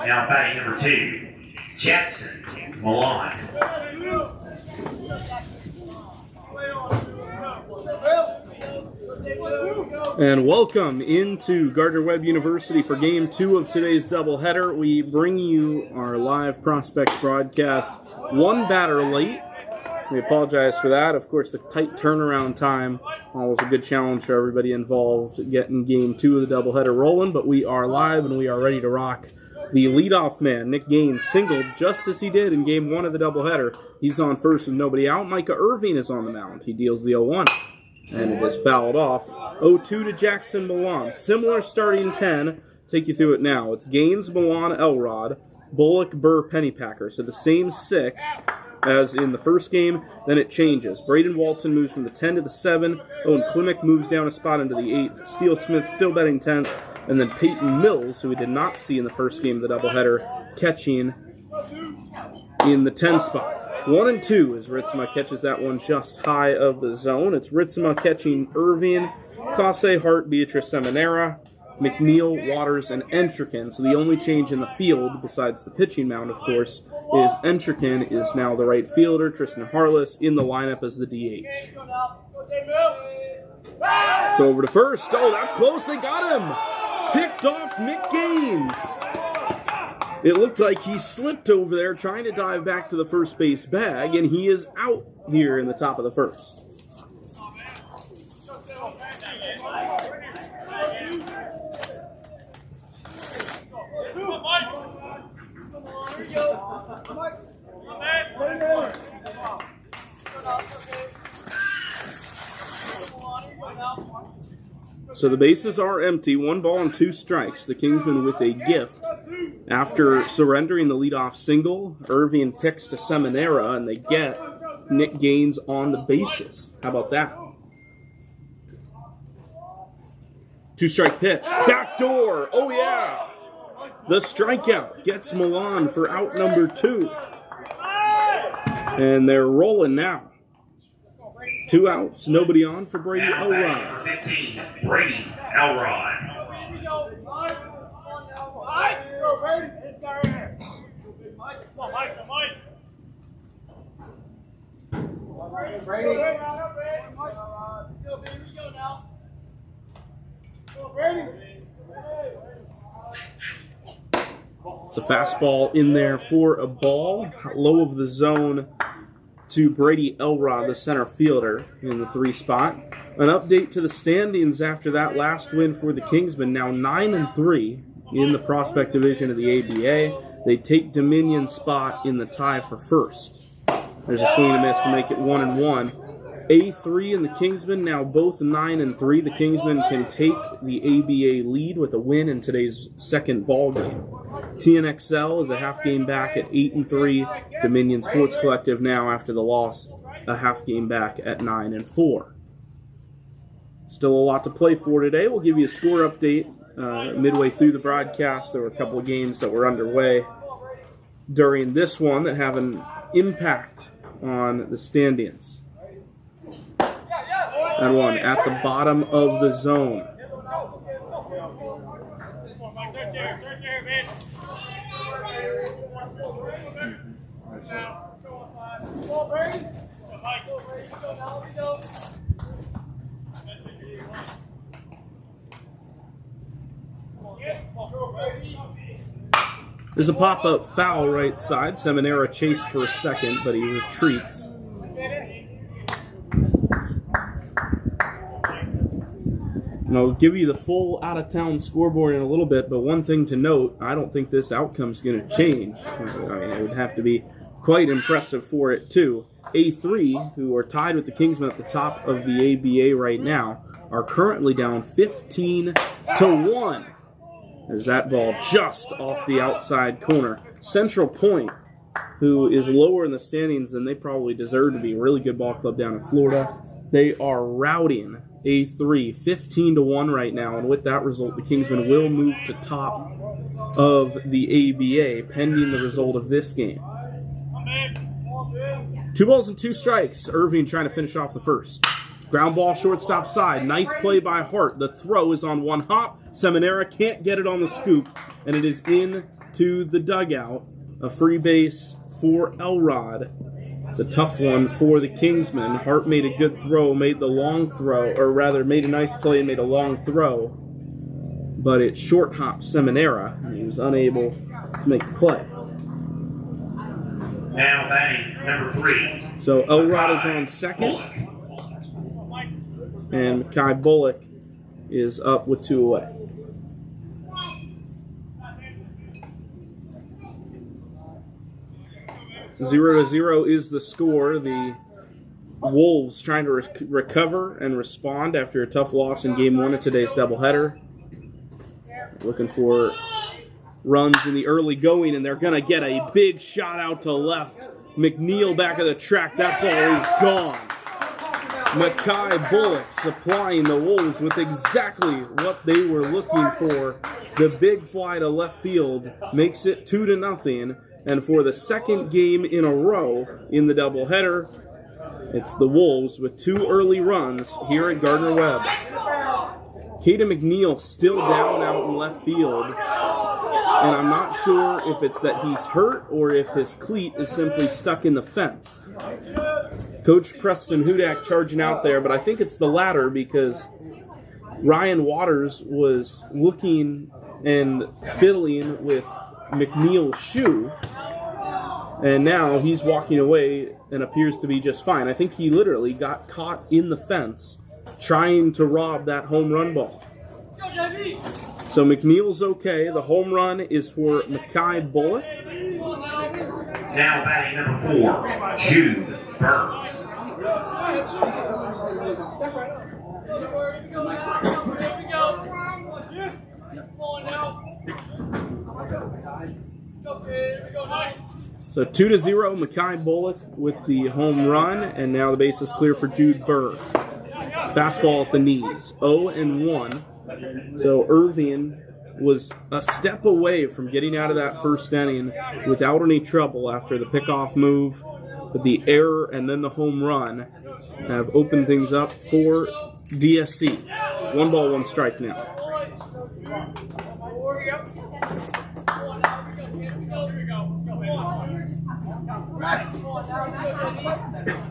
Now batting number 2, Jackson Milan. And welcome into Gardner-Webb University for Game 2 of today's doubleheader. We bring you our live prospects broadcast one batter late. We apologize for that. Of course, the tight turnaround time was a good challenge for everybody involved getting Game 2 of the doubleheader rolling, but we are live and we are ready to rock. The leadoff man, Nick Gaines, singled just as he did in Game 1 of the doubleheader. He's on first with nobody out. Micah Irving is on the mound. He deals the 0-1. And it is fouled off. 0-2 to Jackson Milan. Similar starting 10. Take you through it now. It's Gaines, Milan, Elrod, Bullock, Burr, Pennypacker. So the same 6 as in the first game. Then it changes. Braden Walton moves from the 10 to the 7. Owen Klimek moves down a spot into the 8th. Steele Smith still batting 10th. And then Peyton Mills, who we did not see in the first game of the doubleheader, catching in the 10 spot. 1-2 as Ritzma catches that one just high of the zone. It's Ritzma catching Irving, Clase, Hart, Beatrice Seminara, McNeil, Waters, and Entrekin. So the only change in the field, besides the pitching mound, of course, is Entrekin is now the right fielder. Tristan Harless in the lineup as the DH. Throw over to first. Oh, that's close. They got him. Picked off Nick Gaines. It looked like he slipped over there trying to dive back to the first base bag, and he is out here in the top of the first. So the bases are empty, 1 ball and 2 strikes. The Kingsmen with a gift. After surrendering the leadoff single, Irving picks to Seminara, and they get Nick Gaines on the bases. How about that? 2-strike pitch. Backdoor. Oh, yeah. The strikeout gets Milan for out number 2. And they're rolling now. 2 outs, nobody on for Brady Elrod. 15, Brady Elrod. It's a fastball in there for a ball, low of the zone to Brady Elrod, the center fielder, in the 3 spot. An update to the standings after that last win for the Kingsmen, now 9-3 in the prospect division of the ABA. They take Dominion's spot in the tie for first. There's a swing and a miss to make it 1-1. A3 and the Kingsmen now both 9-3. The Kingsmen can take the ABA lead with a win in today's second ball game. TNXL is a half game back at 8-3. Dominion Sports Collective now, after the loss, a half game back at 9-4. Still a lot to play for today. We'll give you a score update midway through the broadcast. There were a couple of games that were underway during this one that have an impact on the standings. That one at the bottom of the zone. There's a pop-up foul right side. Seminara chased for a second, but he retreats. And I'll give you the full out-of-town scoreboard in a little bit, but one thing to note, I don't think this outcome's going to change. I mean, it would have to be quite impressive for it, too. A3, who are tied with the Kingsmen at the top of the ABA right now, are currently down 15-1. As that ball just off the outside corner. Central Point, who is lower in the standings than they probably deserve to be, a really good ball club down in Florida. They are routing A3 15-1 right now, and with that result, the Kingsmen will move to top of the ABA, pending the result of this game. 2 balls and 2 strikes. Irving trying to finish off the first. Ground ball, shortstop side. Nice play by Hart. The throw is on one hop. Seminara can't get it on the scoop, and it is into the dugout. A free base for Elrod. It's a tough one for the Kingsmen. Hart made a good throw, made the long throw, or rather made a nice play and made a long throw, but it short hopped Seminara, and he was unable to make the play. Now batting number 3. So Elrod is on second, and Mackay Bullock is up with 2 away. Zero to 0 is the score. The Wolves trying to recover and respond after a tough loss in Game 1 of today's doubleheader. Looking for runs in the early going, and they're going to get a big shot out to left. McNeil back of the track. That ball is gone. Mackay Bullock supplying the Wolves with exactly what they were looking for. The big fly to left field makes it 2-0. And for the second game in a row in the doubleheader, it's the Wolves with 2 early runs here at Gardner-Webb. Caden McNeil still down out in left field, and I'm not sure if it's that he's hurt or if his cleat is simply stuck in the fence. Coach Preston Hudak charging out there, but I think it's the latter because Ryan Waters was looking and fiddling with McNeil's shoe, and now he's walking away and appears to be just fine. I think he literally got caught in the fence trying to rob that home run ball. So McNeil's okay. The home run is for Mackay Bullock. Now batting number 4, Jude Burr. So 2-0, Mackay Bullock with the home run, and now the base is clear for Jude Burr. Fastball at the knees, 0-1. So Irving was a step away from getting out of that first inning without any trouble after the pickoff move, but the error and then the home run have opened things up for DSC. 1 ball, 1 strike now.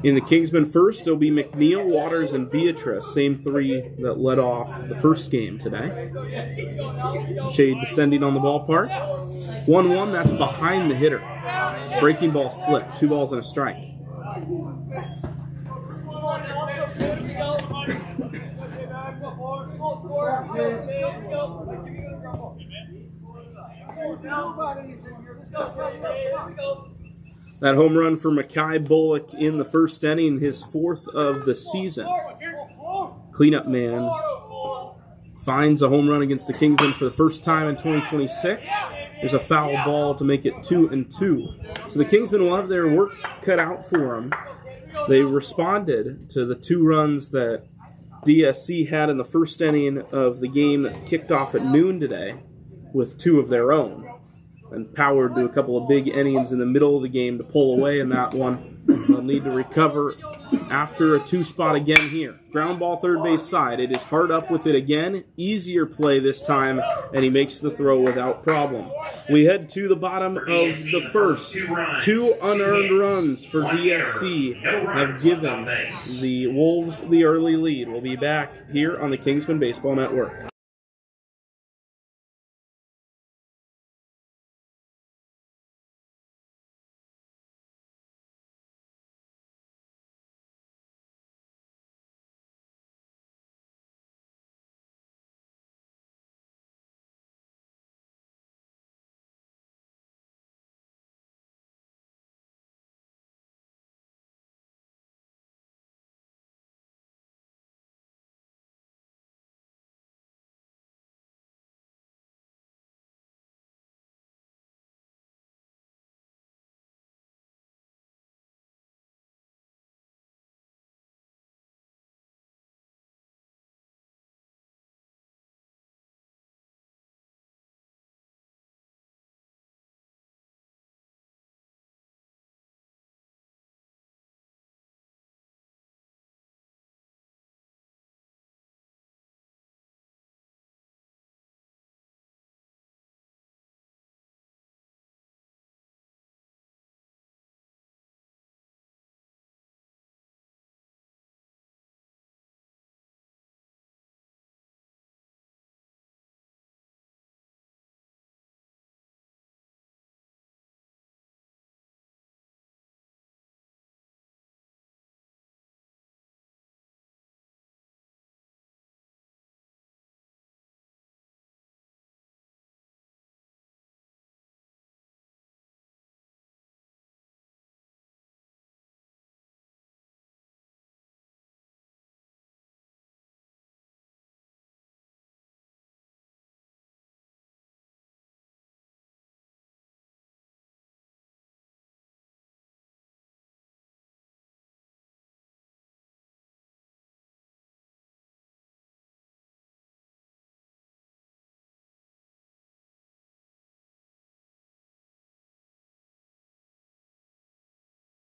In the Kingsman first, it'll be McNeil, Waters, and Beatrice. Same 3 that led off the first game today. Shade descending on the ballpark. 1-1, that's behind the hitter. Breaking ball slipped. 2 balls and a strike. That home run for Mackay Bullock in the first inning, his 4th of the season. Cleanup man finds a home run against the Kingsmen for the first time in 2026. There's a foul ball to make it 2-2. So the Kingsmen will have their work cut out for them. They responded to the 2 runs that DSC had in the first inning of the game that kicked off at noon today with 2 of their own, and powered to a couple of big innings in the middle of the game to pull away in that one. They'll need to recover after a 2 spot again here. Ground ball third base side. It is hard up with it again. Easier play this time, and he makes the throw without problem. We head to the bottom of the first. 2 unearned runs for DSC have given the Wolves the early lead. We'll be back here on the Kingsman Baseball Network.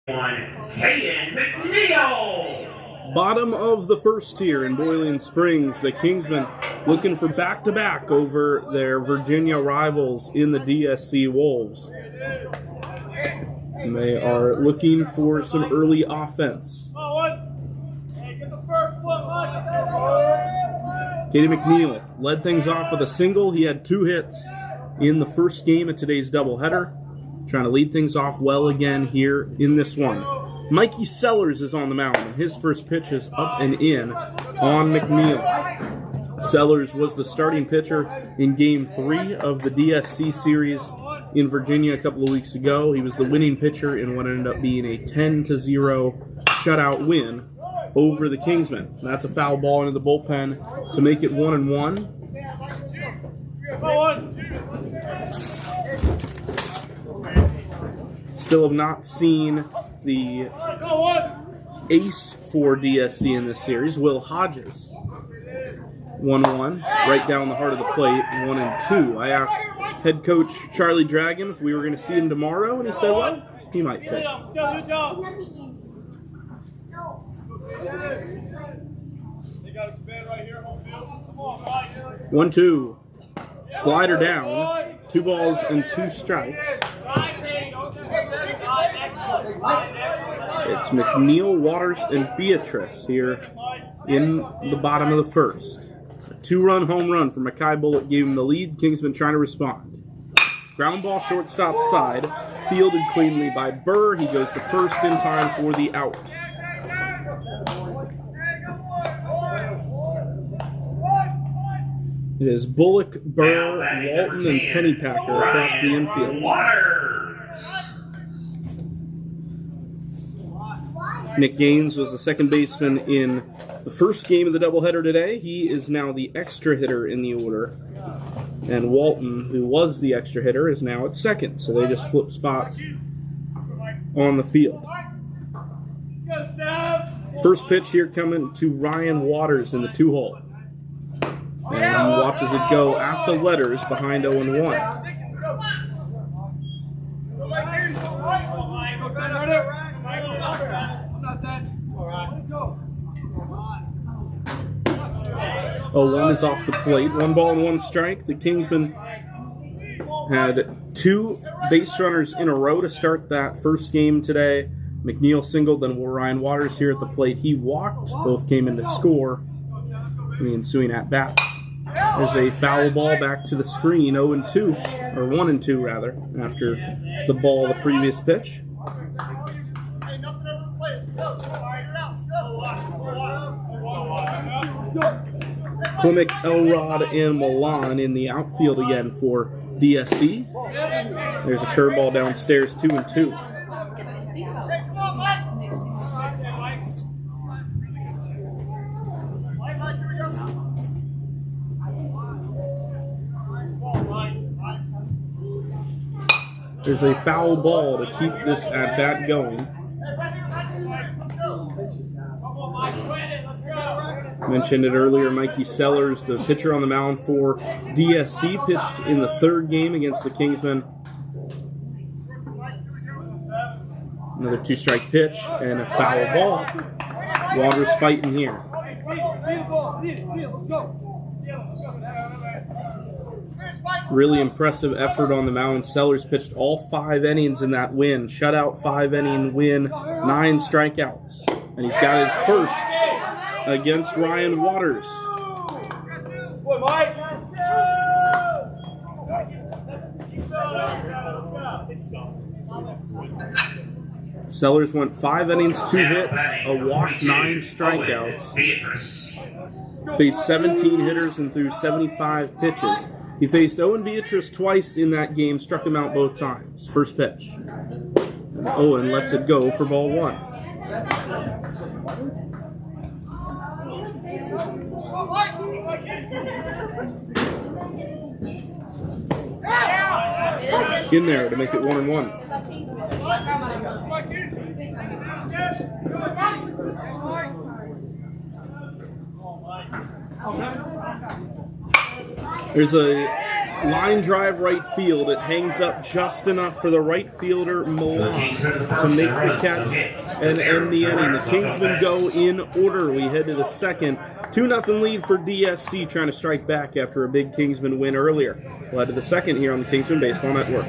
McNeil. Bottom of the first here in Boiling Springs, the Kingsmen looking for back-to-back over their Virginia rivals in the DSC Wolves. And they are looking for some early offense. Katie McNeil led things off with a single. He had 2 hits in the first game of today's doubleheader. Trying to lead things off well again here in this one. Mikey Sellers is on the mound, and his first pitch is up and in on McNeil. Sellers was the starting pitcher in Game 3 of the DSC series in Virginia a couple of weeks ago. He was the winning pitcher in what ended up being a 10-0 shutout win over the Kingsmen. That's a foul ball into the bullpen to make it 1-1. Still have not seen the ace for DSC in this series, Will Hodges. 1-1, right down the heart of the plate, 1-2. I asked head coach Charlie Dragon if we were going to see him tomorrow, and he said, well, he might pitch. 1-2. Slider down. 2 balls and 2 strikes. It's McNeil, Waters, and Beatrice here in the bottom of the first. A 2-run home run for Mackay Bullock gave him the lead. Kingsman trying to respond. Ground ball shortstop side, fielded cleanly by Burr. He goes to first in time for the out. It is Bullock, Burr, Walton, and Pennypacker across the infield. Nick Gaines was the second baseman in the first game of the doubleheader today. He is now the extra hitter in the order. And Walton, who was the extra hitter, is now at second. So they just flip spots on the field. First pitch here coming to Ryan Waters in the 2-hole. And he watches it go at the letters behind 0-1. One is off the plate. 1 ball and 1 strike. The Kingsmen had 2 base runners in a row to start that first game today. McNeil singled, then Ryan Waters here at the plate. He walked. Both came in to score in the ensuing at-bats. There's a foul ball back to the screen, 0-2, or 1-2 rather, after the ball the previous pitch. Klimek, Elrod, and Milan in the outfield again for DSC. There's a curveball downstairs, 2-2. There's a foul ball to keep this at-bat going. Mentioned it earlier, Mikey Sellers, the pitcher on the mound for DSC, pitched in the 3rd game against the Kingsmen. Another 2-strike pitch and a foul ball. Waters fighting here. Really impressive effort on the mound. Sellers pitched all 5 innings in that win. Shutout 5-inning win, 9 strikeouts. And he's got his first against Ryan Waters. Sellers went 5 innings, 2 hits, a walk, 9 strikeouts. Faced 17 hitters and threw 75 pitches. He faced Owen Beatrice twice in that game, struck him out both times. First pitch. And Owen lets it go for ball 1. In there to make it 1-1. There's a line drive right field. It hangs up just enough for the right fielder, Milan, to make the catch and end the inning. The Kingsmen go in order. We head to the second. 2-0 lead for DSC, trying to strike back after a big Kingsman win earlier. We'll head to the second here on the Kingsman Baseball Network.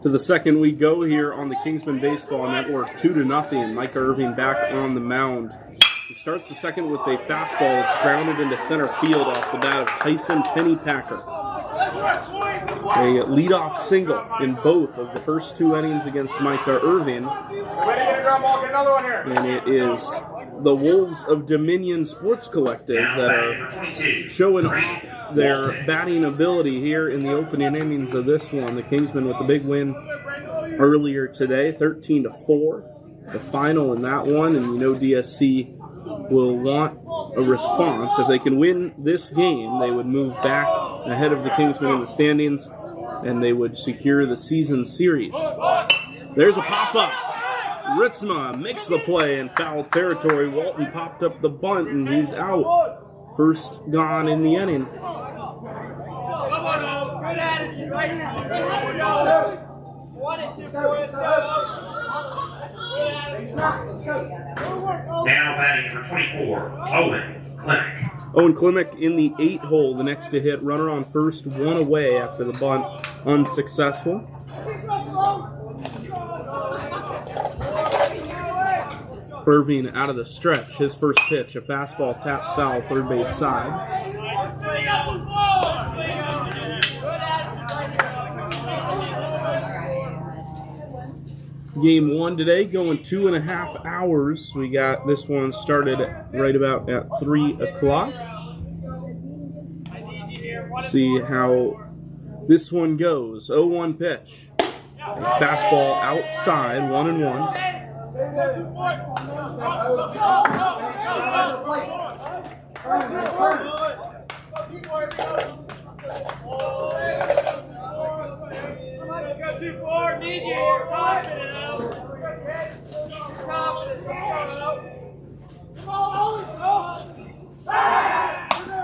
To the second we go here on the Kingsman Baseball Network, 2-0. Micah Irving back on the mound. He starts the second with a fastball that's grounded into center field off the bat of Tyson Pennypacker. A leadoff single in both of the first two innings against Micah Irving. And it is the Wolves of Dominion Sports Collective that are showing off their batting ability here in the opening innings of this one. The Kingsmen with the big win earlier today, 13-4, the final in that one. And you know DSC will want a response. If they can win this game, they would move back ahead of the Kingsmen in the standings, and they would secure the season series. There's a pop-up. Ritzma makes the play in foul territory. Walton popped up the bunt, and he's out. First gone in the inning. Now batting number 24, Owen Klimek. Owen Klimek in the 8-hole, the next to hit. Runner on first, one away after the bunt, unsuccessful. Irving out of the stretch. His first pitch, a fastball tap foul, third base side. Game one today, going 2.5 hours. We got this one started right about at 3 o'clock. See how this one goes. 0-1 pitch. A fastball outside, 1-1.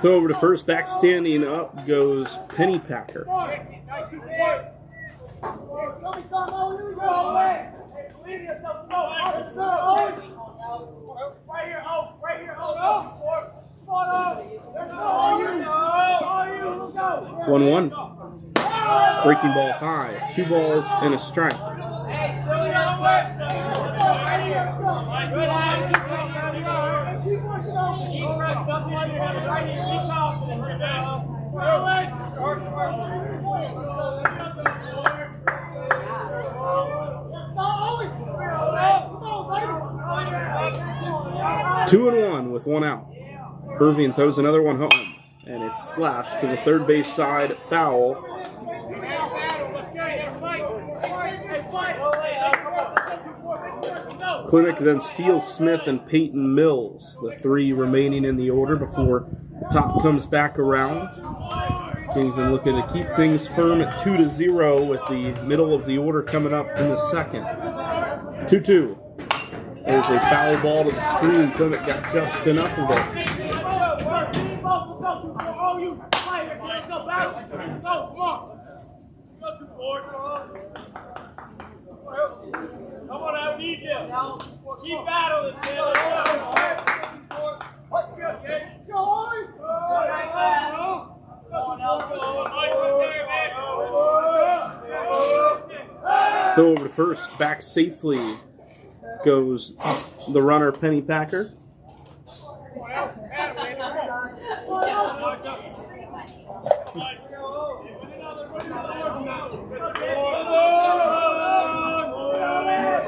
Throw over to first, back standing up goes Pennypacker. One. Breaking ball high. 2 balls and a strike. Two and one with 1 out. Irving throws another one home, and it's slashed to the third base side, foul. Clinic then Steele Smith and Peyton Mills, the three remaining in the order before top comes back around. Kingsman looking to keep things firm at 2-0 with the middle of the order coming up in the second. 2-2. There's a foul ball to the screen. Clement got just enough of it. Come on, I need you. Keep battling, Taylor. Throw over to first. Back safely goes the runner, Penny Packer.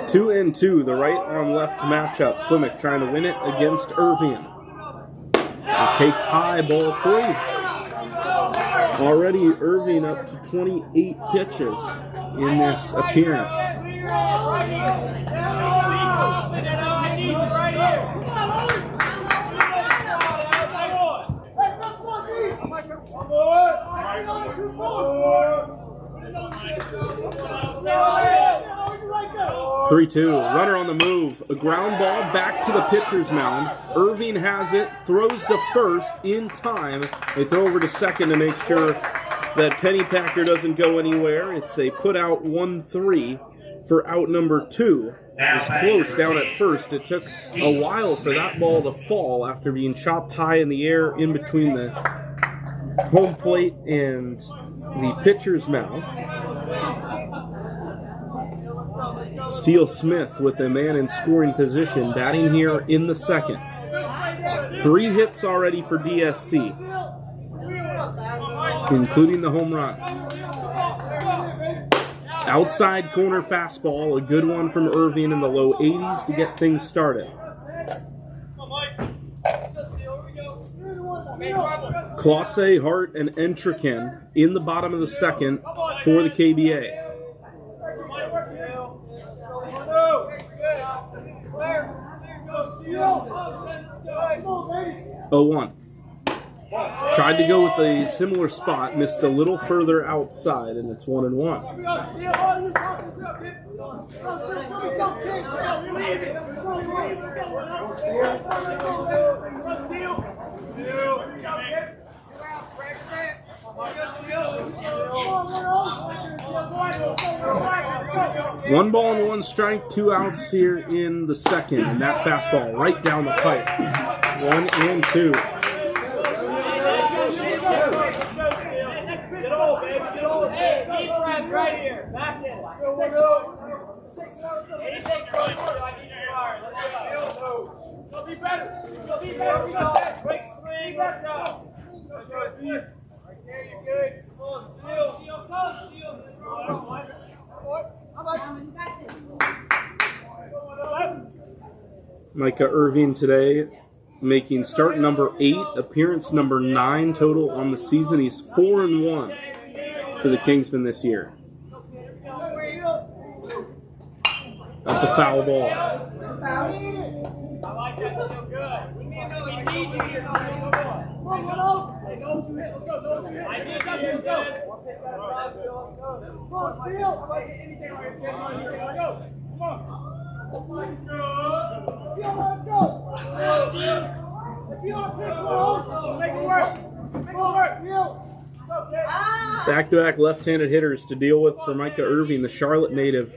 Two and two, the right on left matchup. Plymouth trying to win it against Irving. It takes high, ball three. Already Irving up to 28 pitches in this appearance. Three, 2. Runner on the move. A ground ball back to the pitcher's mound. Irving has it. Throws to first in time. They throw over to second to make sure that Penny Packer doesn't go anywhere. It's a put out 1-3 for out number 2. It was close down at first. It took a while for that ball to fall after being chopped high in the air in between the home plate and the pitcher's mound. Steele Smith with a man in scoring position, batting here in the second. 3 hits already for DSC, including the home run. Outside corner fastball, a good one from Irving in the low 80s to get things started. Classe, Hart, and Entrican in the bottom of the second for the KBA. 0-1. Tried to go with a similar spot, missed a little further outside, and it's 1-1. One ball and 1 strike, 2 outs here in the second, and that fastball right down the pipe. 1-2. Right here, back in. Go be better. Go be better. Quick swing. Let's go. Right there, you're good. Come on, Steele. Come, Steele. Micah Irving today making start number 8, appearance number 9 total on the season. He's 4-1 for the Kingsmen this year. That's a foul ball. I like that. Still good. We need you here. I need you here. Back-to-back left-handed hitters to deal with for Micah Irving, the Charlotte native,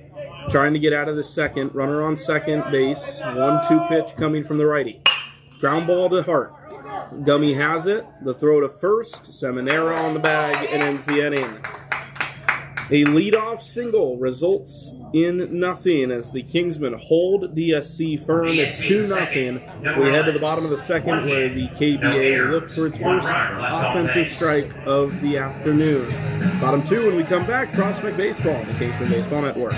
trying to get out of the second. Runner on second base. 1-2 pitch coming from the righty. Ground ball to Hart. Gummy has it. The throw to first. Seminara on the bag and ends the inning. A leadoff single results in nothing as the Kingsmen hold DSC firm. It's 2-0. We head to the bottom of the second where the KBA will look for its first offensive strike of the afternoon. Bottom 2 when we come back. Prospect Baseball, the Kingsman Baseball Network.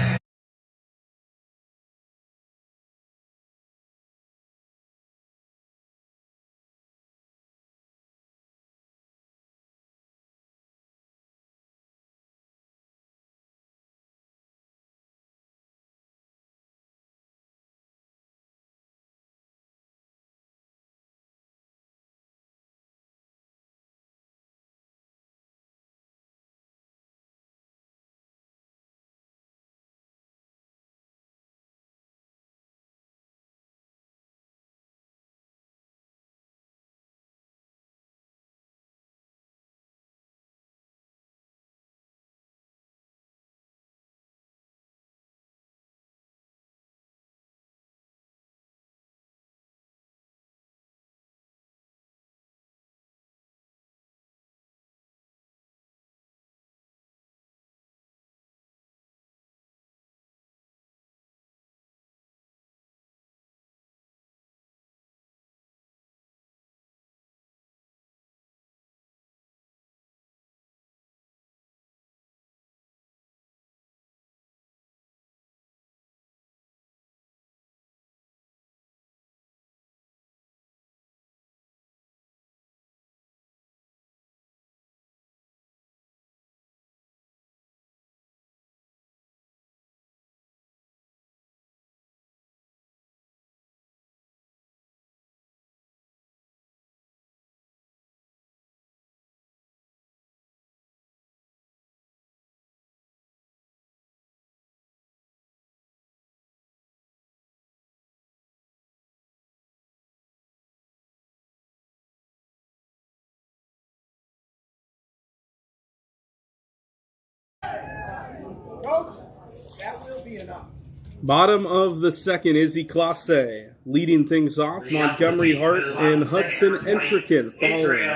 Bottom of the second, Izzy Classe leading things off. Montgomery Hart and Hudson Entrican following.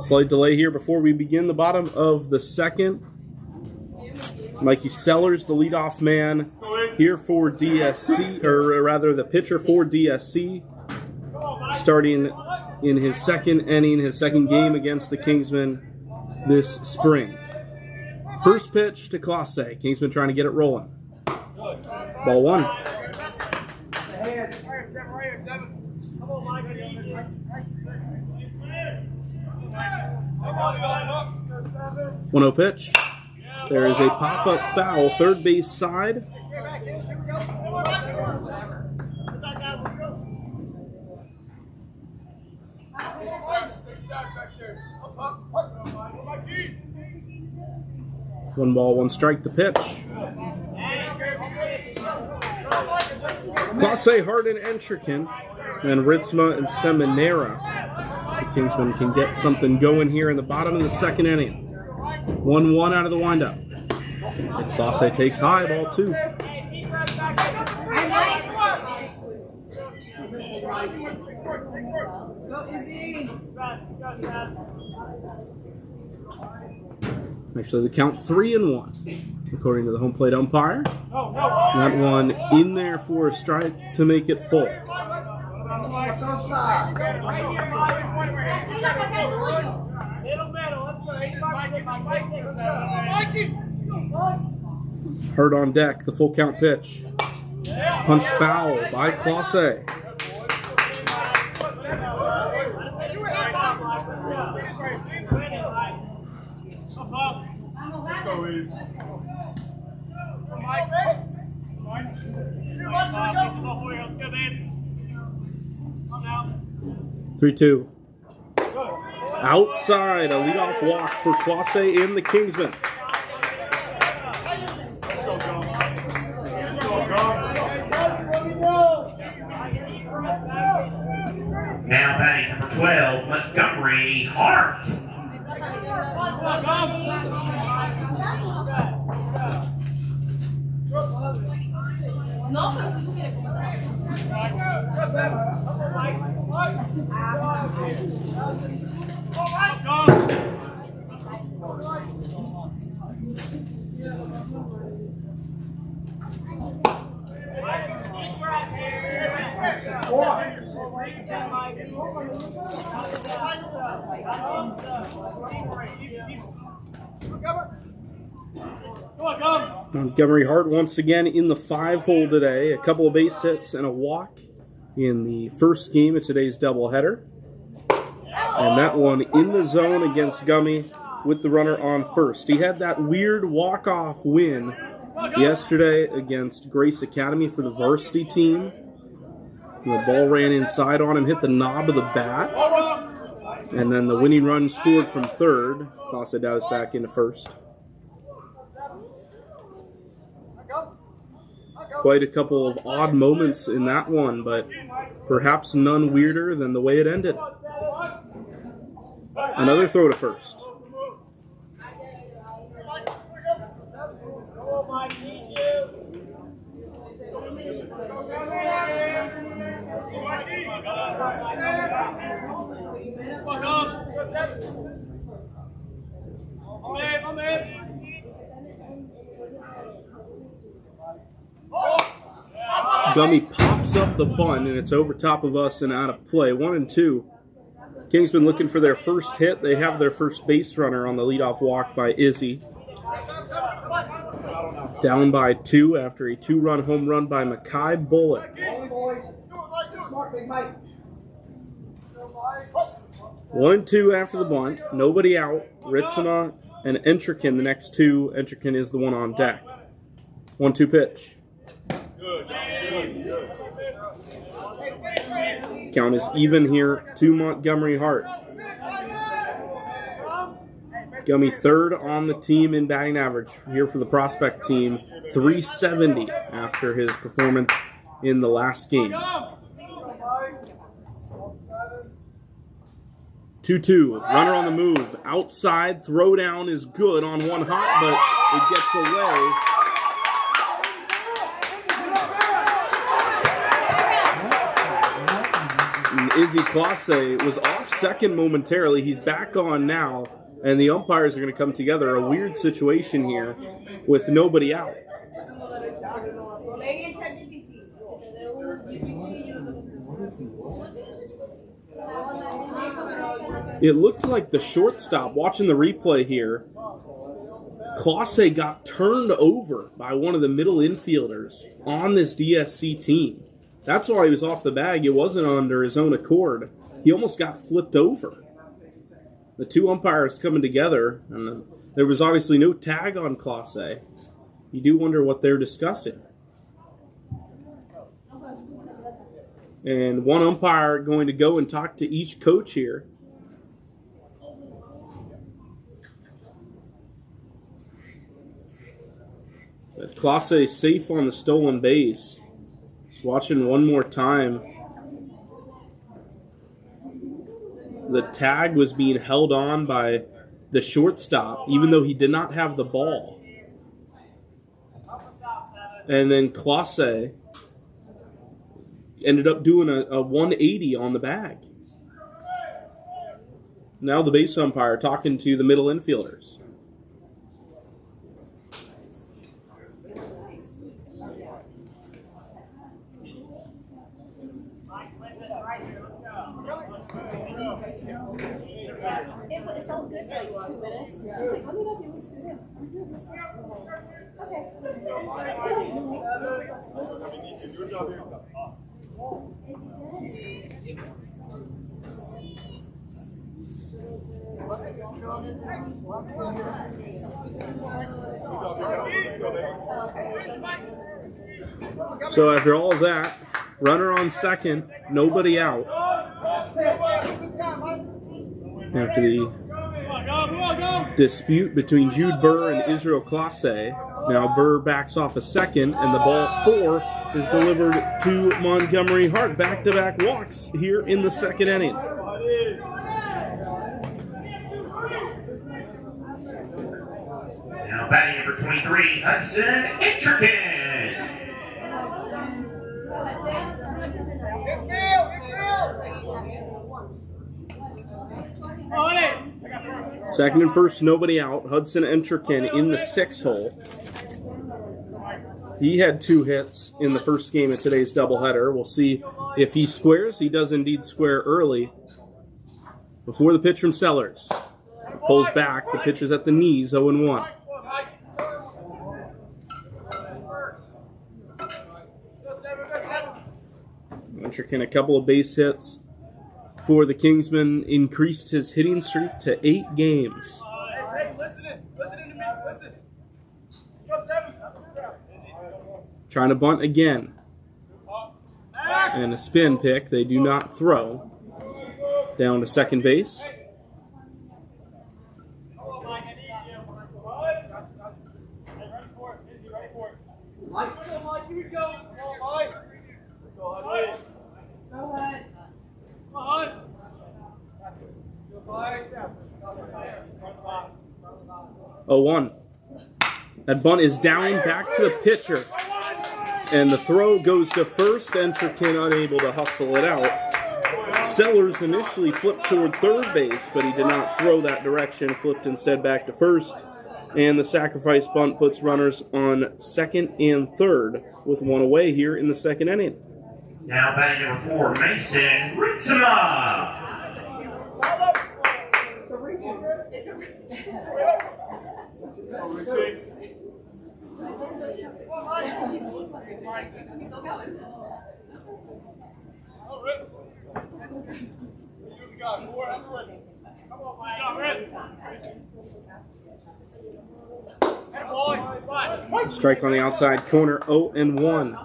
Slight delay here before we begin the bottom of the second. Mikey Sellers, the leadoff man here for DSC, or rather the pitcher for DSC, starting in his second inning, his second game against the Kingsmen this spring. First pitch to Classe. Kingsman trying to get it rolling. Ball one. 1-0 pitch. There is a pop-up foul, third base side. One ball, one strike, the pitch. Classe, Hart, and Entrican, and Ritzma and Seminara. The Kingsmen can get something going here in the bottom of the second inning. 1-1 out of the windup. And Classe takes high, ball two. Actually, the count 3-1, according to the home plate umpire. That one in there for a strike to make it full. Hurt on deck, the full count pitch. Punch foul by Classe. Three-two. Outside, a leadoff walk for Classe in the Kingsmen. Now batting number 12, Montgomery Hart. Montgomery Hart once again in the 5-hole today. A couple of base hits and a walk in the first game of today's doubleheader. And that one in the zone against Gummy with the runner on first. He had that weird walk-off win yesterday against Grace Academy for the varsity team. The ball ran inside on him, hit the knob of the bat. And then the winning run scored from third. Classe Dallas back into first. Quite a couple of odd moments in that one, but perhaps none weirder than the way it ended. Another throw to first. Gummy pops up the bunt, and it's over top of us and out of play. 1-2. Kingsman looking for their first hit. They have their first base runner on the leadoff walk by Izzy. Down by 2 after a 2-run home run by Mackay Bullock. 1-2 after the bunt. Nobody out. Ritzma and Entrican, the next two. Entrican is the one on deck. 1-2 pitch. Count is even here to Montgomery Hart. Gummy third on the team in batting average here for the prospect team. .370 after his performance in the last game. 2-2. Runner on the move. Outside. Throw down is good on one hop, but it gets away. And Izzy Classe was off second momentarily. He's back on now, and the umpires are going to come together. A weird situation here with nobody out. It looked like the shortstop, watching the replay here, Classe got turned over by one of the middle infielders on this DSC team. That's why he was off the bag. It wasn't under his own accord. He almost got flipped over. The two umpires coming together, and there was obviously no tag on Classe. You do wonder what they're discussing. And one umpire going to go and talk to each coach here. But Classe safe on the stolen base. Just watching one more time. The tag was being held on by the shortstop, even though he did not have the ball. And then Classe ended up doing a 180 on the bag. Now the base umpire talking to the middle infielders. It felt good for like 2 minutes. She's like, let me know if you want to scoot in. So after all of that, runner on second, nobody out. After the dispute between Jude Burr and Israel Classe, now Burr backs off a second, and the ball 4 is delivered to Montgomery Hart. Back-to-back walks here in the second inning. Now batting number 23, Hudson Intrican. Second and first, nobody out. Hudson Intrican in the 6 hole. He had 2 hits in the first game of today's doubleheader. We'll see if he squares. He does indeed square early. Before the pitch from Sellers. Pulls back. The pitch is at the knees, 0-1. Intrican, a couple of base hits for the Kingsmen, increased his hitting streak to 8 games. Hey, listen to me, listen. Go 7. Trying to bunt again. And a spin pick. They do not throw. Down to second base. Oh, 1. That bunt is down, back to the pitcher. And the throw goes to first. Intrican unable to hustle it out. Sellers initially flipped toward third base, but he did not throw that direction. Flipped instead back to first. And the sacrifice bunt puts runners on second and third with 1 away here in the second inning. Now batting number 4, Mason Ritzema. Strike on the outside corner, 0-1.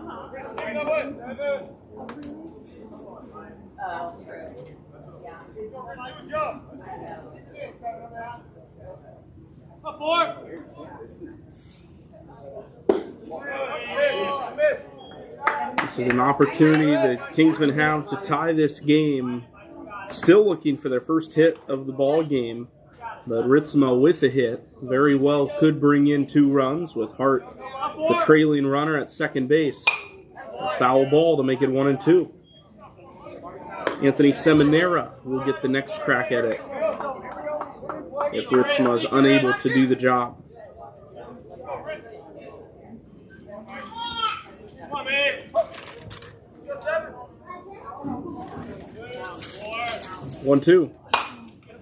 This is an opportunity the Kingsmen have to tie this game Still looking for their first hit of the ball game, but Ritzma with a hit very well could bring in 2 runs with Hart, the trailing runner at second base. A foul ball to make it 1-2. Anthony Seminara will get the next crack at it if Ritzma is unable to do the job. 1-2.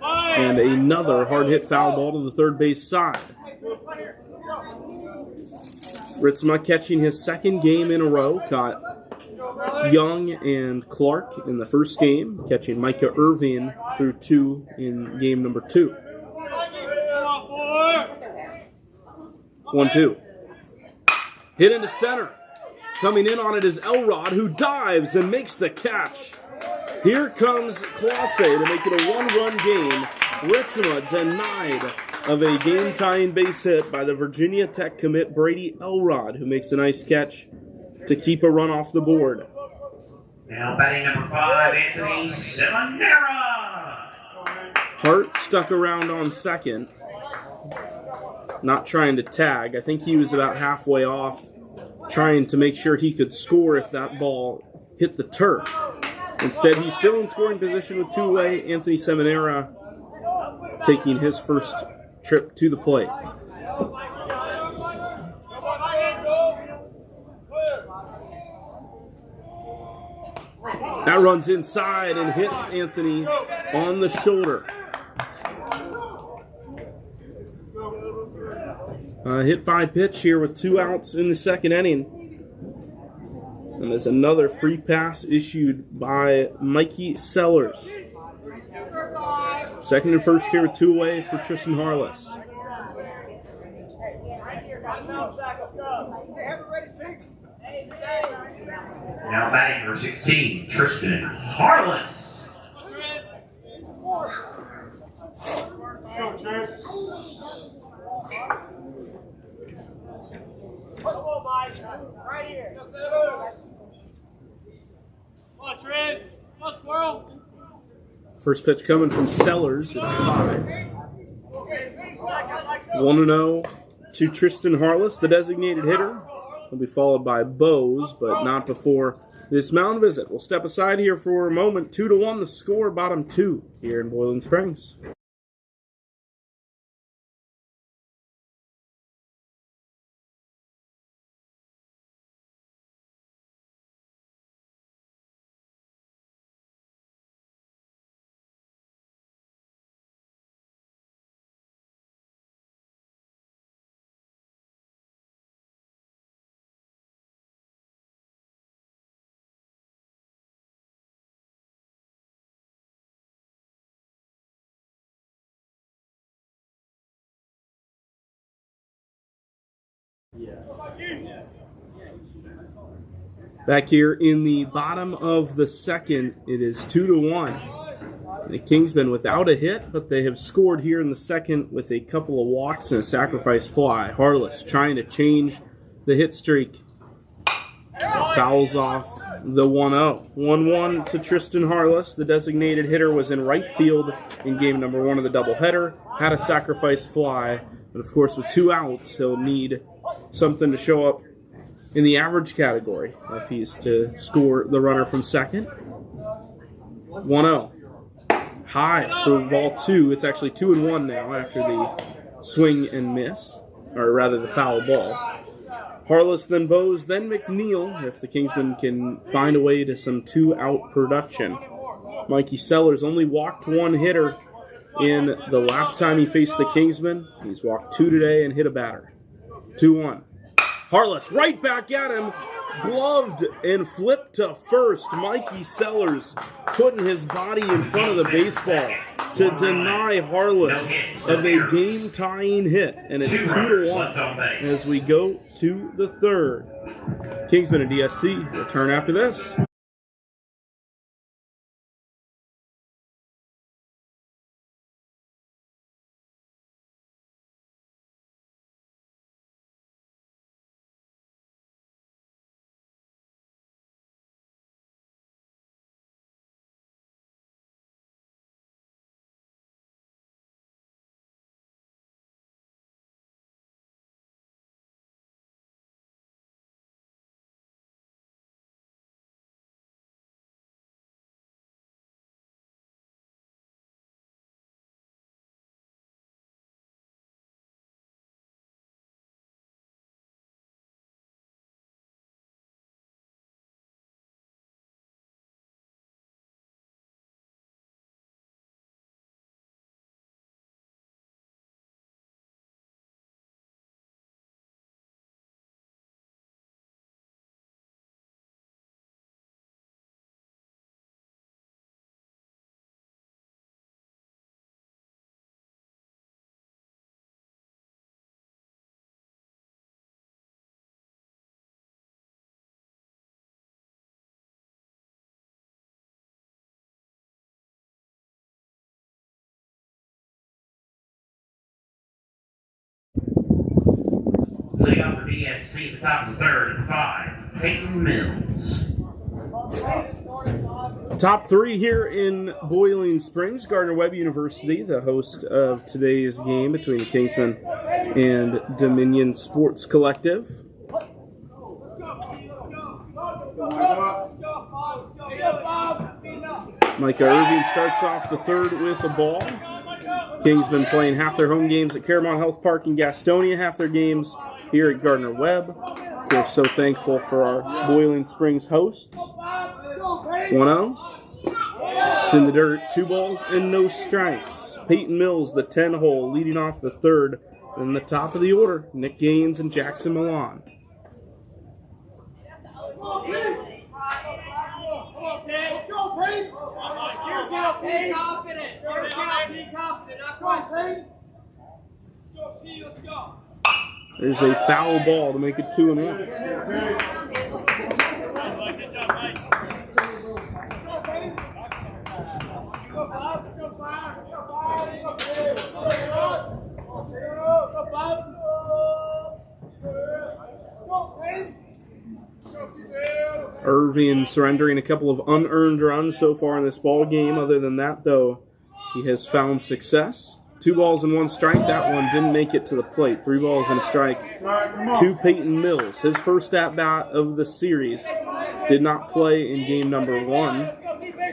And another hard hit foul ball to the third base side. Ritzma catching his second game in a row. Caught Young and Clark in the first game, catching Micah Irvin through 2 in game number 2. 1-2. Hit into center. Coming in on it is Elrod, who dives and makes the catch. Here comes Clase to make it a 1-run game. Ritzma denied of a game-tying base hit by the Virginia Tech commit Brady Elrod, who makes a nice catch to keep a run off the board. Now batting number 5, Anthony Seminara. Hart stuck around on second, not trying to tag. I think he was about halfway off, trying to make sure he could score if that ball hit the turf. Instead, he's still in scoring position with 2 away. Anthony Seminara taking his first trip to the plate. That runs inside and hits Anthony on the shoulder. Hit by pitch here with 2 outs in the second inning. And there's another free pass issued by Mikey Sellers. Second and first here with 2 away for Tristan Harless. Now batting number 16, Tristan Harless. Right here. Come on, Trent. Come on, squirrel. First pitch coming from Sellers. It's high. 1-0 to Tristan Harless, the designated hitter. Will be followed by Bose, but not before this mound visit. We'll step aside here for a moment. 2-1 the score, bottom 2 here in Boiling Springs. Back here in the bottom of the second, it is 2-1. The Kingsmen without a hit, but they have scored here in the second with a couple of walks and a sacrifice fly. Harless trying to change the hit streak. Fouls off the 1-0. 1-1 to Tristan Harless. The designated hitter was in right field in game number 1 of the doubleheader. Had a sacrifice fly, but of course with 2 outs, he'll need something to show up in the average category if he's to score the runner from second. 1-0. High for ball 2. It's actually 2-1 now after the swing and miss, or rather the foul ball. Harless, then Bose, then McNeil, if the Kingsmen can find a way to some 2-out production. Mikey Sellers only walked 1 hitter in the last time he faced the Kingsmen. He's walked 2 today and hit a batter. 2-1. Harless right back at him, gloved and flipped to first. Mikey Sellers putting his body in front of the baseball to deny Harless of a game-tying hit. And it's 2-1 as we go to the third. Kingsman and DSC return after this. Leading off for DSC at the top of the third at 5, Peyton Mills. Top three here in Boiling Springs. Gardner-Webb University, the host of today's game between Kingsman and Dominion Sports Collective. Micah Irving starts off the third with a ball. Kingsman playing half their home games at Caramount Health Park in Gastonia, half their games here at Gardner-Webb. We're so thankful for our Boiling Springs hosts. 1-0. It's in the dirt. 2 balls and no strikes. Peyton Mills, the 10-hole, leading off the third. In the top of the order, Nick Gaines and Jackson Milan. Let's go, Peyton! Here's how, Peyton! Be confident! Here's how, be confident! Not quite, Peyton! Let's go, P, let's go! There's a foul ball to make it 2-1. Irving surrendering a couple of unearned runs so far in this ball game. Other than that, though, he has found success. 2 balls and 1 strike. That one didn't make it to the plate. 3 balls and a strike to Peyton Mills. His first at-bat of the series. Did not play in game number 1.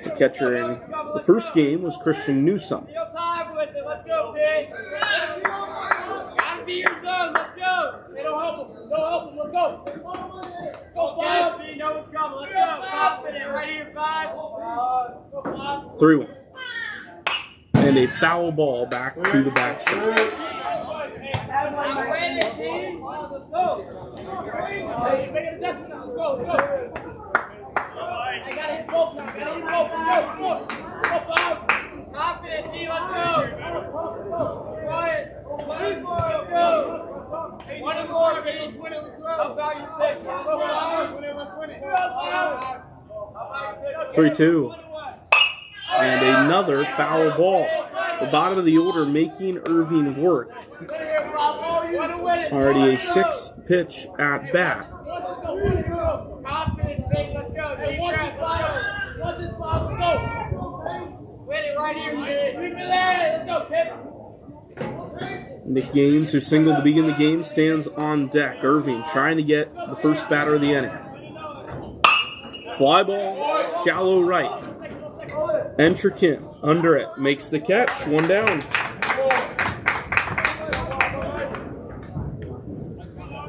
The catcher in the first game was Christian Newsome. Let's go, Pig. Gotta be your zone. Let's go. Hey, don't help him. Don't help him. Let's go. Go, 5. You know what's coming. Let's go. Confident. Right here, 5. 3-1. And a foul ball back to the backstop. Let's go. Make an adjustment now. Let's go. Let's go. I gotta hit both now. Gotta hit both. Go. Go, 5. Confident, T. Let's go. Quiet. Let's go. 1 more. Let's win it. Let's go. How about you 6? Go, 5. Win it. Let's win it. 3-2. And another foul ball. The bottom of the order making Irving work. Already a 6-pitch at bat. Confidence, big. Let's go. Deep breath. Let's go. Win it right here, kid. Let's go, kid. Nick Gaines, who singled to begin the game, stands on deck. Irving trying to get the first batter of the inning. Fly ball, shallow right. Entrekin under it, makes the catch, 1 down.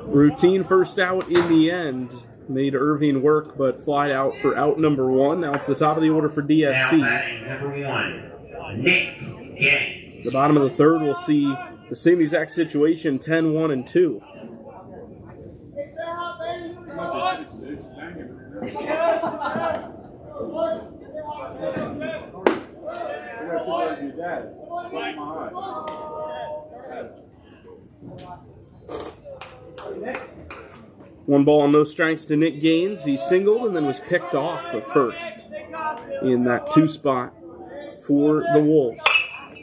Routine first out in the end. Made Irving work, but flied out for out number 1. Now it's the top of the order for DSC. Now batting number 1, Nick Gaines. The bottom of the third will see the same exact situation, 10-1 and 2. One ball and no strikes to Nick Gaines. He singled and then was picked off the first in that 2 spot for the Wolves.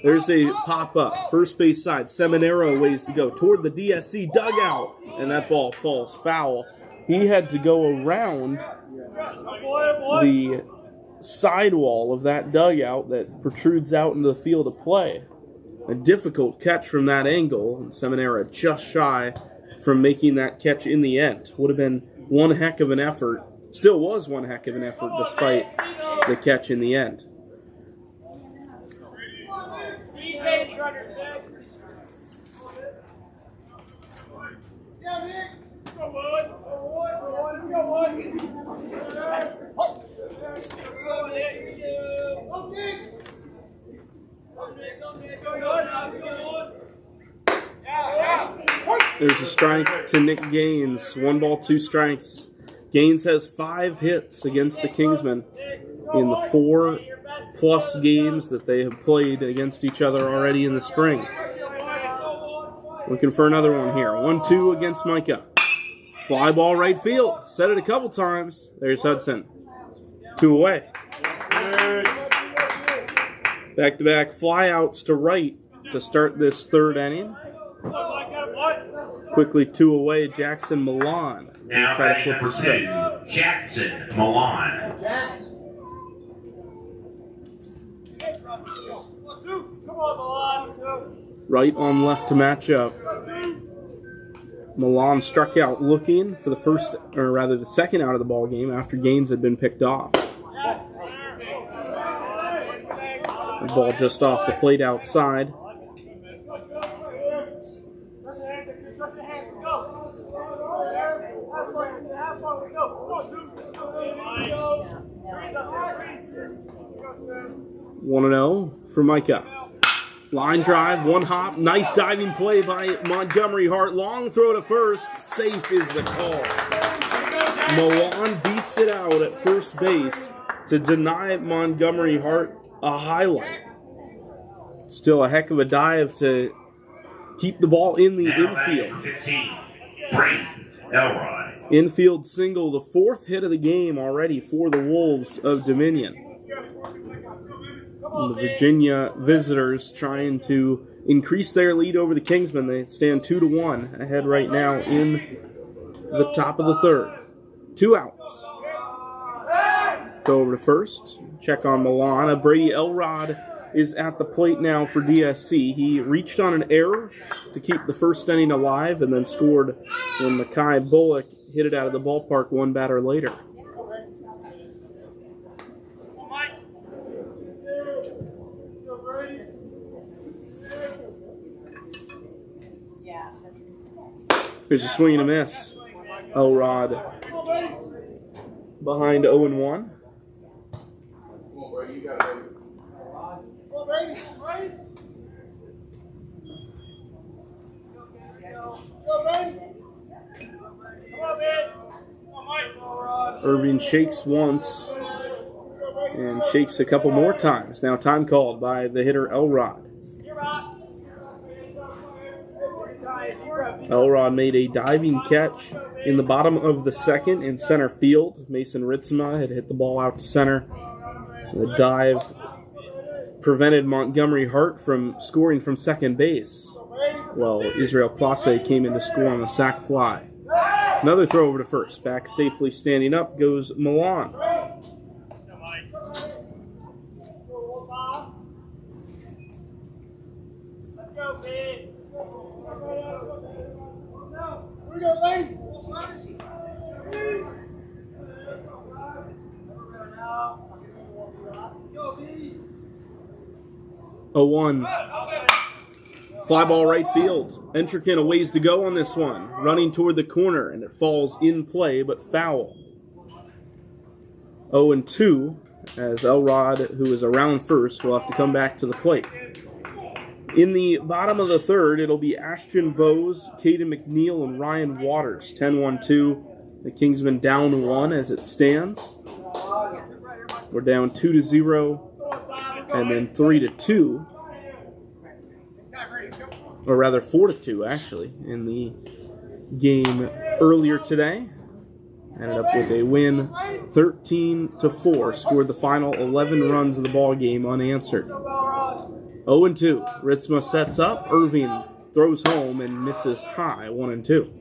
There's a pop-up. First base side. Seminaro ways to go toward the DSC dugout. And that ball falls foul. He had to go around the sidewall of that dugout that protrudes out into the field of play. A difficult catch from that angle. And Seminaro just shy from making that catch in the end. Would have been one heck of an effort. Still was one heck of an effort despite the catch in the end. There's a strike to Nick Gaines. 1 ball, 2 strikes. Gaines has 5 hits against the Kingsmen in the 4+ games that they have played against each other already in the spring. Looking for another one here. 1-2 against Micah. Fly ball right field. Said it a couple times. There's Hudson. 2 away. Back-to-back flyouts to right to start this third inning. Quickly 2 away, Jackson Milan. Will Now try to batting flip number the script. 2, Jackson Milan. Right on left to match up. Milan struck out looking for the first, or rather the second out of the ball game after Gaines had been picked off. The ball just off the plate outside. One and 0 for Micah. Line drive, one hop, nice diving play by Montgomery Hart. Long throw to first, safe is the call. Milan beats it out at first base to deny Montgomery Hart a highlight. Still a heck of a dive to keep the ball in the Now batting infield. number 15, Brady Elrod. Infield single, the 4th hit of the game already for the Wolves of Dominion. And the Virginia visitors trying to increase their lead over the Kingsmen. They stand 2-1 ahead right now in the top of the 3rd. 2 outs. Go over to first. Check on Milan. Brady Elrod is at the plate now for DSC. He reached on an error to keep the first inning alive and then scored when Mackay Bullock hit it out of the ballpark one batter later. Here's a swing and a miss. Elrod behind 0-1. Irving shakes once and shakes a couple more times. Now time called by the hitter Elrod. Elrod made a diving catch in the bottom of the 2nd in center field. Mason Ritzma had hit the ball out to center. The dive prevented Montgomery Hart from scoring from second base. Well, Israel Clase came in to score on a sac fly. Another throw over to first. Back safely standing up goes Milan. Let's go, kid. Here we go, ladies. 0-1. Fly ball right field. Entrekin a ways to go on this one. Running toward the corner, and it falls in play, but foul. 0-2, as Elrod, who is around first, will have to come back to the plate. In the bottom of the 3rd, it'll be Ashton Bowes, Caden McNeil, and Ryan Waters. 10-1-2. The Kingsmen down 1 as it stands. We're down 2-0, and then 3-2. Or rather 4-2, actually, in the game earlier today. Ended up with a win 13-4. Scored the final 11 runs of the ball game unanswered. 0-2. Ritzma sets up. Irving throws home and misses high. 1-2.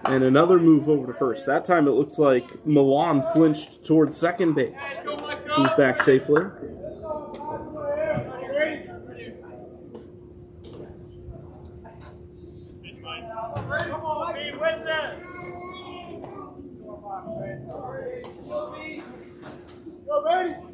And another move over to first. That time it looked like Milan flinched toward second base. He's back safely.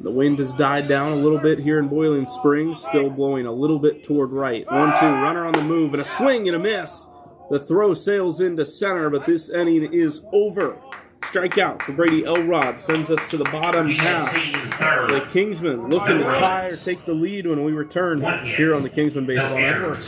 The wind has died down a little bit here in Boiling Springs, still blowing a little bit toward right. 1-2, runner on the move, and a swing and a miss. The throw sails into center, but this inning is over. Strikeout for Brady Elrod sends us to the bottom half. The Kingsmen looking to tie or take the lead when we return here on the Kingsman Baseball Network.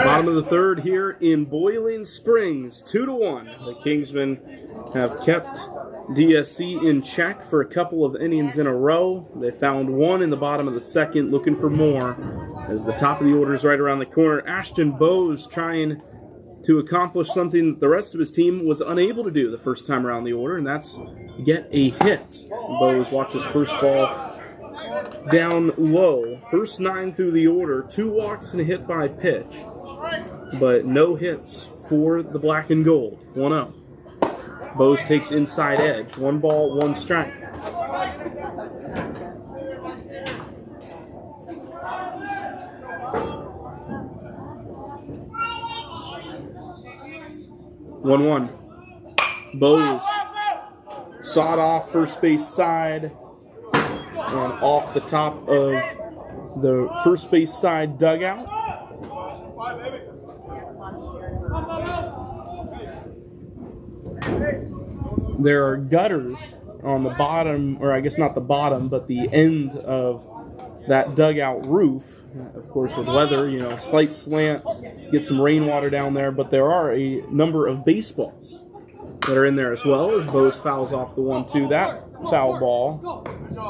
Bottom of the third here in Boiling Springs, 2-1. The Kingsmen have kept DSC in check for a couple of innings in a row. They found one in the bottom of the second, looking for more. As the top of the order is right around the corner, Ashton Bowes trying to accomplish something that the rest of his team was unable to do the first time around the order, and that's get a hit. Bowes watches first ball down low. First 9 through the order, 2 walks and a hit by pitch, but no hits for the black and gold. 1-0. Bowes takes inside edge. 1 ball, 1 strike. One. Bowes sawed off first base side and off the top of the first base side dugout. There are gutters on the bottom, or I guess not the bottom, but the end of that dugout roof. Of course, with weather, slight slant, get some rainwater down there, but there are a number of baseballs that are in there as well, as Bowes fouls off the 1-2. That foul ball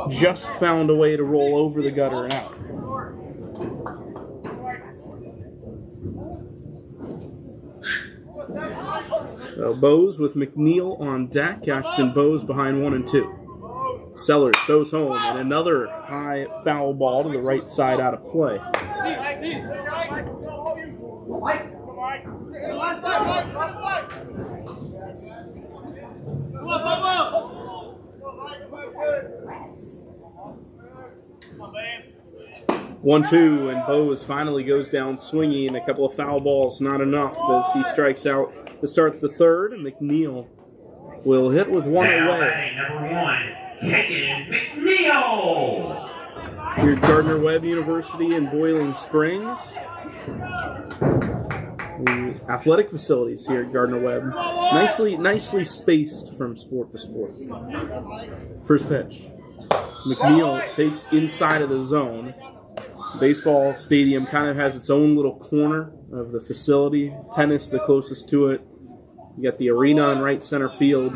just found a way to roll over the gutter and out. So Bowes with McNeil on deck. Ashton Bowes behind 1 and 2. Sellers throws home, and another high foul ball to the right side out of play. One, 2, and Bowes finally goes down swinging. A couple of foul balls, not enough as he strikes out to start the third. McNeil will hit with 1 away. Number 1, Kagan McNeil. Here at Gardner-Webb University in Boiling Springs. The athletic facilities here at Gardner-Webb, nicely spaced from sport to sport. First pitch. McNeil takes inside of the zone. Baseball stadium kind of has its own little corner of the facility. Tennis the closest to it. You got the arena in right center field.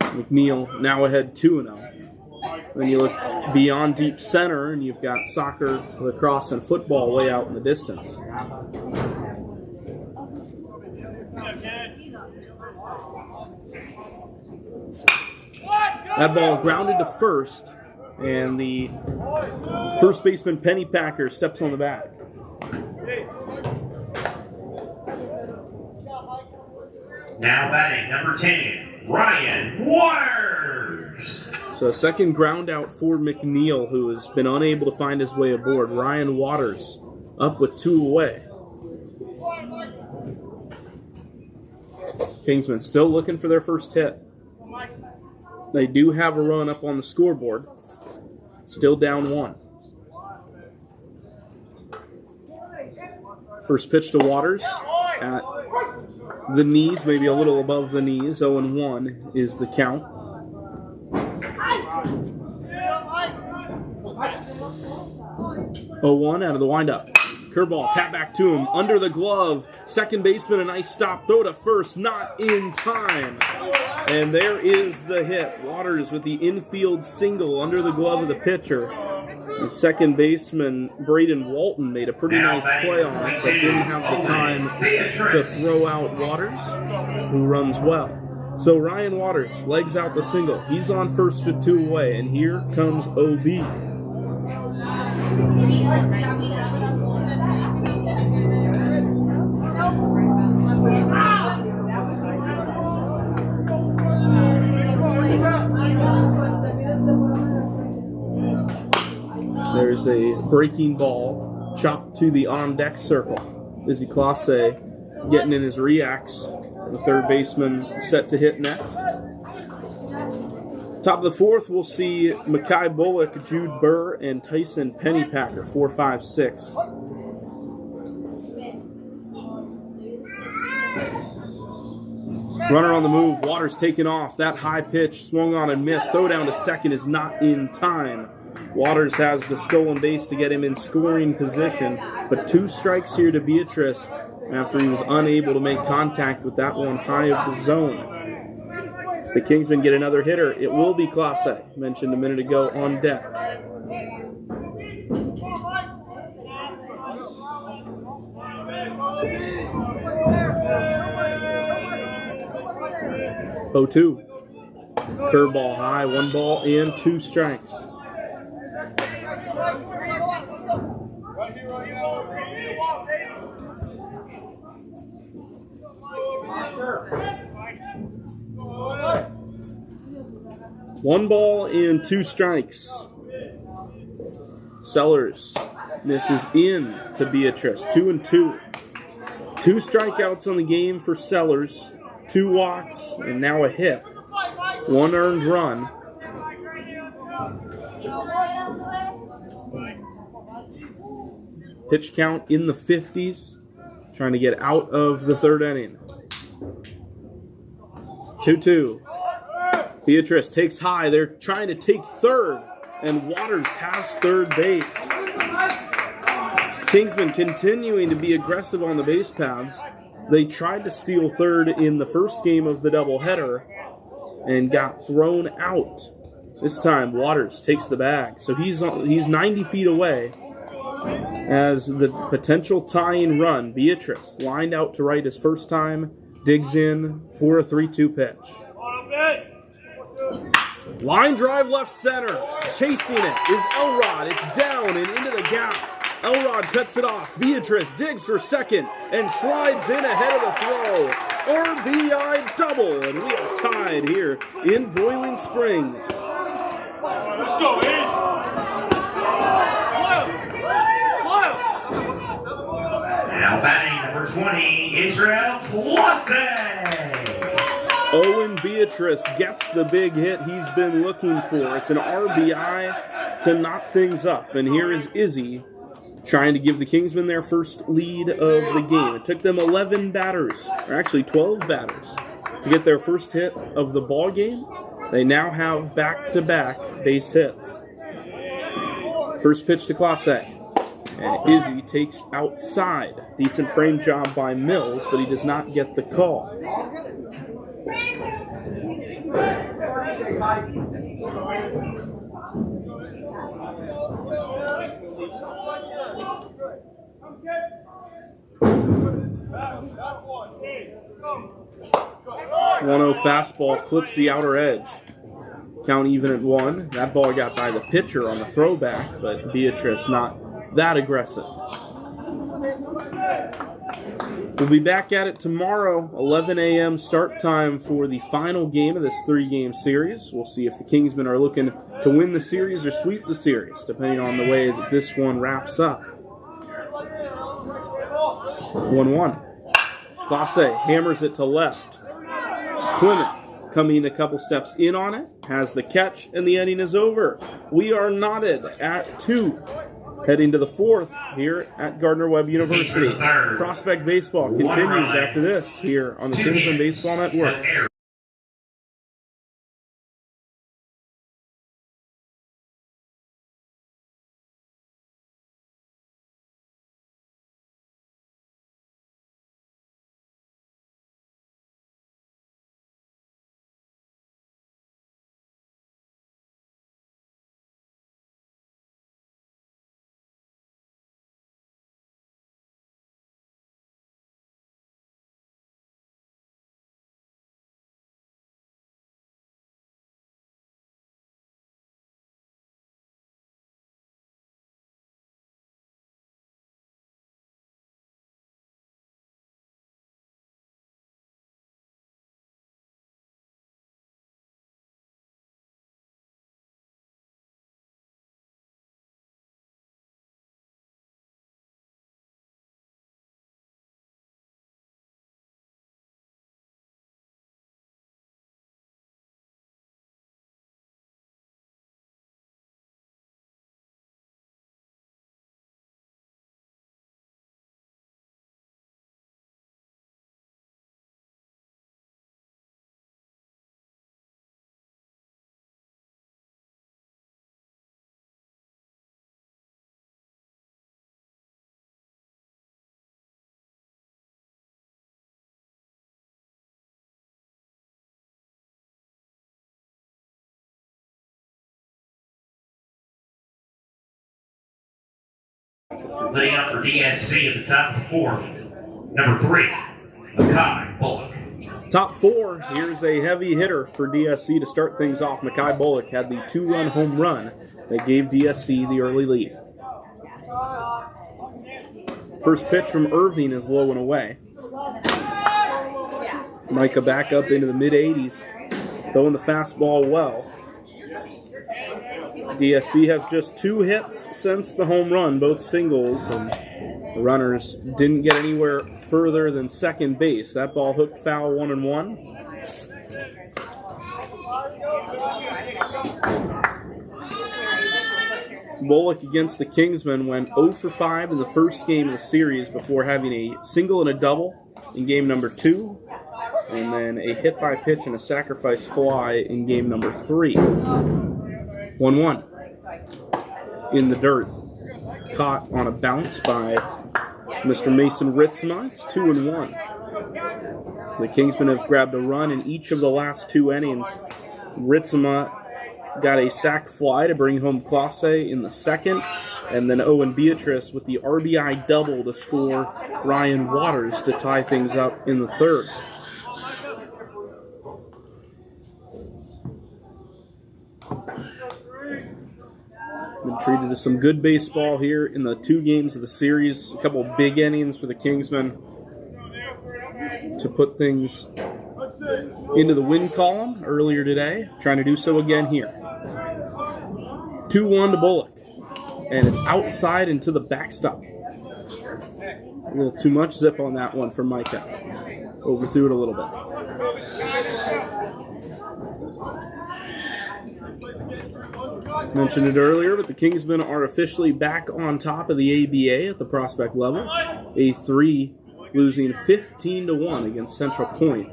McNeil now ahead 2-0. Then you look beyond deep center and you've got soccer, lacrosse, and football way out in the distance. That ball grounded to first, and the first baseman, Penny Packer, steps on the bag. Now batting, number 10, Ryan Waters. So a second ground out for McNeil, who has been unable to find his way aboard. Ryan Waters up with 2 away. Kingsman still looking for their first hit. They do have a run up on the scoreboard. Still down 1. First pitch to Waters at the knees, maybe a little above the knees. 0-1 is the count. 0-1 out of the windup. Curveball, tap back to him, under the glove. Second baseman, a nice stop, throw to first, not in time. And there is the hit. Waters with the infield single under the glove of the pitcher. The second baseman, Braden Walton, made a pretty nice play on it, but didn't have the time to throw out Waters, who runs well. So Ryan Waters legs out the single. He's on first with 2 away, and here comes OB. There's a breaking ball chopped to the on-deck circle. Izzy Classe getting in his reacts. The third baseman set to hit next. Top of the fourth, we'll see Mackay Bullock, Jude Burr, and Tyson Pennypacker, 4, 5, 6. Runner on the move. Waters taken off. That high pitch swung on and missed. Throw down to second is not in time. Waters has the stolen base to get him in scoring position, but 2 strikes here to Beatrice after he was unable to make contact with that one high of the zone. If the Kingsmen get another hitter, it will be Clase, mentioned a minute ago, on deck. Oh, 2. Curveball high, 1 ball and 2 strikes. One ball and 2 strikes. Sellers misses in to Beatrice. 2-2. 2 strikeouts on the game for Sellers. 2 walks and now a hit. 1 earned run. Pitch count in the 50s. Trying to get out of the 3rd inning. 2-2. Beatrice takes high. They're trying to take 3rd, and Waters has 3rd base. Kingsman continuing to be aggressive on the base paths. They tried to steal 3rd in the first game of the doubleheader and got thrown out. This time, Waters takes the bag. So he's 90 feet away as the potential tying run. Beatrice lined out to right his first time, digs in for a 3-2 pitch. Line drive left center. Chasing it is Elrod. It's down and into the gap. Elrod cuts it off. Beatrice digs for second and slides in ahead of the throw. RBI double, and we are tied here in Boiling Springs. Let's go, Ace. Now batting number 20, Israel Clase. Owen Beatrice gets the big hit he's been looking for. It's an RBI to knock things up. And here is Izzy trying to give the Kingsmen their first lead of the game. It took them 11 batters, or actually 12 batters, to get their first hit of the ball game. They now have back-to-back base hits. First pitch to Clase. And Izzy takes outside. Decent frame job by Mills, but he does not get the call. One-0 fastball clips the outer edge. Count even at 1. That ball got by the pitcher on the throwback, but Beatrice not that aggressive. We'll be back at it tomorrow, 11 a.m. start time for the final game of this 3-game series. We'll see if the Kingsmen are looking to win the series or sweep the series, depending on the way that this one wraps up. 1-1. Clase hammers it to left. Clement coming a couple steps in on it, has the catch, and the inning is over. We are knotted at 2. Heading to the 4th here at Gardner-Webb University. Prospect Baseball continues after this here on the Kingsman Baseball Network. Leading up for DSC at the top of the fourth, number 3, Mackay Bullock. Top 4, here's a heavy hitter for DSC to start things off. Mackay Bullock had the 2-run home run that gave DSC the early lead. First pitch from Irving is low and away. Micah back up into the mid-80s, throwing the fastball well. DSC has just 2 hits since the home run, both singles, and the runners didn't get anywhere further than second base. That ball hooked foul 1-1. Bullock against the Kingsmen went 0 for 5 in the first game of the series before having a single and a double in game number 2, and then a hit by pitch and a sacrifice fly in game number 3. 1-1. In the dirt. Caught on a bounce by Mr. Mason Ritzma. It's 2-1. The Kingsmen have grabbed a run in each of the last 2 innings. Ritzma got a sac fly to bring home Classe in the second, and then Owen Beatrice with the RBI double to score Ryan Waters to tie things up in the third. Been treated to some good baseball here in the 2 games of the series. A couple big innings for the Kingsmen to put things into the win column earlier today. Trying to do so again here. 2-1 to Bullock. And it's outside and to the backstop. A little too much zip on that one for Micah. Overthrew it a little bit. Mentioned it earlier, but the Kingsmen are officially back on top of the ABA at the prospect level. A3 losing 15-1 against Central Point.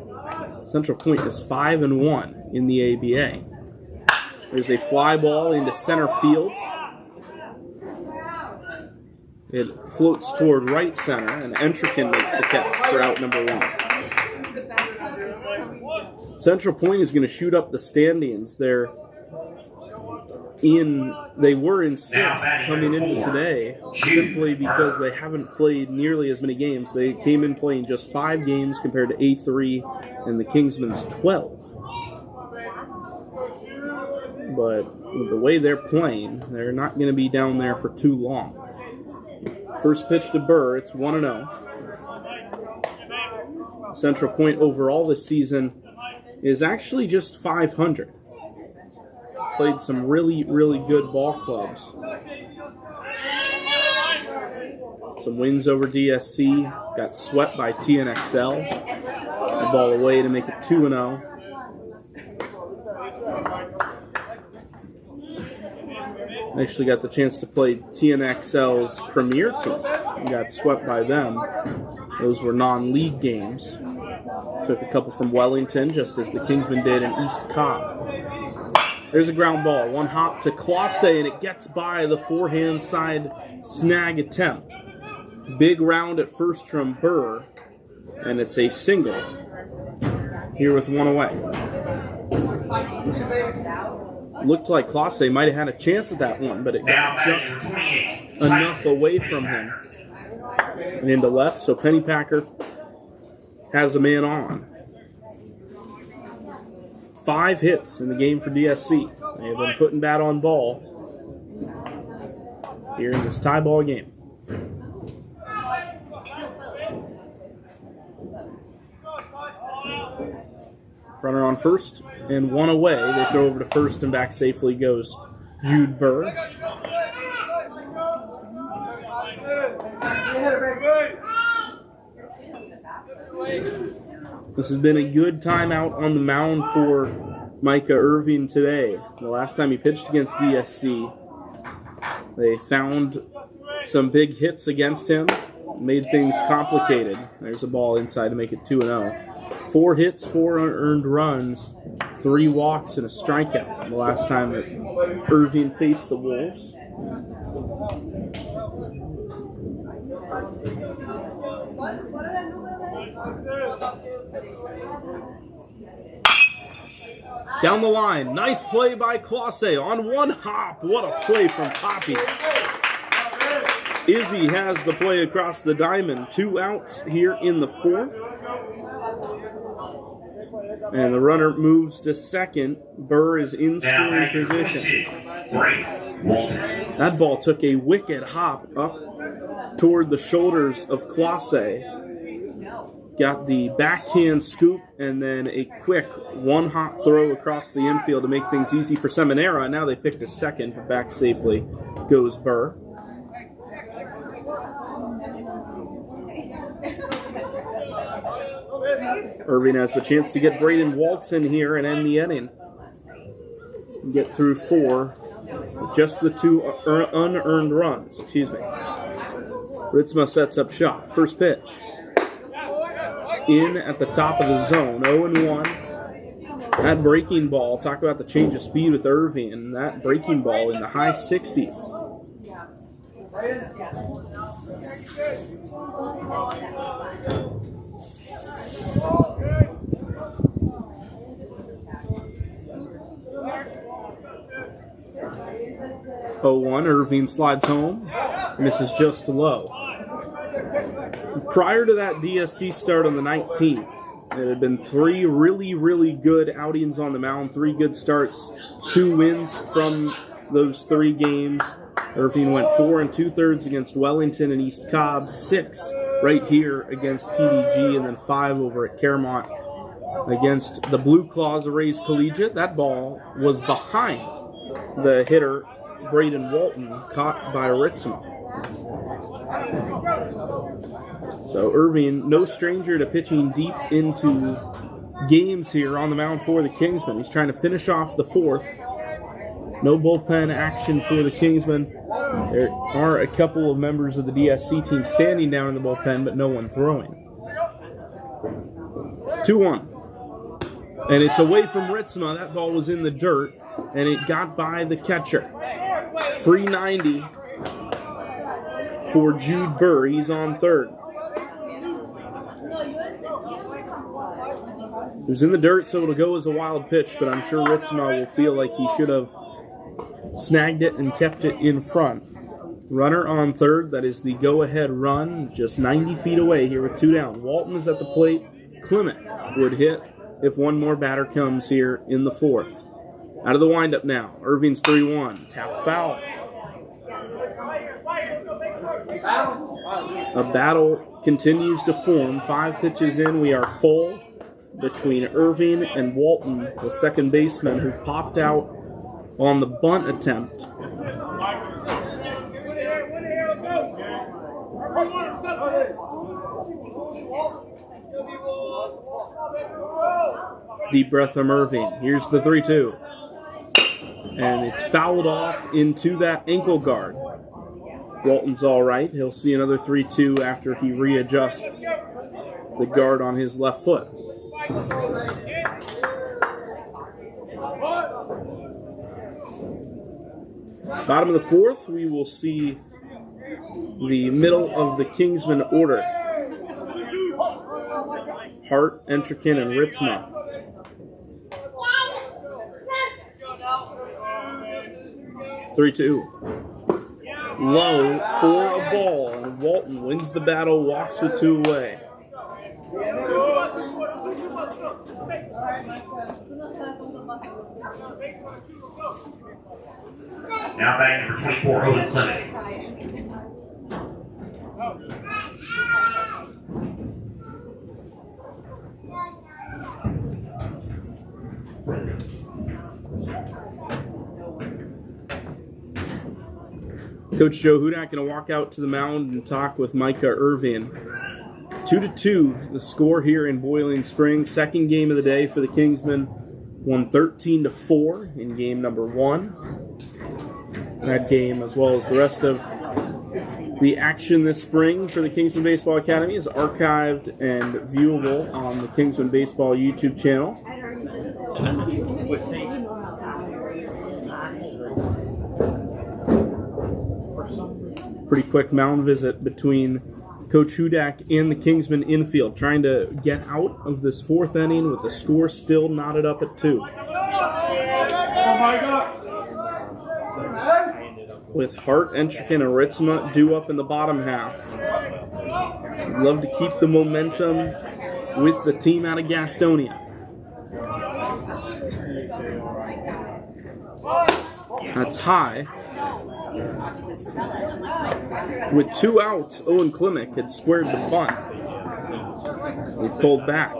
Central Point is 5-1 in the ABA. There's a fly ball into center field. It floats toward right center, and Entrican makes the catch for out number 1. Central Point is going to shoot up the standings. They were in 6th coming into today, simply because they haven't played nearly as many games. They came in playing just 5 games compared to A3 and the Kingsmen's 12. But with the way they're playing, they're not going to be down there for too long. First pitch to Burr, it's 1-0. Central Point overall this season is actually just 500. Played some really, really good ball clubs. Some wins over DSC. Got swept by TNXL. The ball away to make it 2-0. Actually got the chance to play TNXL's premier team. Got swept by them. Those were non-league games. Took a couple from Wellington, just as the Kingsmen did in East Cobb. There's a ground ball. One hop to Classe, and it gets by the forehand side snag attempt. Big round at first from Burr, and it's a single here with 1 away. Looked like Classe might have had a chance at that one, but it got just enough away from him and into left, so Pennypacker has a man on. 5 hits in the game for DSC. They have been putting bat on ball here in this tie ball game. Runner on first and 1 away. They throw over to first and back safely goes Jude Burr. This has been a good time out on the mound for Micah Irving today. The last time he pitched against DSC, they found some big hits against him, made things complicated. There's a ball inside to make it 2-0. 4 hits, 4 unearned runs, 3 walks, and a strikeout the last time that Irving faced the Wolves. Down the line, nice play by Classe on one hop. What a play from Poppy. Izzy has the play across the diamond. 2 outs here in the 4th. And the runner moves to second. Burr is in scoring position. That ball took a wicked hop up toward the shoulders of Clase. Got the backhand scoop and then a quick one-hop throw across the infield to make things easy for Seminara. Now they picked a second, but back safely goes Burr. Irving has the chance to get Braden Waltz in here and end the inning. Get through 4 with just the 2 unearned runs. Ritzma sets up shot. First pitch. In at the top of the zone. 0-1. That breaking ball, talk about the change of speed with Irving, and that breaking ball in the high 60s. Irving slides home, misses just low. Prior to that DSC start on the 19th, it had been 3 really, really good outings on the mound, 3 good starts, 2 wins from those 3 games. Irving went 4 2/3 against Wellington and East Cobb, 6 right here against PDG, and then 5 over at Claremont against the Blue Claws of Rays Collegiate. That ball was behind the hitter, Braden Walton, caught by Ritzma. So Irving, no stranger to pitching deep into games here on the mound for the Kingsmen. He's trying to finish off the 4th. No bullpen action for the Kingsmen. There are a couple of members of the DSC team standing down in the bullpen, but no one throwing. 2-1. And it's away from Ritzma. That ball was in the dirt, and it got by the catcher. 390 for Jude Burr. He's on third. It was in the dirt, so it'll go as a wild pitch, but I'm sure Ritzma will feel like he should have snagged it and kept it in front. Runner on third. That is the go-ahead run, just 90 feet away here with 2 down. Walton is at the plate. Clement would hit if one more batter comes here in the 4th. Out of the windup now. Irving's 3-1. Tap foul. A battle continues to form. 5 pitches in. We are full between Irving and Walton, the second baseman who popped out on the bunt attempt. Deep breath from Irving. Here's the 3-2. And it's fouled off into that ankle guard. Walton's all right. He'll see another 3-2 after he readjusts the guard on his left foot. Bottom of the 4th, we will see the middle of the Kingsman order. Hart, Entrekin, and Ritzma. Three-two. Low for a ball, and Walton wins the battle, walks with 2 away. Now back number 24, Owen Clement. Coach Joe Hudak going to walk out to the mound and talk with Micah Irving. 2-2, the score here in Boiling Springs. Second game of the day for the Kingsmen. Won 13-4 in game number 1. That game, as well as the rest of the action this spring for the Kingsman Baseball Academy, is archived and viewable on the Kingsman Baseball YouTube channel. Pretty quick mound visit between Coach Hudak and the Kingsman infield, trying to get out of this 4th inning with the score still knotted up at 2. with Hart, Entrick, and Aritzma due up in the bottom half. Love to keep the momentum with the team out of Gastonia. That's high. With 2 outs, Owen Klimek had squared the bunt. He pulled back.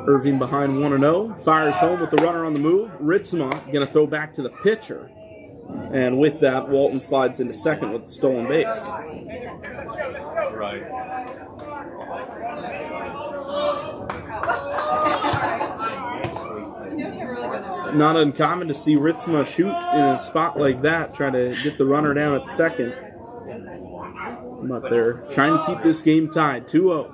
Irving behind 1-0, fires home with the runner on the move. Ritzma going to throw back to the pitcher. And with that, Walton slides into second with the stolen base. Right. Not uncommon to see Ritzma shoot in a spot like that, try to get the runner down at second. But they're trying to keep this game tied. 2-0.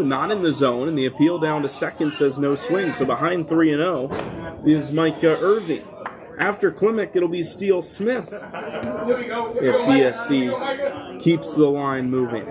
Not in the zone, and the appeal down to second says no swing. So behind 3-0 is Micah Irving. After Klimek, it'll be Steele Smith if DSC keeps the line moving.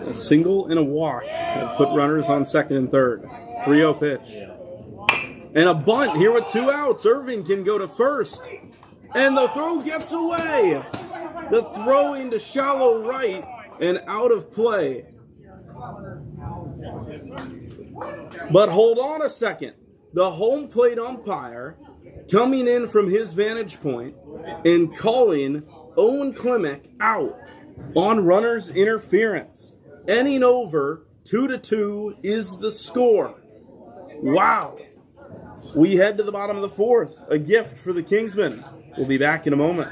A single and a walk that put runners on second and third. 3-0 pitch. And a bunt here with 2 outs. Irving can go to first. And the throw gets away. The throw into shallow right and out of play. But hold on a second. The home plate umpire coming in from his vantage point and calling Owen Klimek out on runner's interference. Inning over, 2-2 is the score. Wow. We head to the bottom of the fourth. A gift for the Kingsmen. We'll be back in a moment.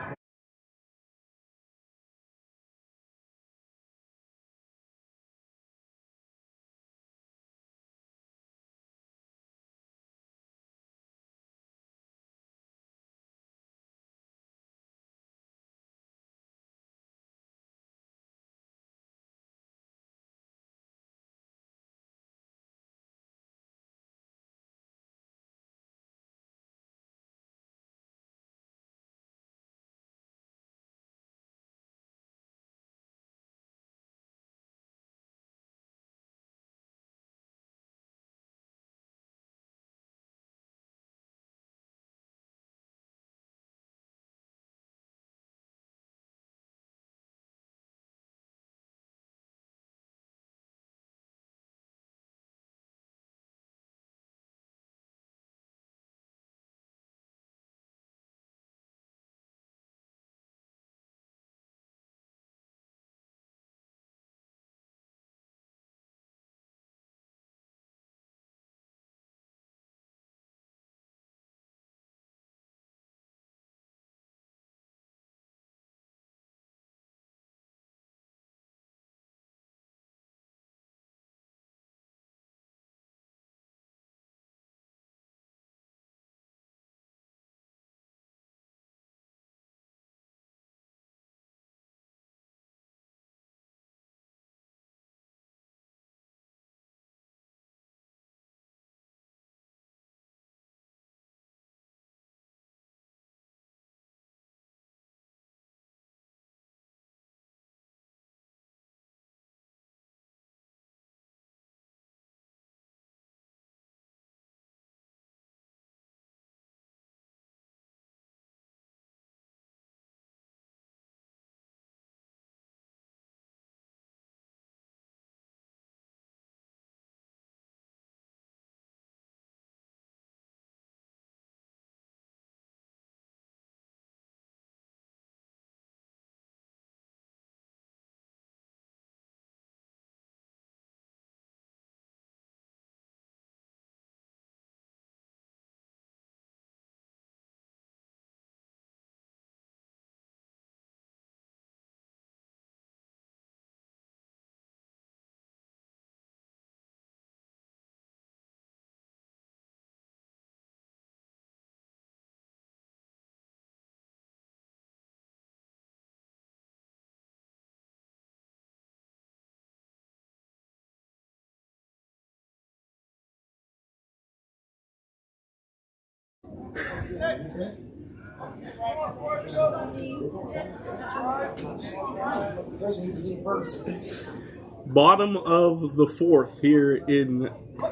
Bottom of the fourth here in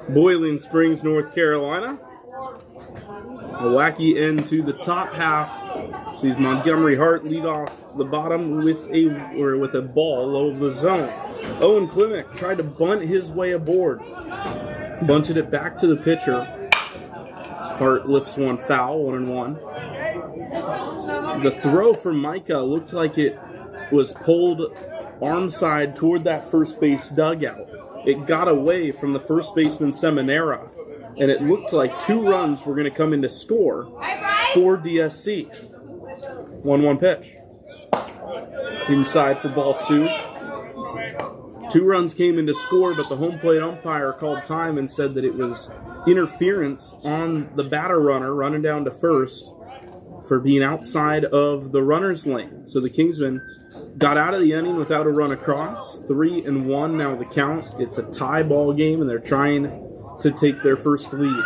Boiling Springs, North Carolina. A wacky end to the top half. Sees Montgomery Hart lead off the bottom with a ball low of the zone. Owen Klimek tried to bunt his way aboard. Bunted it back to the pitcher. Hart lifts one foul, 1-1. The throw from Micah looked like it was pulled arm side toward that first base dugout. It got away from the first baseman Seminara, and it looked like 2 runs were going to come in to score for DSC. 1-1 pitch. Inside for ball 2. 2 runs came in to score, but the home plate umpire called time and said that it was interference on the batter runner running down to first for being outside of the runner's lane. So the Kingsmen got out of the inning without a run across. 3-1 now the count. It's a tie ball game, and they're trying to take their first lead.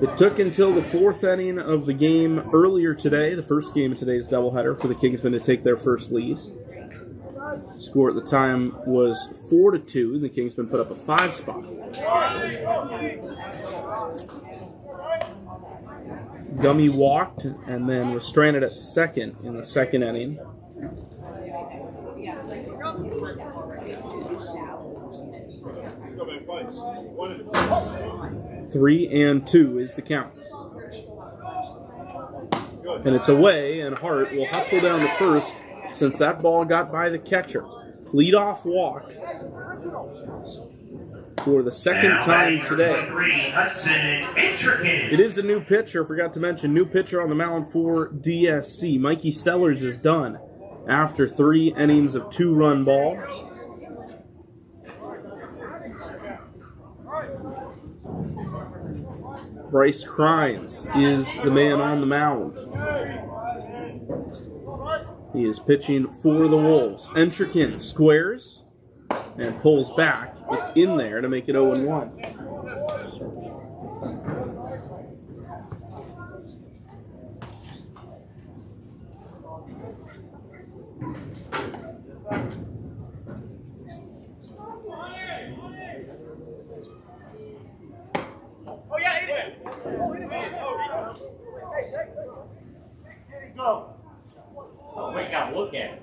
It took until the 4th inning of the game earlier today, the first game of today's doubleheader, for the Kingsmen to take their first lead. Score at the time was 4-2, and the Kingsmen put up a 5 spot. Gummy walked and then was stranded at second in the 2nd inning. Three and 2 is the count. And it's away, and Hart will hustle down to first since that ball got by the catcher. Leadoff walk for the 2nd time today. It is a new pitcher, forgot to mention, new pitcher on the mound for DSC. Mikey Sellers is done after 3 innings of 2-run ball. Bryce Crines is the man on the mound. He is pitching for the Wolves. Entrekin squares and pulls back. It's in there to make it 0-1. Oh, we gotta look at it.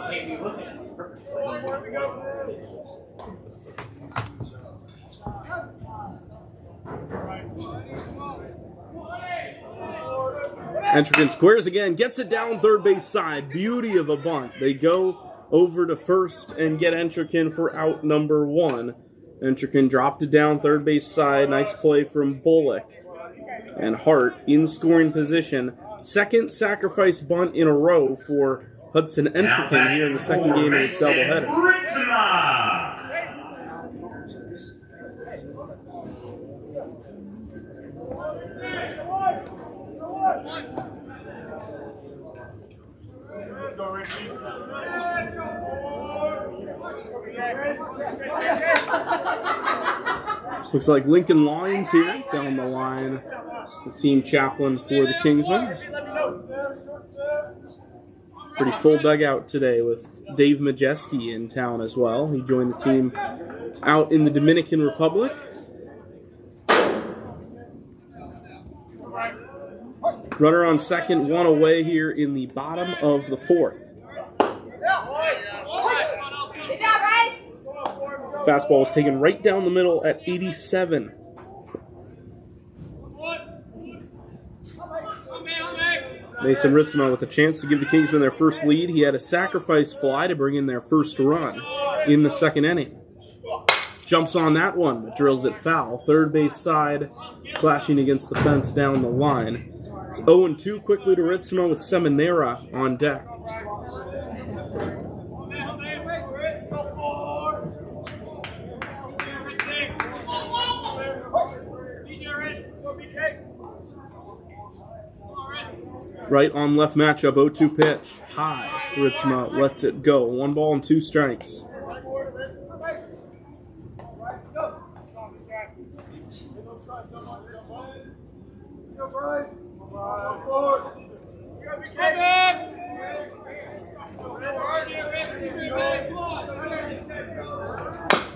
Can't be looking at it perfectly. Entrekin squares again, gets it down third base side. Beauty of a bunt. They go over to first and get Entrekin for out number 1. Entrekin dropped it down third base side. Nice play from Bullock. And Hart in scoring position. 2nd sacrifice bunt in a row for Hudson Entrekin here in the 2nd game of this doubleheader. Looks like Lincoln Lyons here down the line, the team chaplain for the Kingsmen. Pretty full dugout today with Dave Majeski in town as well. He joined the team out in the Dominican Republic. Runner on second, 1 away here in the bottom of the 4th. Fastball was taken right down the middle at 87. Mason Ritzma with a chance to give the Kingsmen their first lead. He had a sacrifice fly to bring in their first run in the 2nd inning. Jumps on that one, but drills it foul. Third base side, clashing against the fence down the line. It's 0-2 quickly to Ritzma with Seminara on deck. Right on left matchup, 0-2 pitch, high. Ritzma lets it go. 1 ball and 2 strikes.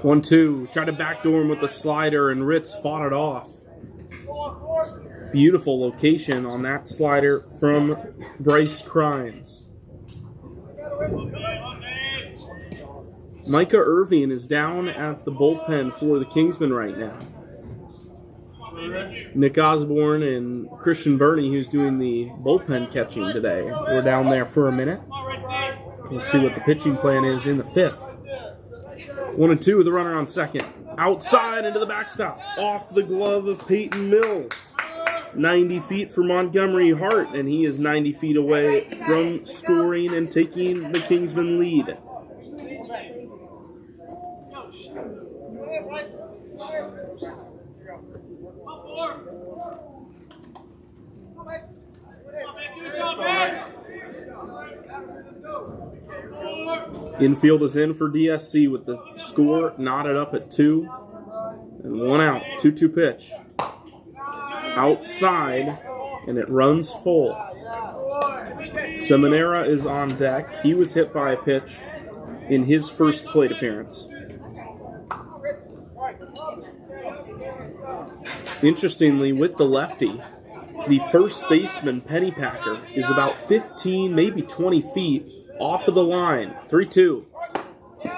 One, two. Tried to backdoor him with the slider, and Ritz fought it off. Beautiful location on that slider from Bryce Crines. Micah Irving is down at the bullpen for the Kingsmen right now. Nick Osborne and Christian Burney, who's doing the bullpen catching today, we're down there for a minute. We'll see what the pitching plan is in the 5th. 1 and 2 with a runner on second. Outside into the backstop. Off the glove of Peyton Mills. 90 feet for Montgomery Hart, and he is 90 feet away from scoring and taking the Kingsman lead. Infield is in for DSC with the score knotted up at 2. And 1 out. 2-2 pitch. Outside, and it runs full. Seminara is on deck. He was hit by a pitch in his first plate appearance. Interestingly, with the lefty, the first baseman, Pennypacker, is about 15, maybe 20 feet off of the line. 3-2.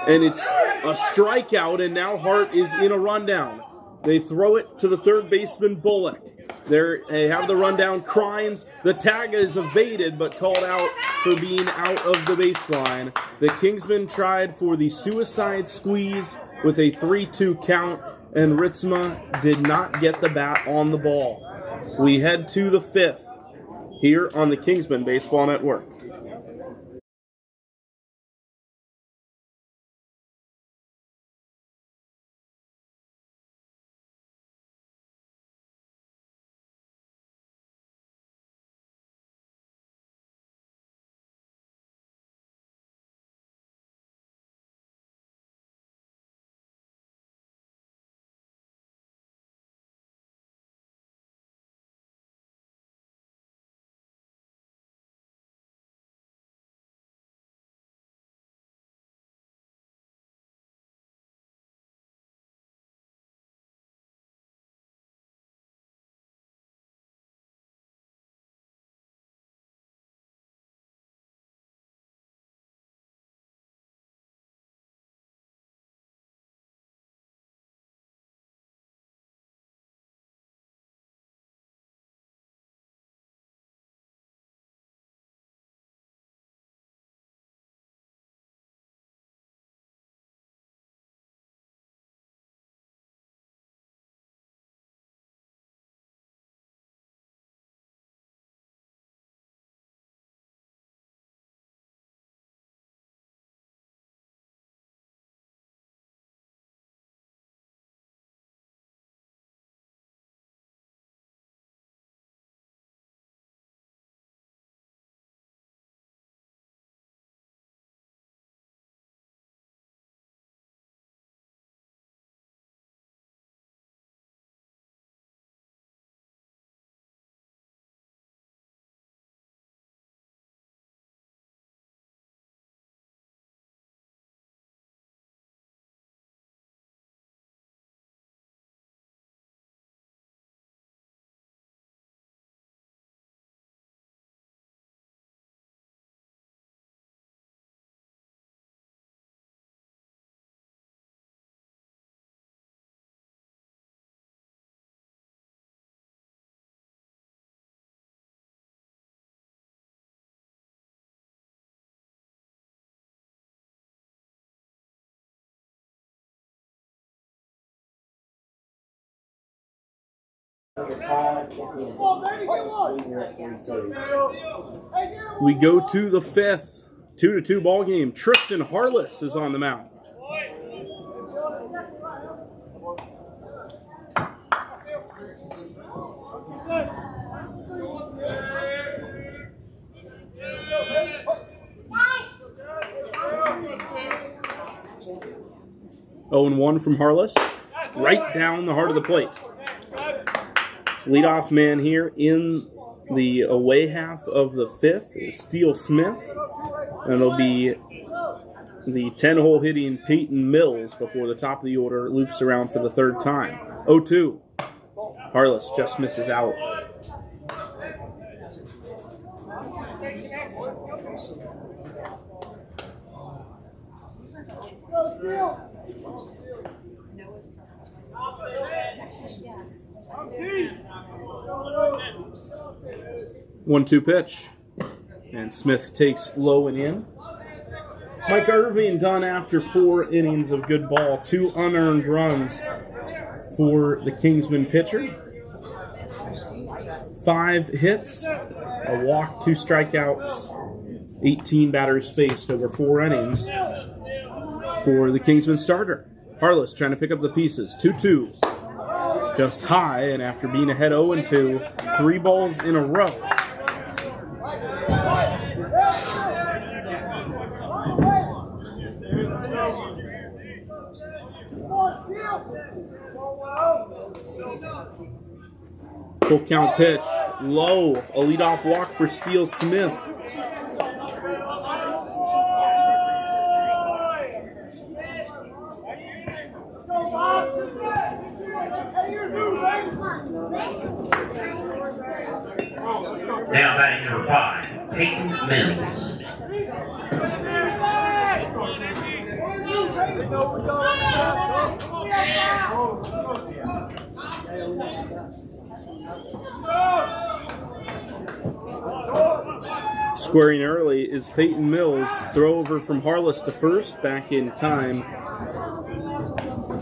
And it's a strikeout, and now Hart is in a rundown. They throw it to the third baseman, Bullock. They have the rundown. Crines, the tag is evaded, but called out for being out of the baseline. The Kingsmen tried for the suicide squeeze with a 3-2 count, and Ritzma did not get the bat on the ball. We head to the 5th here on the Kingsman Baseball Network. We go to the 5th, 2-2 ball game. Tristan Harless is on the mound. 0-1 from Harless. Right down the heart of the plate. Leadoff man here in the away half of the fifth is Steele Smith. And it'll be the 10-hole hitting Peyton Mills before the top of the order loops around for the third time. 0-2. Harless just misses out. One-two pitch. And Smith takes low and in. Mike Irving done after 4 innings of good ball. 2 unearned runs for the Kingsman pitcher. 5 hits, a walk, 2 strikeouts, 18 batters faced over 4 innings for the Kingsman starter. Harless trying to pick up the pieces. 2-2. Just high, and after being ahead 0-2, 3 balls in a row. Full count pitch, low, a leadoff walk for Steele Smith. Now batting number 5, Peyton Mills. Squaring early is Peyton Mills. Throw over from Harless to first, back in time.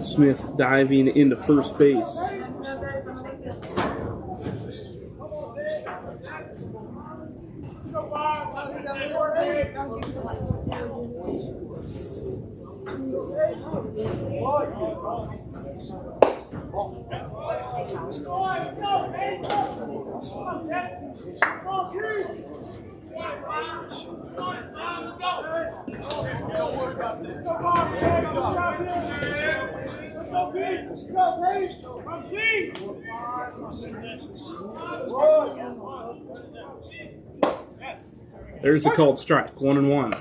Smith diving into first base. There's a called strike, 1-1.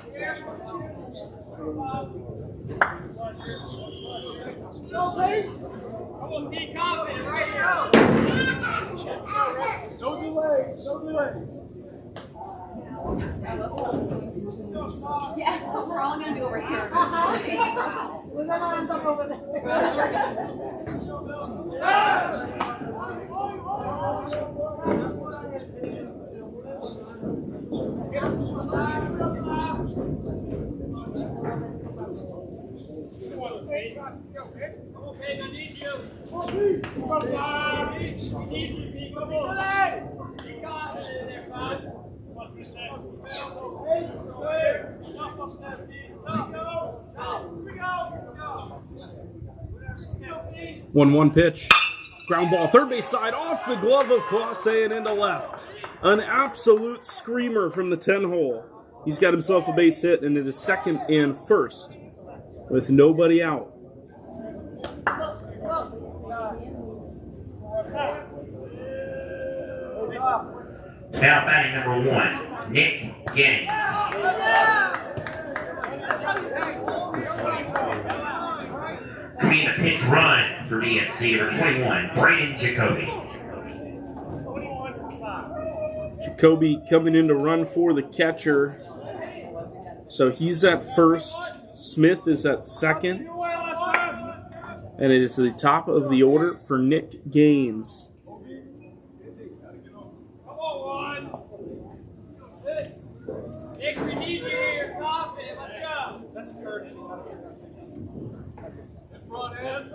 Yeah, we're all gonna be over here. One pitch. Ground ball, third base side, off the glove of Classe and into left. An absolute screamer from the 10-hole. He's got himself a base hit, and it is second and first with nobody out. Now batting number 1, Nick Gaines. Coming the pitch run for DSC, number 21, Braden Jacoby. Jacoby coming in to run for the catcher. So he's at first. Smith is at second. And it is the top of the order for Nick Gaines. Nick, we need you here. You're confident. Let's go. That's a courtesy. Front end.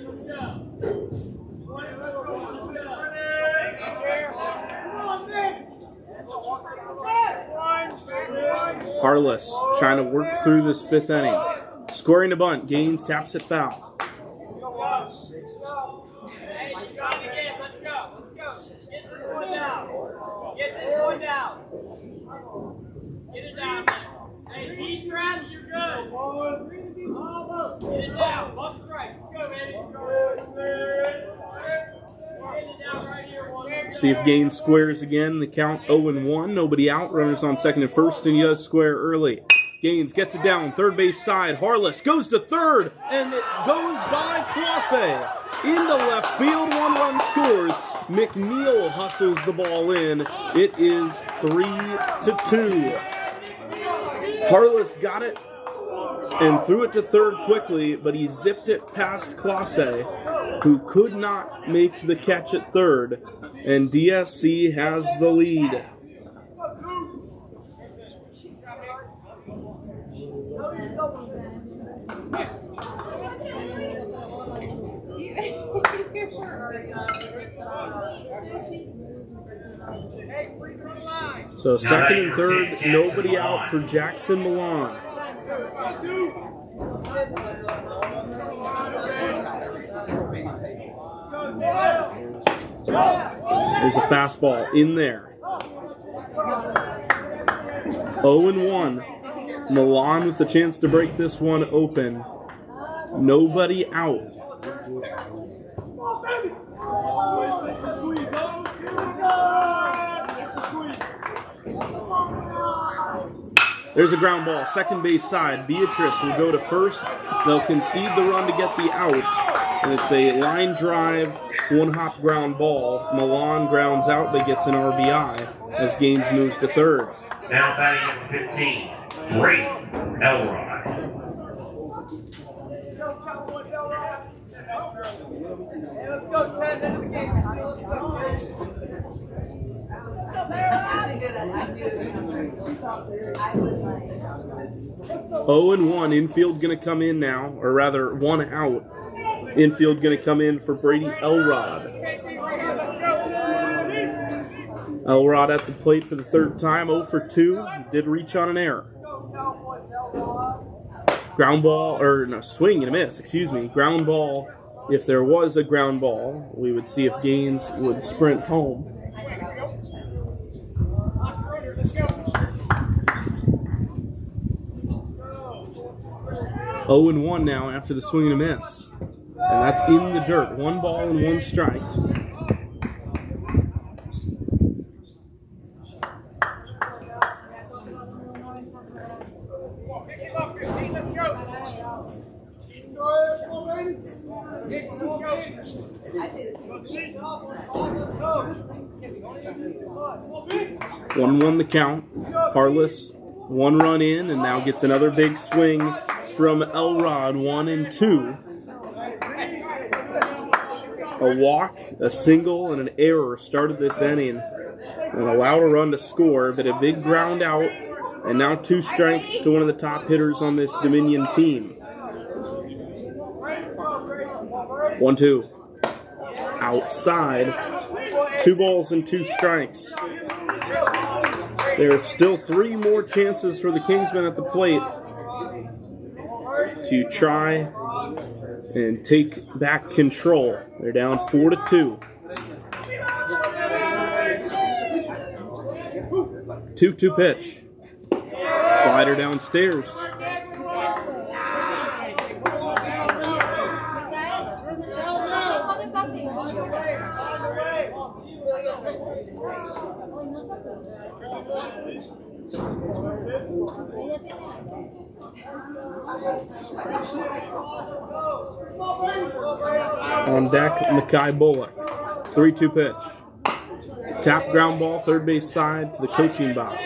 Let's go. Harless trying to work through this 5th inning. Scoring a bunt. Gaines taps it foul. Hey, you got it again. Let's go. Let's go. Get this one down. Get this one down. Get it down, man. Hey, deep stretch. You're good. See if Gaines squares again. The count 0-1. Nobody out. Runners on second and first, and he does square early. Gaines gets it down. Third base side. Harless goes to third, and it goes by Classe. Into left field. 1 run scores. McNeil hustles the ball in. It is 3-2. Harless got it and threw it to third quickly, but he zipped it past Classe, who could not make the catch at third, and DSC has the lead. So second and third, nobody out for Jackson Milan. There's a fastball in there. 0-1. Milan with the chance to break this one open. Nobody out. There's a ground ball, second base side. Beatrice will go to first. They'll concede the run to get the out. And it's a line drive, 1-hop ground ball. Milan grounds out, but gets an RBI as Gaines moves to third. Now batting at 15, Brady Elrod. Let's go 10 into the game. 0-1, infield going to come in now, or rather 1 out. Infield going to come in for Brady Elrod. Elrod at the plate for the third time, 0 for 2. Did reach on an error. Ground ball, or no, swing and a miss, excuse me. Ground ball. If there was a ground ball, we would see if Gaines would sprint home. 0-1 now after the swing and a miss. And that's in the dirt. 1 ball and 1 strike. One the count. Harless, 1 run in, and now gets another big swing from Elrod, 1-2. A walk, a single, and an error started this inning and allowed a run to score, but a big ground out, and now 2 strikes to one of the top hitters on this Dominion team. 1-2. Outside. 2 balls and 2 strikes. There are still 3 more chances for the Kingsmen at the plate to try and take back control. They're down 4-2. 2-2 pitch. Slider downstairs. On deck, Mackay Bullock. 3-2 pitch. Tap ground ball, third base side to the coaching box.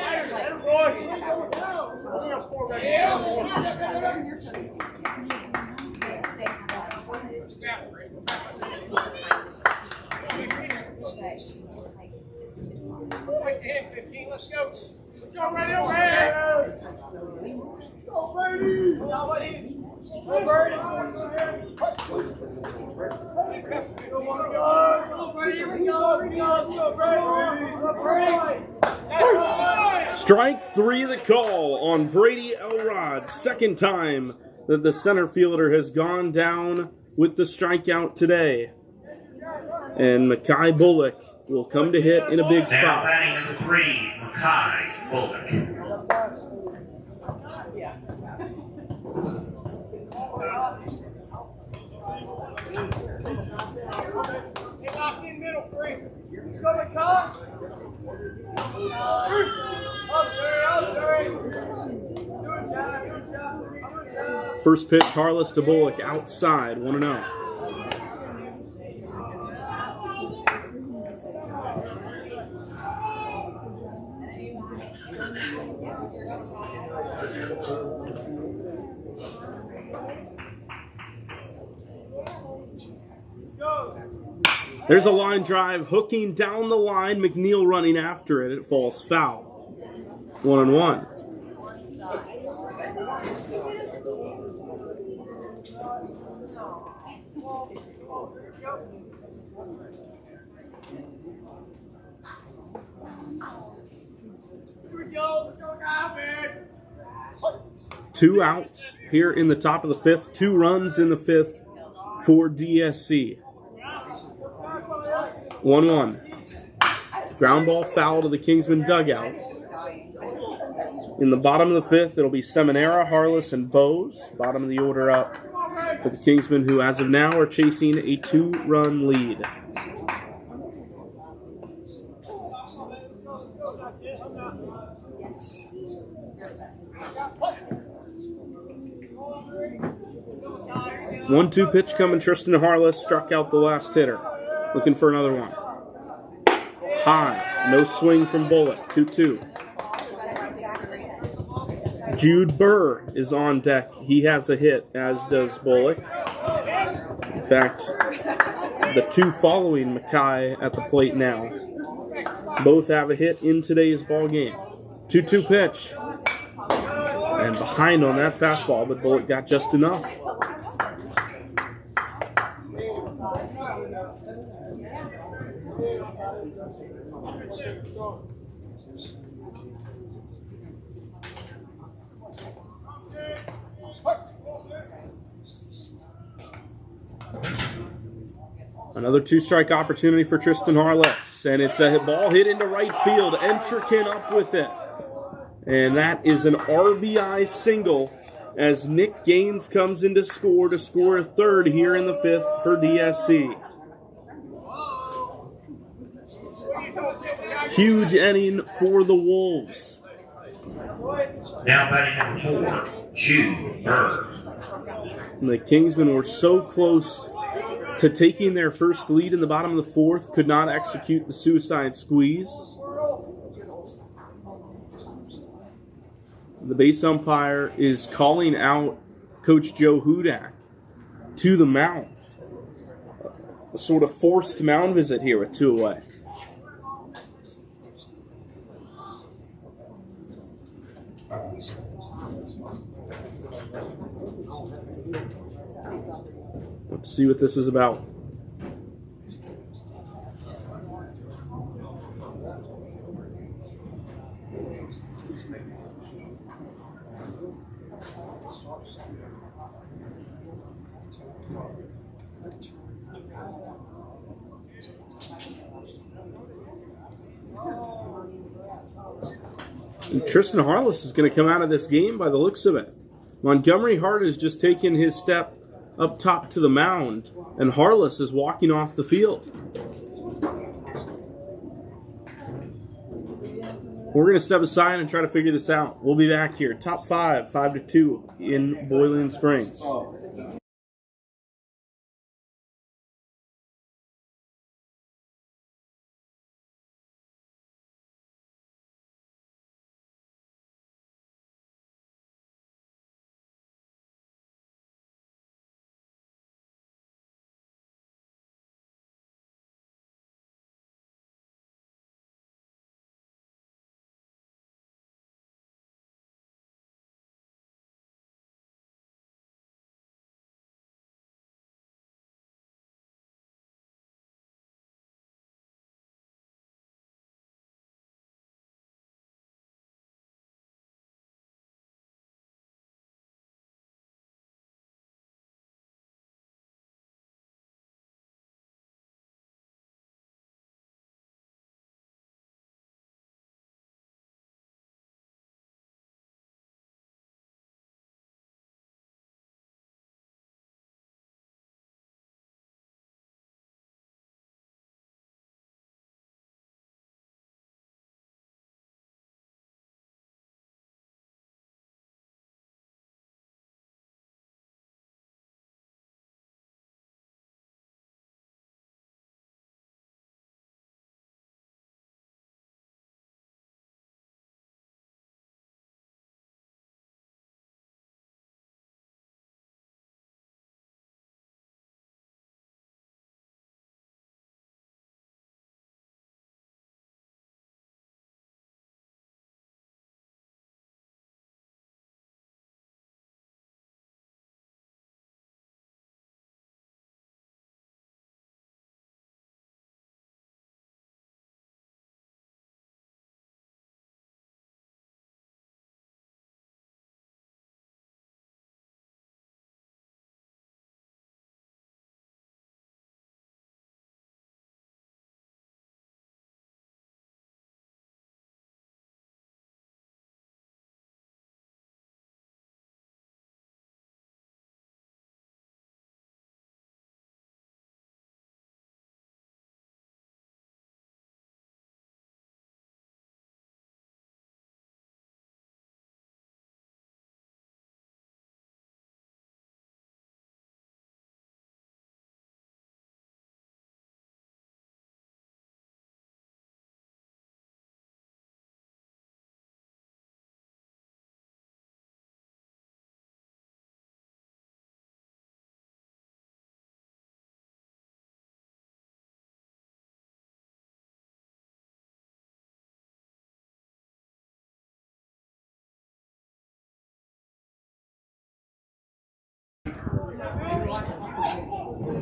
Let's go. Let's go right over. Go, Brady. Go, Brady. Go, Brady. Strike 3 the call on Brady Elrod. Second time that the center fielder has gone down with the strikeout today. And Mackay Bullock will come to hit in a big spot. Now batting number 3, Mackay Bullock. First pitch, Harless to Bullock, outside, 1-0. There's a line drive, hooking down the line, McNeil running after it. It falls foul. 1-1. Two outs here in the top of the fifth. 2 runs in the fifth for DSC. 1-1. Ground ball foul to the Kingsman dugout. In the bottom of the fifth, it'll be Seminara, Harless, and Bose. Bottom of the order up for the Kingsmen, who as of now are chasing a 2-run lead. One-two pitch coming. Tristan Harless struck out the last hitter. Looking for another one. High. No swing from Bullock. 2-2. Jude Burr is on deck. He has a hit, as does Bullock. In fact, the two following Mackay at the plate now both have a hit in today's ball game. 2-2 pitch. And behind on that fastball, but Bullock got just enough. Another 2-strike opportunity for Tristan Harless, and it's a ball hit into right field. Entrekin up with it. And that is an RBI single as Nick Gaines comes in to score a third here in the fifth for DSC. Huge inning for the Wolves. Now batting number 4, Jude Burr. And the Kingsmen were so close to taking their first lead in the bottom of the fourth, could not execute the suicide squeeze. The base umpire is calling out Coach Joe Hudak to the mound. A sort of forced mound visit here with 2 away. Let's see what this is about. And Tristan Harless is going to come out of this game by the looks of it. Montgomery Hart has just taken his step up top to the mound, and Harless is walking off the field. We're going to step aside and try to figure this out. We'll be back here. Top 5, 5-2 in Boiling Springs.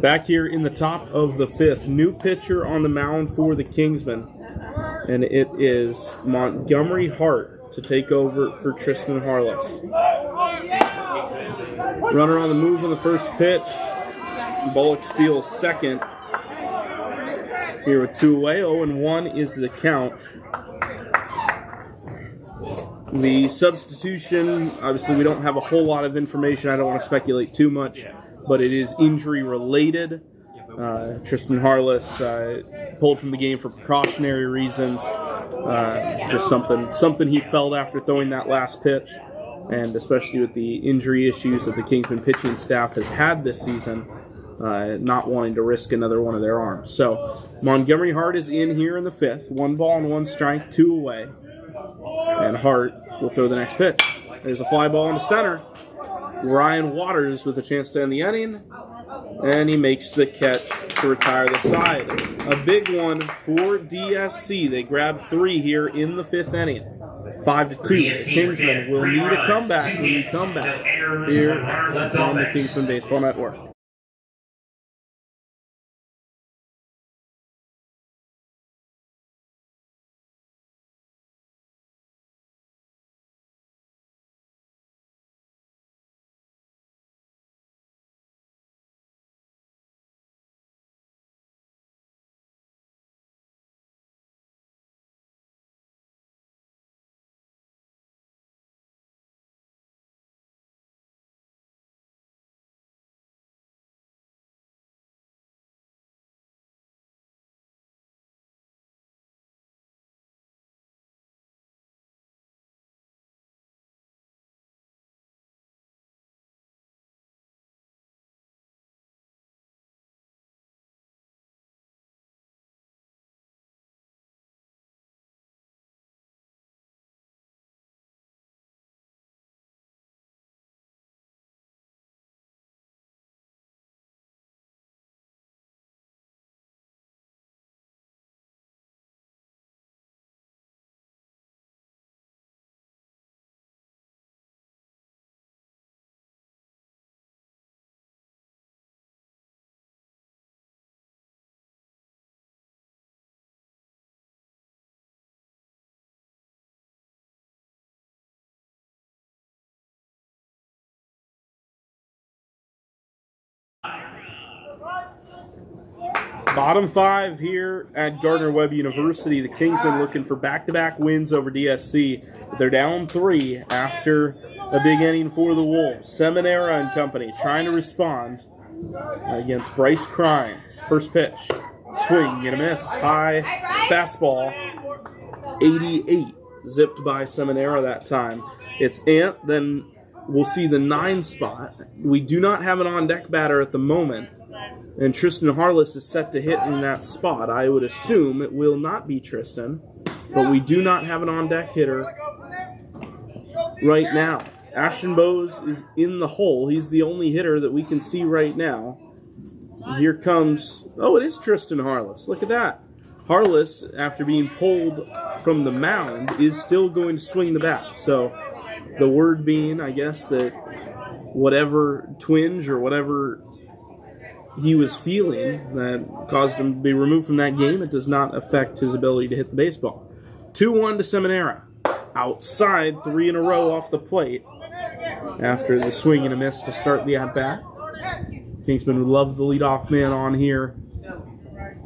Back here in the top of the fifth, new pitcher on the mound for the Kingsmen, and it is Montgomery Hart to take over for Tristan Harless. Runner on the move on the first pitch. Bullock steals second. Here with 2 away, 0-1 is the count. The substitution, obviously we don't have a whole lot of information. I don't want to speculate too much, but it is injury related. Tristan Harless pulled from the game for precautionary reasons. Just something he felt after throwing that last pitch, and especially with the injury issues that the Kingsman pitching staff has had this season, not wanting to risk another one of their arms. So Montgomery Hart is in here in the fifth. 1 ball and 1 strike, 2 away. And Hart will throw the next pitch. There's a fly ball into center. Ryan Waters with a chance to end the inning. And he makes the catch to retire the side. A big one for DSC. They grabbed 3 here in the 5th inning. 5-2. Kingsman will need a comeback when we come back here on the Kingsman Baseball Network. Bottom 5 here at Gardner-Webb University. The Kingsmen looking for back-to-back wins over DSC. They're down 3 after a big inning for the Wolves. Seminara and company trying to respond against Bryce Crines. First pitch, swing and a miss. High fastball, 88, zipped by Seminara that time. It's Ant, then we'll see the 9 spot. We do not have an on-deck batter at the moment, and Tristan Harless is set to hit in that spot. I would assume it will not be Tristan, but we do not have an on-deck hitter right now. Ashton Bowes is in the hole. He's the only hitter that we can see right now. Here comes, oh, it is Tristan Harless. Look at that. Harless, after being pulled from the mound, is still going to swing the bat. So the word being, I guess, that whatever twinge or whatever he was feeling that caused him to be removed from that game, it does not affect his ability to hit the baseball. 2-1 to Seminara. Outside, 3 in a row off the plate after the swing and a miss to start the at-bat. Kingsman would love the leadoff man on here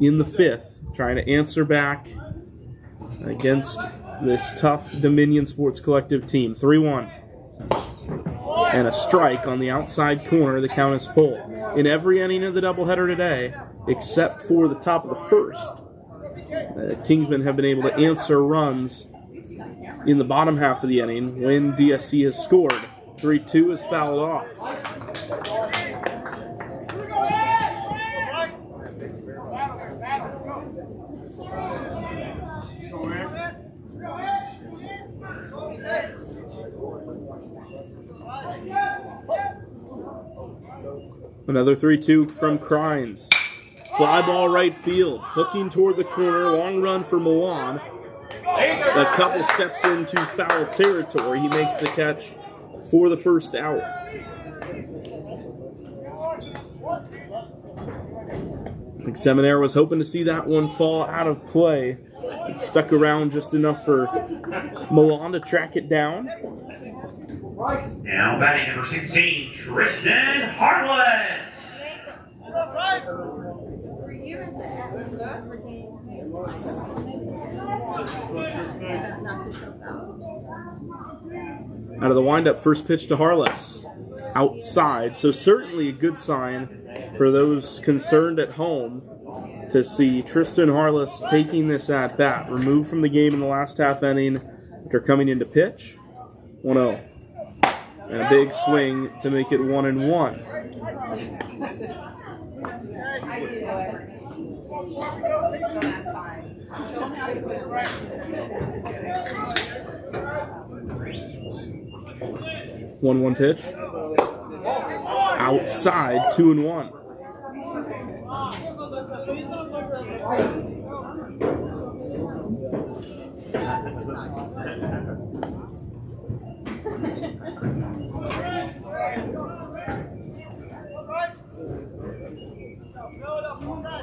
in the 5th, trying to answer back against this tough Dominion Sports Collective team. 3-1. And a strike on the outside corner. The count is full. In every inning of the doubleheader today, except for the top of the first, Kingsmen have been able to answer runs in the bottom half of the inning when DSC has scored. 3-2 is fouled off. Another 3-2 from Crines. Fly ball right field, hooking toward the corner, long run for Milan. A couple steps into foul territory. He makes the catch for the first out. Seminaire was hoping to see that one fall out of play. It stuck around just enough for Milan to track it down. Now batting number 16, Tristan Harless. Out of the windup, first pitch to Harless. Outside, so certainly a good sign for those concerned at home to see Tristan Harless taking this at bat, removed from the game in the last half inning after coming into pitch. 1-0. And a big swing to make it 1-1. One pitch. Outside, 2-1.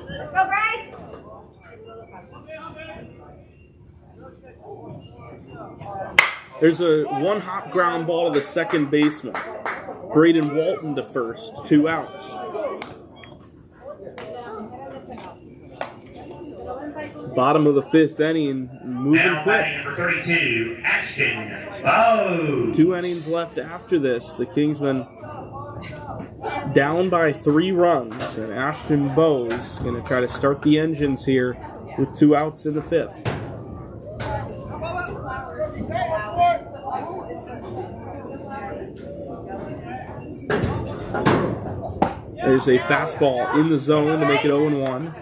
Let's go, Bryce! There's a one-hop ground ball to the second baseman. Braden Walton to first, 2 outs. Bottom of the 5th inning, moving Now quick. batting number 32, Ashton Bowes. 2 innings left after this. The Kingsmen down by 3 runs, and Ashton Bowes going to try to start the engines here with 2 outs in the 5th. There's a fastball in the zone to make it 0-1.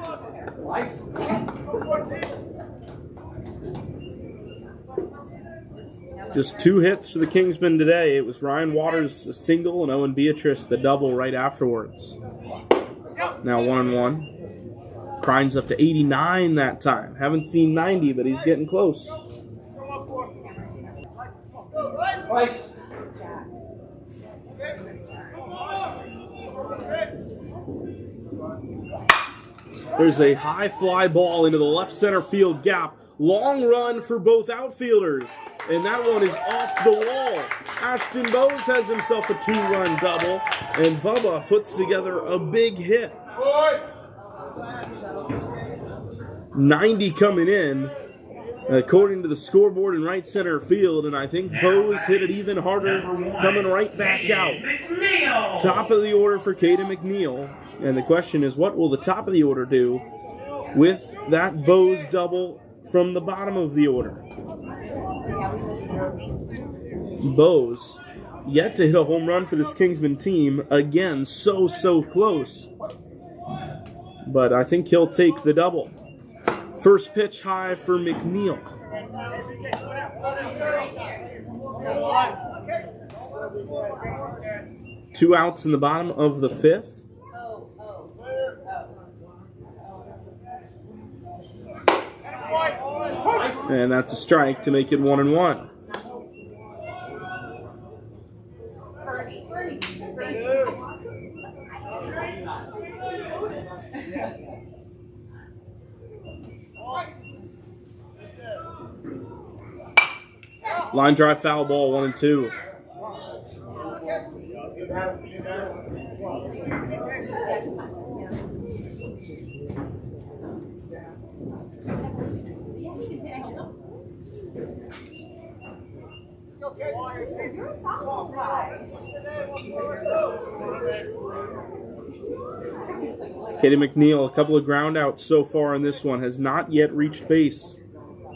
Just 2 hits for the Kingsmen today. It was Ryan Waters a single and Owen Beatrice the double right afterwards. Now 1-1. Crine's up to 89 that time. Haven't seen 90, but he's getting close. There's a high fly ball into the left center field gap. Long run for both outfielders. And that one is off the wall. Ashton Bowes has himself a 2-run double. And Bubba puts together a big hit. 90 coming in, according to the scoreboard in right center field. And I think Bowes hit it even harder, coming right back out. Top of the order for Caden McNeil. And the question is, what will the top of the order do with that Bowes double from the bottom of the order? Bowes yet to hit a home run for this Kingsman team. Again, so close. But I think he'll take the double. First pitch high for McNeil. Two outs in the bottom of the 5th. And that's a strike to make it 1-1. Line drive foul ball, 1-2. Katie McNeil, a couple of ground outs so far in this one, has not yet reached base.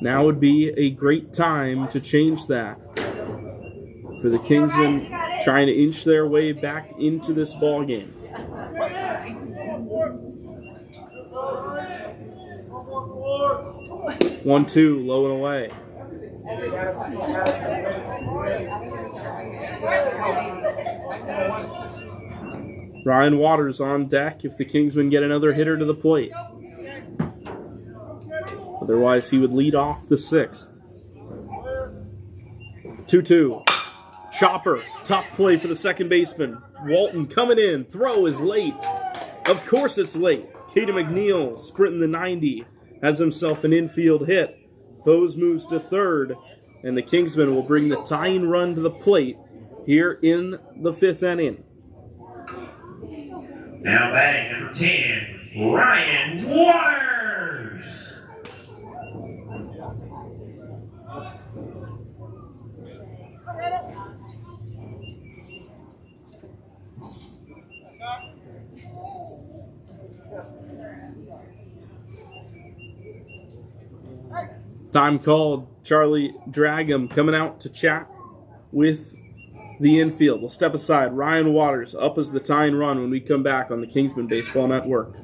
Now would be a great time to change that. For the Kingsmen trying to inch their way back into this ball game. 1-2, low and away. Ryan Waters on deck if the Kingsmen get another hitter to the plate. Otherwise, he would lead off the 6th. 2-2. Chopper, tough play for the second baseman. Walton coming in, throw is late. Of course it's late. Caden McNeil sprinting the 90, has himself an infield hit. Bose moves to third, and the Kingsmen will bring the tying run to the plate here in the 5th inning. Now batting number 10, Ryan Waters. Time called. Charlie Dragum coming out to chat with the infield. We'll step aside. Ryan Waters up as the tying run when we come back on the Kingsman Baseball Network.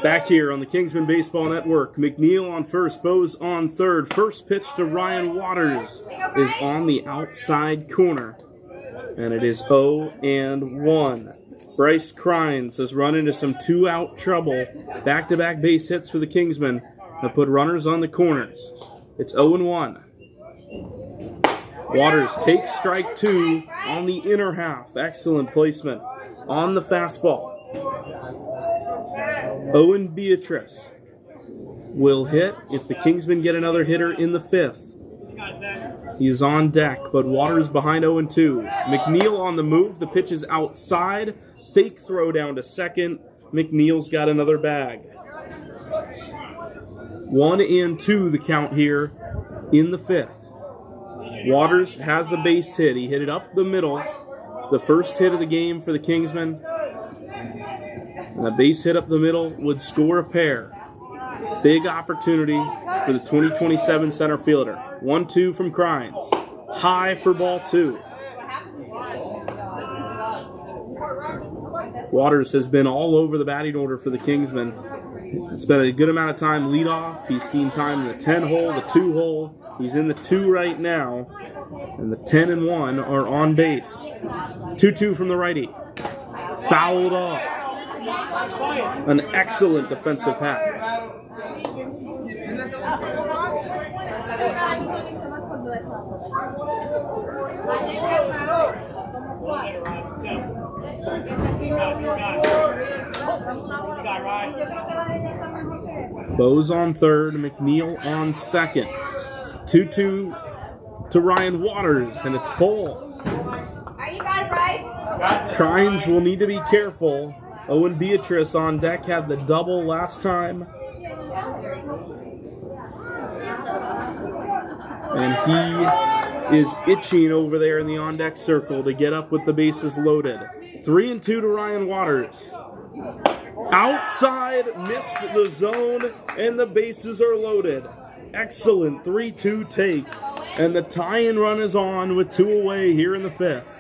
Back here on the Kingsman Baseball Network, McNeil on first, Bose on third. First pitch to Ryan Waters is on the outside corner, and it is 0-1. Bryce Crines has run into some 2-out trouble. Back-to-back base hits for the Kingsmen that put runners on the corners. It's 0-1. Waters takes strike 2 on the inner half. Excellent placement on the fastball. Owen Beatrice will hit if the Kingsmen get another hitter in the 5th. He is on deck, but Waters behind 0-2. McNeil on the move. The pitch is outside. Fake throw down to second. McNeil's got another bag. 1-2 the count here in the 5th. Waters has a base hit. He hit it up the middle. The first hit of the game for the Kingsmen. And a base hit up the middle would score a pair. Big opportunity for the 2027 center fielder. 1-2 from Crines. High for ball 2. Waters has been all over the batting order for the Kingsmen. Spent a good amount of time leadoff. He's seen time in the 10-hole, the 2-hole. He's in the 2 right now. And the 10 and 1 are on base. 2-2 from the righty. Fouled off. An excellent defensive hack. Bose on third, McNeil on second. 2-2 to Ryan Waters, and it's full. Crines will need to be careful. Owen Beatrice on deck, had the double last time. And he is itching over there in the on-deck circle to get up with the bases loaded. 3-2 to Ryan Waters. Outside, missed the zone, and the bases are loaded. Excellent 3-2 take. And the tie-in run is on with 2 away here in the 5th.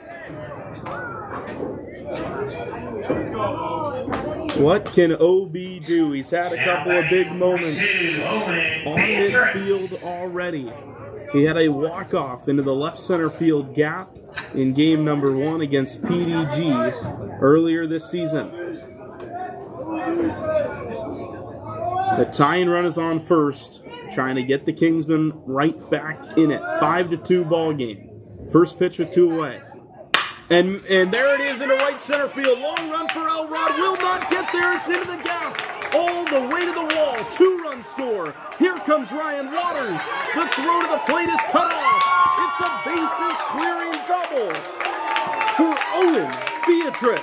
What can OB do? He's had a couple of big moments on this field already. He had a walk-off into the left center field gap in game number 1 against PDG earlier this season. The tying run is on first, trying to get the Kingsmen right back in it. 5-2 ball game. First pitch with 2 away. And there it is into right center field. Long run for Elrod. Will not get there. It's into the gap. All the way to the wall. 2-run score. Here comes Ryan Waters. The throw to the plate is cut off. It's a bases clearing double for Owen Beatrice.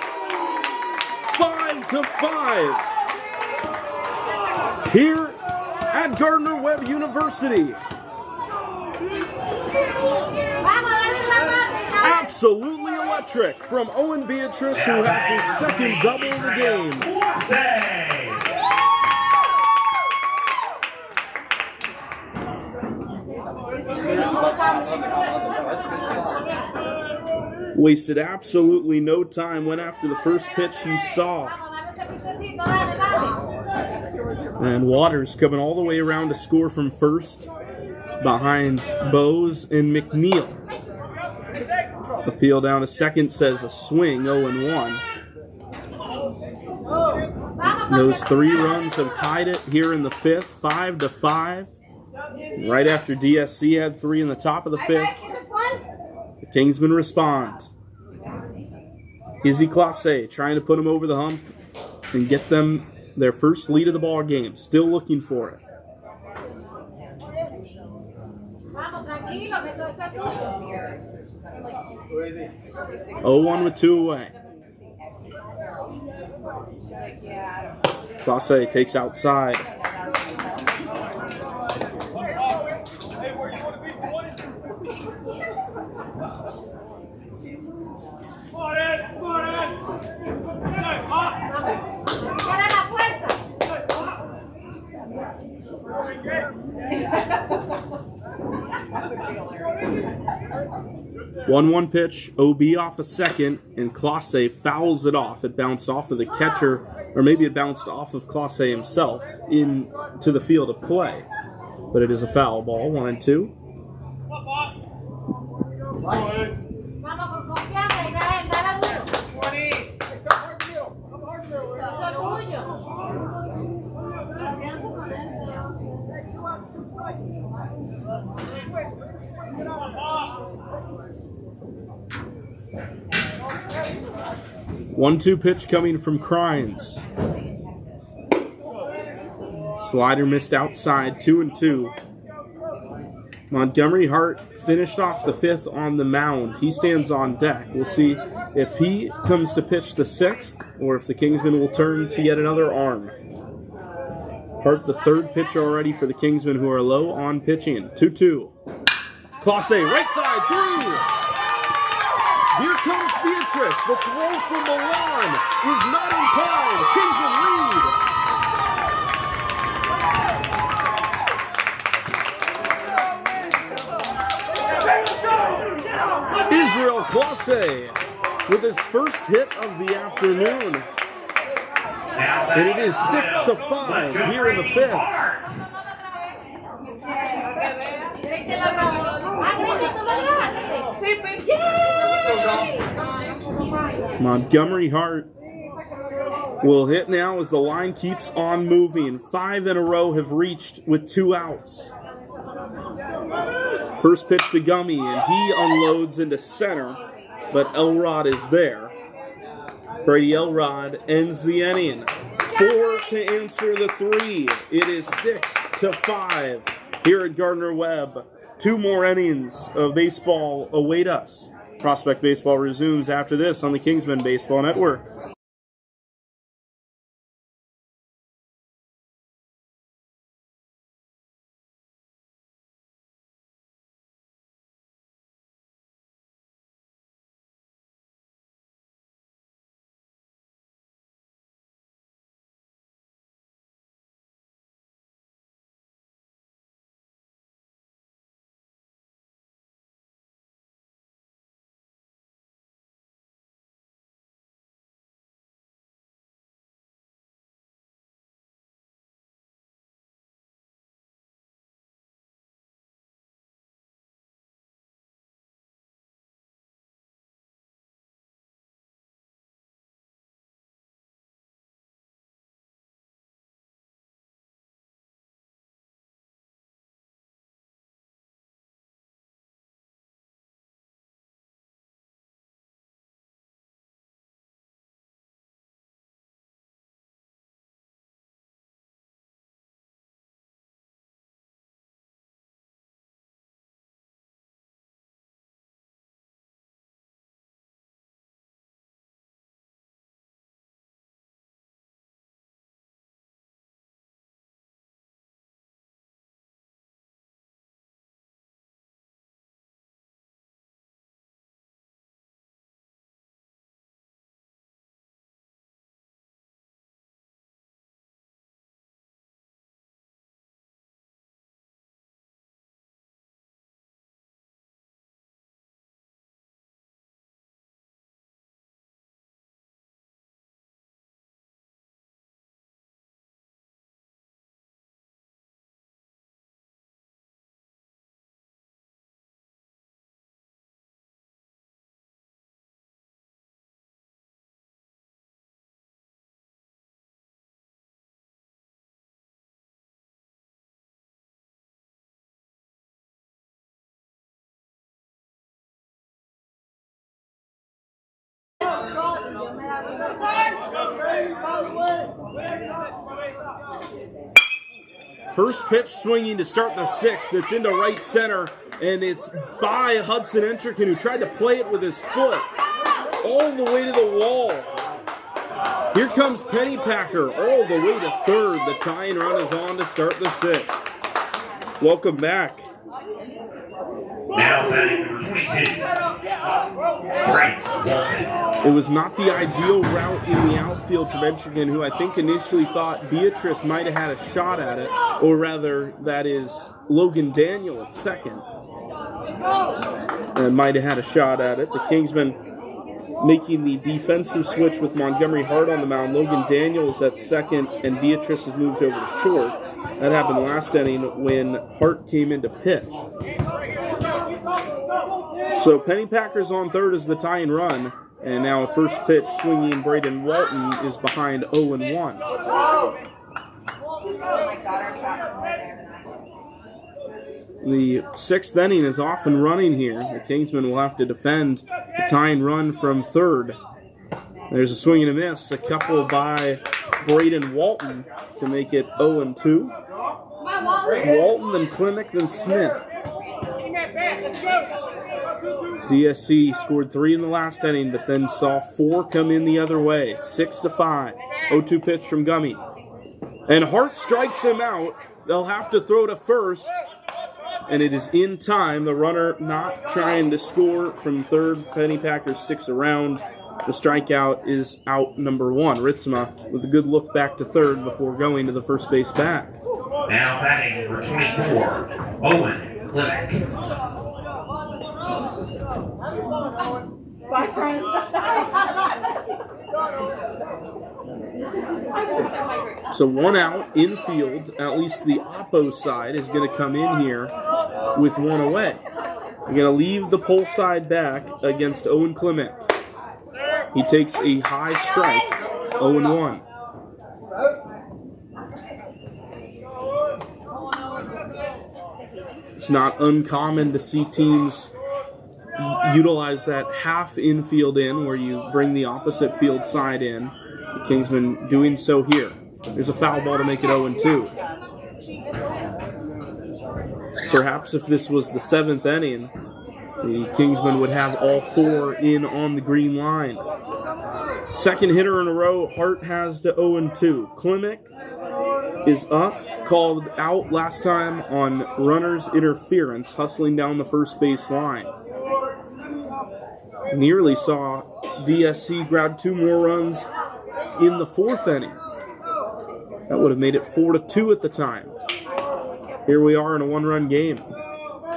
5-5. Here at Gardner-Webb University. absolutely electric from Owen Beatrice, who has his second double of the game. Wasted absolutely no time, went after the first pitch he saw. And Waters coming all the way around to score from first behind Bose and McNeil. Appeal down to second, says a swing, 0-1. Those 3 runs have tied it here in the 5th, 5-5. Right after DSC had 3 in the top of the 5th, the Kingsmen respond. Izzy Classe trying to put them over the hump and get them their first lead of the ball game. Still looking for it. 0-1 with 2 away. Classe takes outside. One pitch, OB off a second, and Classe fouls it off. It bounced off of the catcher, or maybe it bounced off of Classe himself into the field of play. But it is a foul ball, 1-2. One-two pitch coming from Crines. Slider missed outside, 2-2. Montgomery Hart finished off the 5th on the mound. He stands on deck. We'll see if he comes to pitch the 6th or if the Kingsmen will turn to yet another arm. Hart, the 3rd pitcher already for the Kingsmen, who are low on pitching. 2-2. Classe, right side, through! Here comes Beatrice. The throw from Milan is not in time. Kingsmen lead. Israel Classe with his first hit of the afternoon. And it is 6-5 here in the 5th. Montgomery Hart will hit now as the line keeps on moving. 5 in a row have reached with 2 outs. First pitch to Gummy, and he unloads into center, but Elrod is there. Brady Elrod ends the inning. 4 to answer the 3. It is 6-5 here at Gardner-Webb. 2 more innings of baseball await us. Prospect Baseball resumes after this on the Kingsman Baseball Network. First pitch swinging to start the sixth. It's into right center, and it's by Hudson Entrican, who tried to play it with his foot all the way to the wall. Here comes Pennypacker all the way to third. The tying run is on to start the sixth. Welcome back. Now batting number 22, Brent Walton. It was not the ideal route in the outfield for Entrican, who I think initially thought Beatrice might have had a shot at it, or rather, that is Logan Daniel at second. And might have had a shot at it. The Kingsmen making the defensive switch with Montgomery Hart on the mound. Logan Daniel is at second, and Beatrice has moved over to short. That happened last inning when Hart came in to pitch. So Pennypacker's on third as the tying run, and now a first pitch swinging Braden Walton is behind 0-1. The sixth inning is off and running here. The Kingsmen will have to defend the tying run from third. There's a swing and a miss, a couple by Braden Walton to make it 0-2. Walton, then Klimek, then Smith. DSC scored 3 in the last inning, but then saw 4 come in the other way. 6-5. 0-2 pitch from Gummy. And Hart strikes him out. They'll have to throw to first. And it is in time. The runner not trying to score from third. Pennypacker sticks around. The strikeout is out number 1. Ritzma with a good look back to third before going to the first base back. Now batting number 24, Owen Klimek. Bye, friends. So 1 out, infield, at least the Oppo side is going to come in here with 1 away. We're going to leave the pole side back against Owen Klimek. He takes a high strike, 0-1. It's not uncommon to see teams utilize that half infield in where you bring the opposite field side in. The Kingsmen doing so here. There's a foul ball to make it 0-2. Perhaps if this was the 7th inning, the Kingsmen would have all 4 in on the green line. Second hitter in a row, Hart has to 0-2. Klimek is up, called out last time on runner's interference, hustling down the first base line. Nearly saw DSC grab 2 more runs in the 4th inning. That would have made it 4-2 at the time. Here we are in a 1-run game.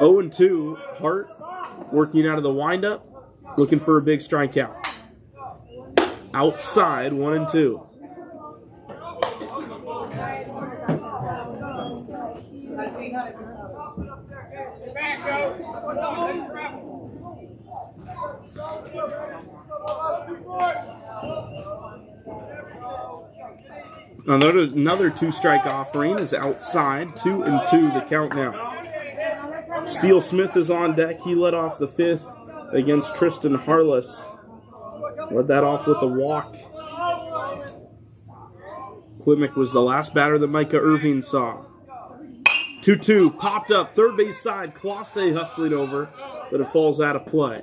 0-2, Hart working out of the windup, looking for a big strikeout. Outside, 1-2. Another 2-strike offering is outside, 2-2 the count now. Steele Smith is on deck. He led off the 5th against Tristan Harless. Led that off with a walk. Klimek was the last batter that Micah Irving saw. 2-2, popped up, third base side, Clase hustling over, but it falls out of play.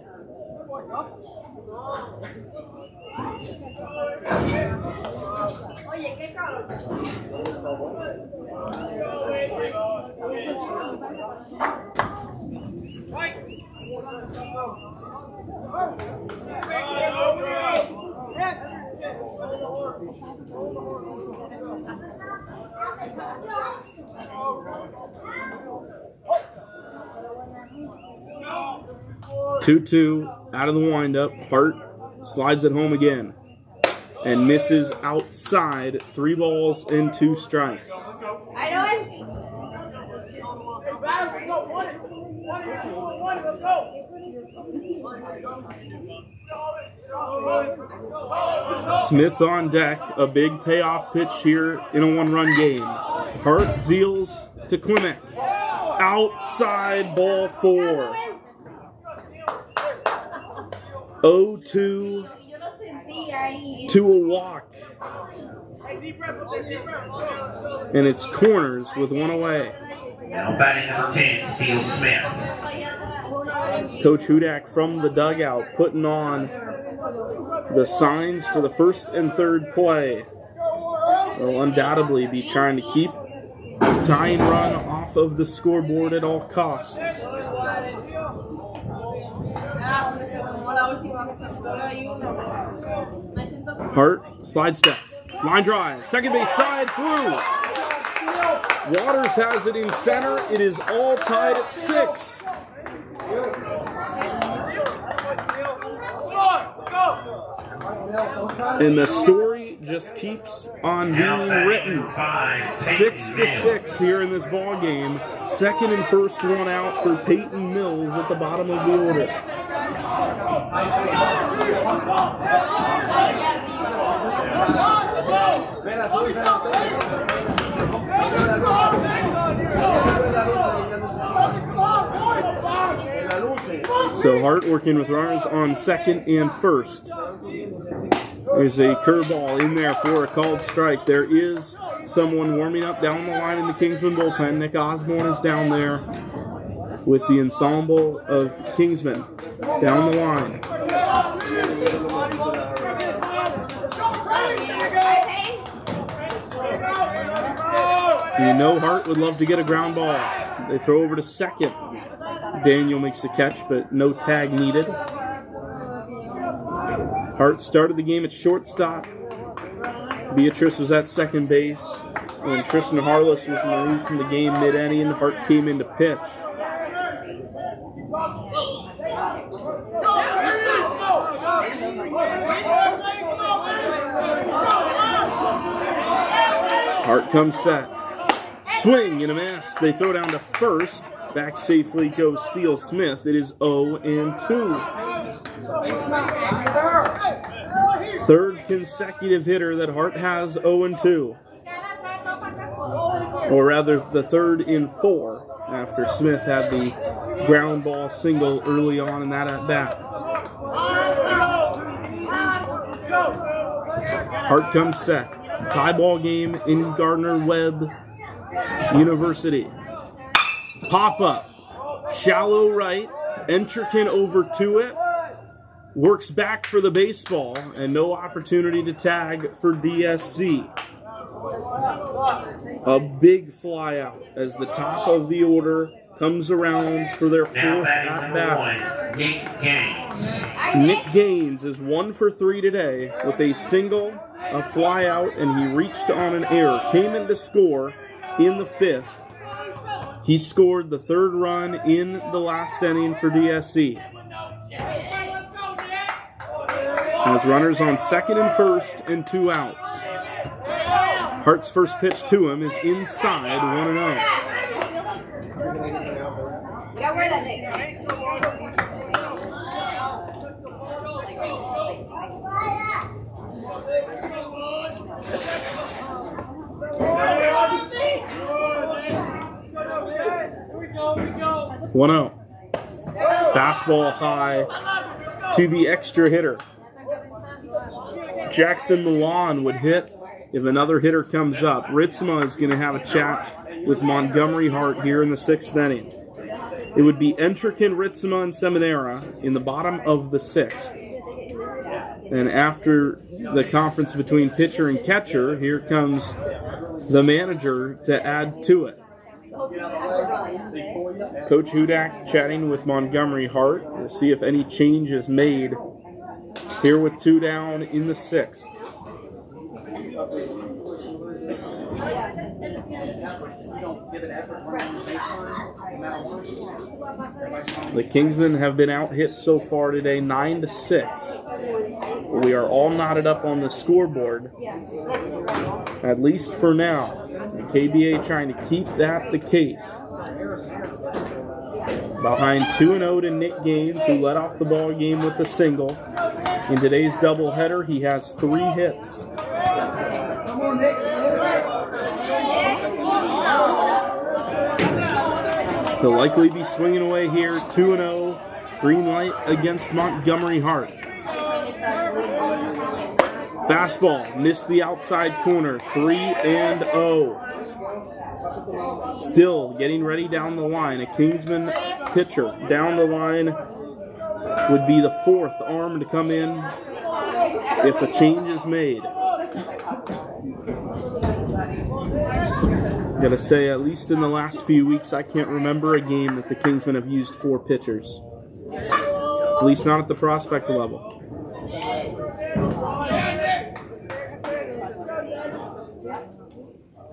Two out of the windup. Hart slides it home again and misses outside. 3 balls and 2 strikes. I know it. Let's go. Smith on deck. A big payoff pitch here in a 1-run game. Hart deals to Klimek. Outside, ball 4. 0-2 to a walk. And it's corners with one away. Now batting number 10, Steel Smith. Coach Hudak from the dugout putting on the signs for the first and third play. They'll undoubtedly be trying to keep the tying run off of the scoreboard at all costs. Hart, slide step, line drive, second base side, through. Waters has it in center. It is all tied at 6. And the story just keeps on being written. 6-6 here in this ball game. Second and first one out for Peyton Mills at the bottom of the order. So Hart working with runners on second and first. There's a curveball in there for a called strike. There is someone warming up down the line in the Kingsman bullpen. Nick Osborne is down there with the ensemble of Kingsmen down the line. You know Hart would love to get a ground ball. They throw over to second. Daniel makes the catch, but no tag needed. Hart started the game at shortstop. Beatrice was at second base. When Tristan Harless was removed from the game mid-inning, Hart came in to pitch. Hart comes set. Swing and a miss. They throw down to first. Back safely goes Steel Smith. It is 0-2. Third consecutive hitter that Hart has 0-2. Or rather, the third in 4 after Smith had the ground ball single early on in that at-bat. Hart comes set. Tie ball game in Gardner-Webb University. Pop up. Shallow right. Entrican over to it. Works back for the baseball, and no opportunity to tag for DSC. A big fly out as the top of the order comes around for their fourth at-bats. Nick Gaines. Nick Gaines is 1 for 3 today with a single, a fly out, and he reached on an error. Came in to score in the 5th. He scored the 3rd run in the last inning for DSC. Has runners on second and first and 2 outs. Hart's first pitch to him is inside 1-0. Fastball high to the extra hitter. Jackson Milan would hit if another hitter comes up. Ritzma is going to have a chat with Montgomery Hart here in the 6th inning. It would be Entrican, Ritzma, and Seminara in the bottom of the 6th. And after the conference between pitcher and catcher, here comes the manager to add to it. Coach Hudak chatting with Montgomery Hart to see if any change is made here with 2 down in the 6th. The Kingsmen have been out hit so far today 9-6. We are all knotted up on the scoreboard, at least for now. The KBA trying to keep that the case. Behind 2-0 to Nick Gaines, who led off the ball game with a single. In today's doubleheader, he has 3 hits. He'll likely be swinging away here, 2-0. Green light against Montgomery Hart. Fastball, missed the outside corner, 3-0. Still getting ready down the line. A Kingsman pitcher down the line would be the fourth arm to come in if a change is made. Gotta say, at least in the last few weeks, I can't remember a game that the Kingsmen have used 4 pitchers. At least not at the prospect level.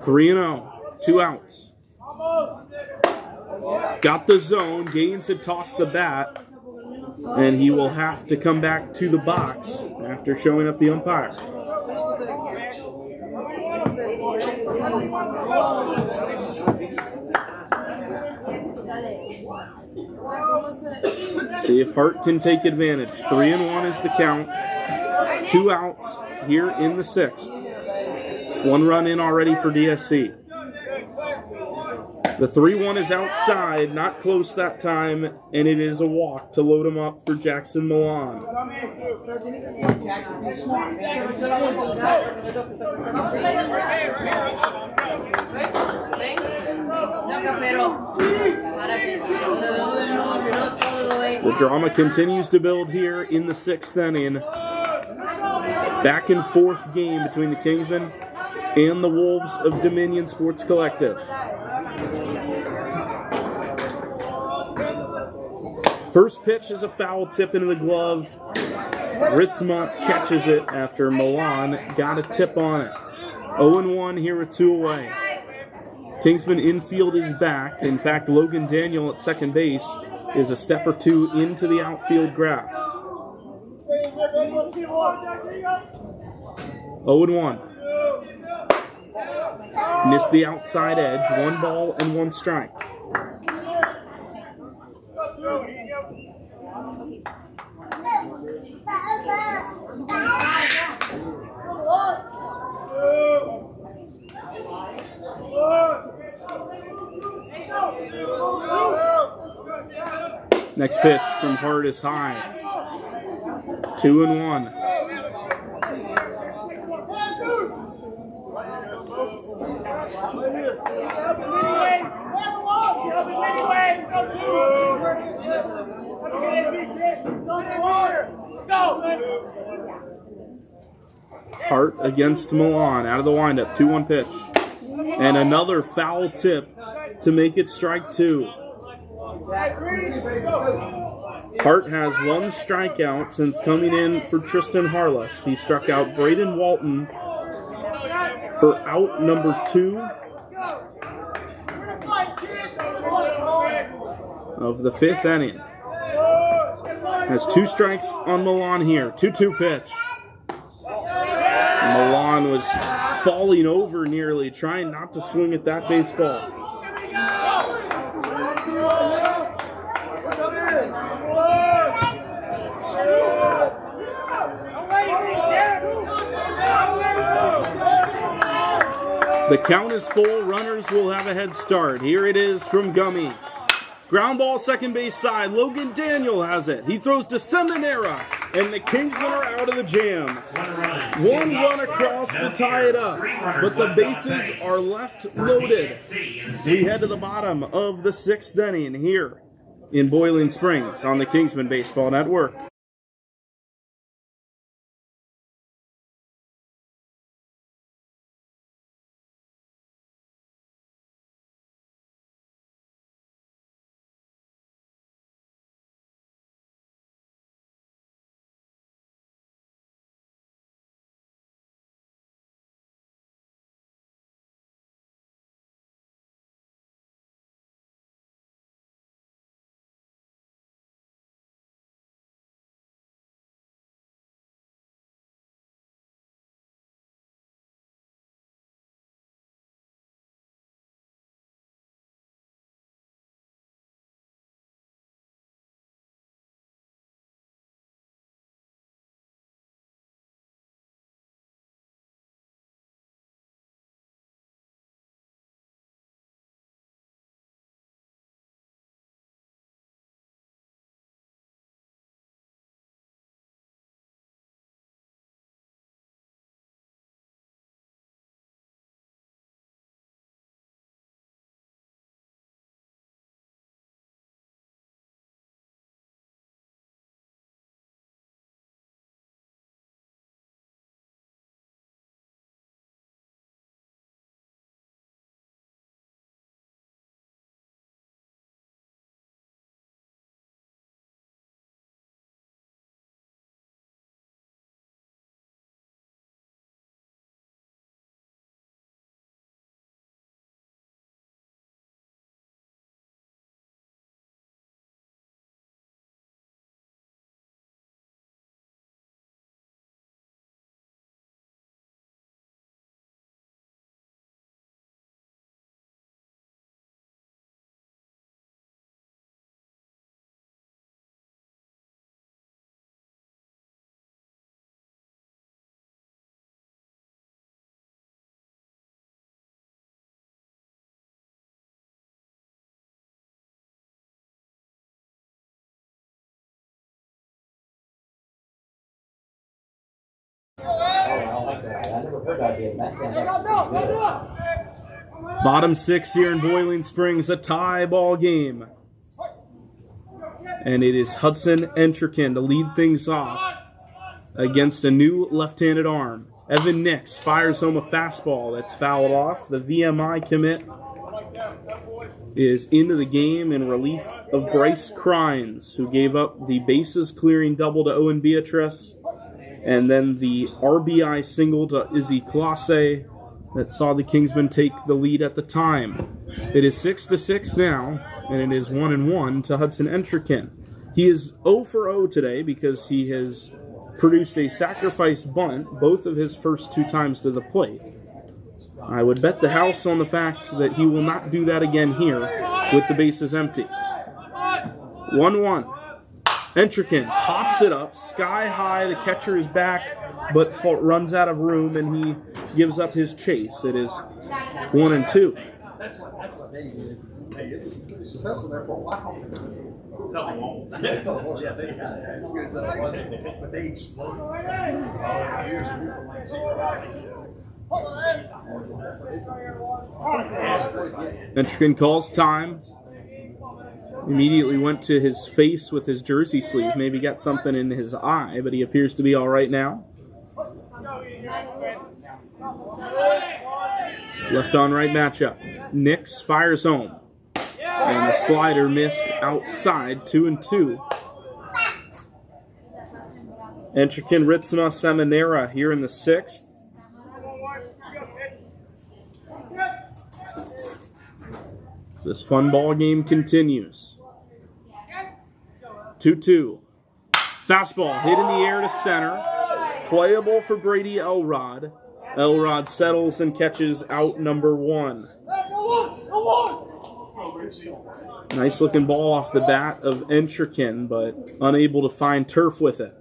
3-0, 2 outs. Got the zone. Gaines had tossed the bat, and he will have to come back to the box after showing up the umpire. See if Hart can take advantage. 3-1 is the count. 2 outs here in the 6th. 1 run in already for DSC. The 3-1 is outside, not close that time, and it is a walk to load him up for Jackson Milan. The drama continues to build here in the 6th inning. Back and forth game between the Kingsmen and the Wolves of Dominion Sports Collective. First pitch is a foul tip into the glove. Ritzmont catches it after Milan got a tip on it. 0-1 here with 2 away. Kingsman infield is back. In fact, Logan Daniel at second base is a step or 2 into the outfield grass. 0-1. Missed the outside edge. 1 ball and 1 strike. Next pitch from Hart is high. 2-1. Hart against Milan, out of the windup, 2-1 pitch. And another foul tip to make it strike 2. Hart has 1 strikeout since coming in for Tristan Harless. He struck out Braden Walton for out number 2 of the 5th inning. Has 2 strikes on Milan here. 2-2 pitch. Milan was falling over nearly, trying not to swing at that baseball. The count is full. Runners will have a head start. Here it is from Gummy. Ground ball, second base side. Logan Daniel has it. He throws to Seminara, and the Kingsmen are out of the jam. 1 run across to tie it up, but the bases are left loaded. We head to the bottom of the 6th inning here in Boiling Springs on the Kingsman Baseball Network. Bottom 6 here in Boiling Springs, a tie ball game. And it is Hudson Entrekin to lead things off against a new left-handed arm. Evan Nix fires home a fastball that's fouled off. The VMI commit is into the game in relief of Bryce Crines, who gave up the bases-clearing double to Owen Beatrice, and then the RBI single to Izzy Classe that saw the Kingsmen take the lead at the time. It is 6-6 now, and it is 1-1 to Hudson Entrekin. He is 0 for 0 today because he has produced a sacrifice bunt both of his first 2 times to the plate. I would bet the house on the fact that he will not do that again here with the bases empty. 1-1. Entrekin pops it up, sky high. The catcher is back, but runs out of room, and he gives up his chase. It is 1-2. That's what they did. Hey, it was pretty successful there for a while. Yeah, they got it. It's good as that was, but they exploded. Years of people like Entrekin calls time. Immediately went to his face with his jersey sleeve. Maybe got something in his eye, but he appears to be all right now. Left on right matchup. Nix fires home. And the slider missed outside, 2-2. Entrekin, Ritzma, Seminara here in the 6th. So this fun ball game continues. 2-2. Fastball hit in the air to center. Playable for Brady Elrod. Elrod settles and catches out number 1. Nice looking ball off the bat of Entrekin, but unable to find turf with it.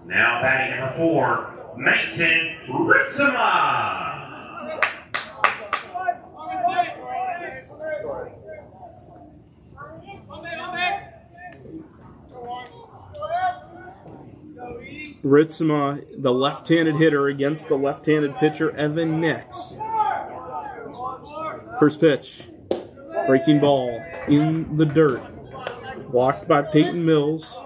Now batting number 4, Mason Ritzema. Ritzema, the left-handed hitter against the left-handed pitcher, Evan Nix. First pitch. Breaking ball in the dirt. Blocked by Peyton Mills.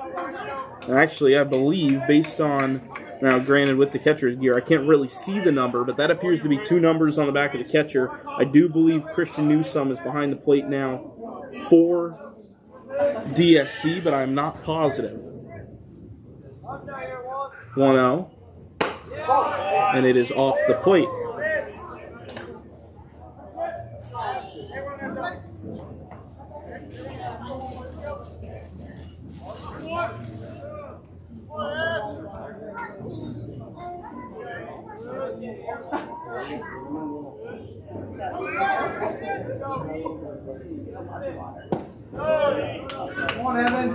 And actually, I believe, based on, now granted with the catcher's gear, I can't really see the number, but that appears to be 2 numbers on the back of the catcher. I do believe Christian Newsome is behind the plate now for DSC, but I'm not positive. 1-0. And it is off the plate. Come on, Evan.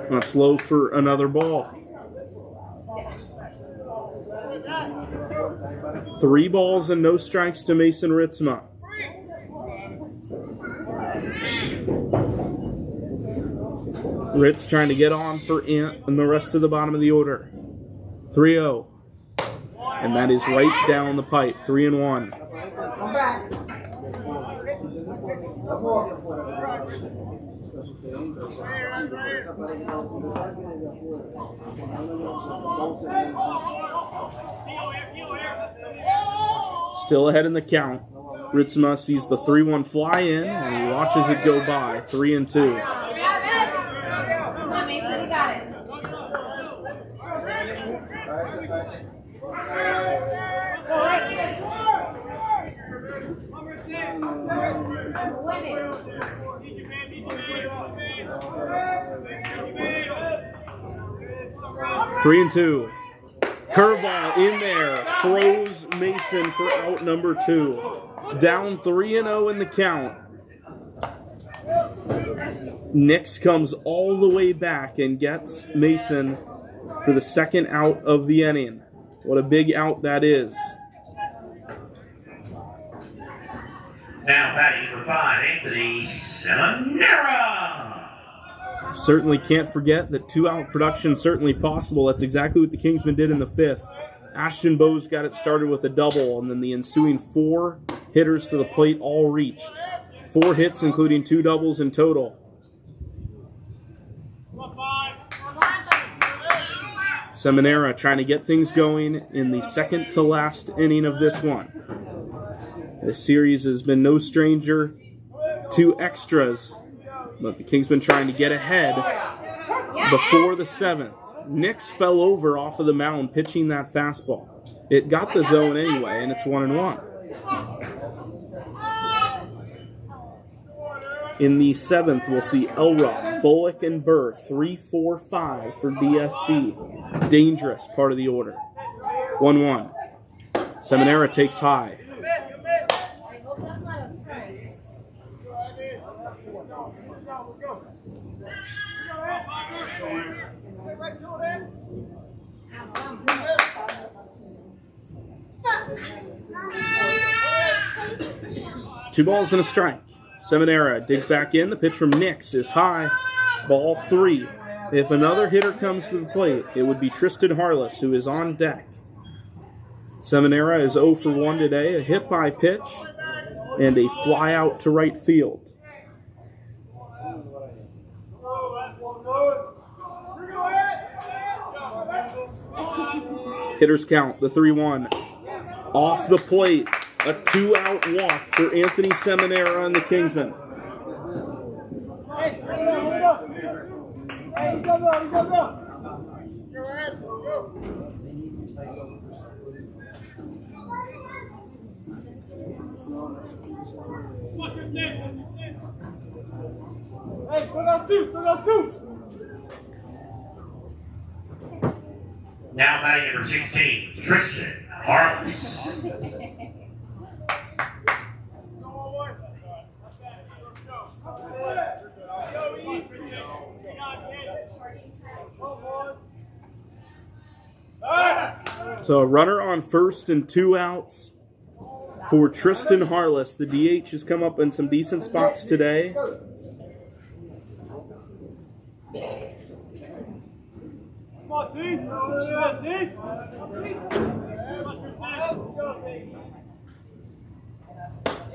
That's low for another ball. 3 balls and no strikes to Mason Ritzma. Ritz trying to get on for Ant and the rest of the bottom of the order. 3-0. And that is right down the pipe. 3-1. Come back. Still ahead in the count. Ritzma sees the 3-1 fly in, and he watches it go by. 3-2. Come on, Mason, you got it. Three and 2. Curveball in there. Throws Mason for out number 2. Down 3-0 in the count. Nix comes all the way back and gets Mason for the second out of the inning. What a big out that is. Now batting number 5, Anthony Seminara. Certainly can't forget that 2-out production certainly possible. That's exactly what the Kingsmen did in the 5th. Ashton Bowes got it started with a double, and then the ensuing 4 hitters to the plate all reached. 4 hits, including 2 doubles in total. Seminara trying to get things going in the second to last inning of this one. This series has been no stranger to extras, but the Kingsmen trying to get ahead before the 7th. Nix fell over off of the mound pitching that fastball. It got the zone anyway, and it's 1-1. In the 7th, we'll see Elrod, Bullock, and Burr, 3, 4, 5 for DSC. Dangerous part of the order. 1-1. Seminara takes high. Two balls and a strike. Seminara digs back in. The pitch from Nix is high. Ball 3. If another hitter comes to the plate, it would be Tristan Harless, who is on deck. Seminara is 0 for 1 today. A hit by pitch and a fly out to right field. Hitters count, the 3-1. Off the plate, a 2-out walk for Anthony Seminara and the Kingsmen. Hey, still got two. Now batting number 16, Tristan Harless. So a runner on first and 2 outs for Tristan Harless. The DH has come up in some decent spots today.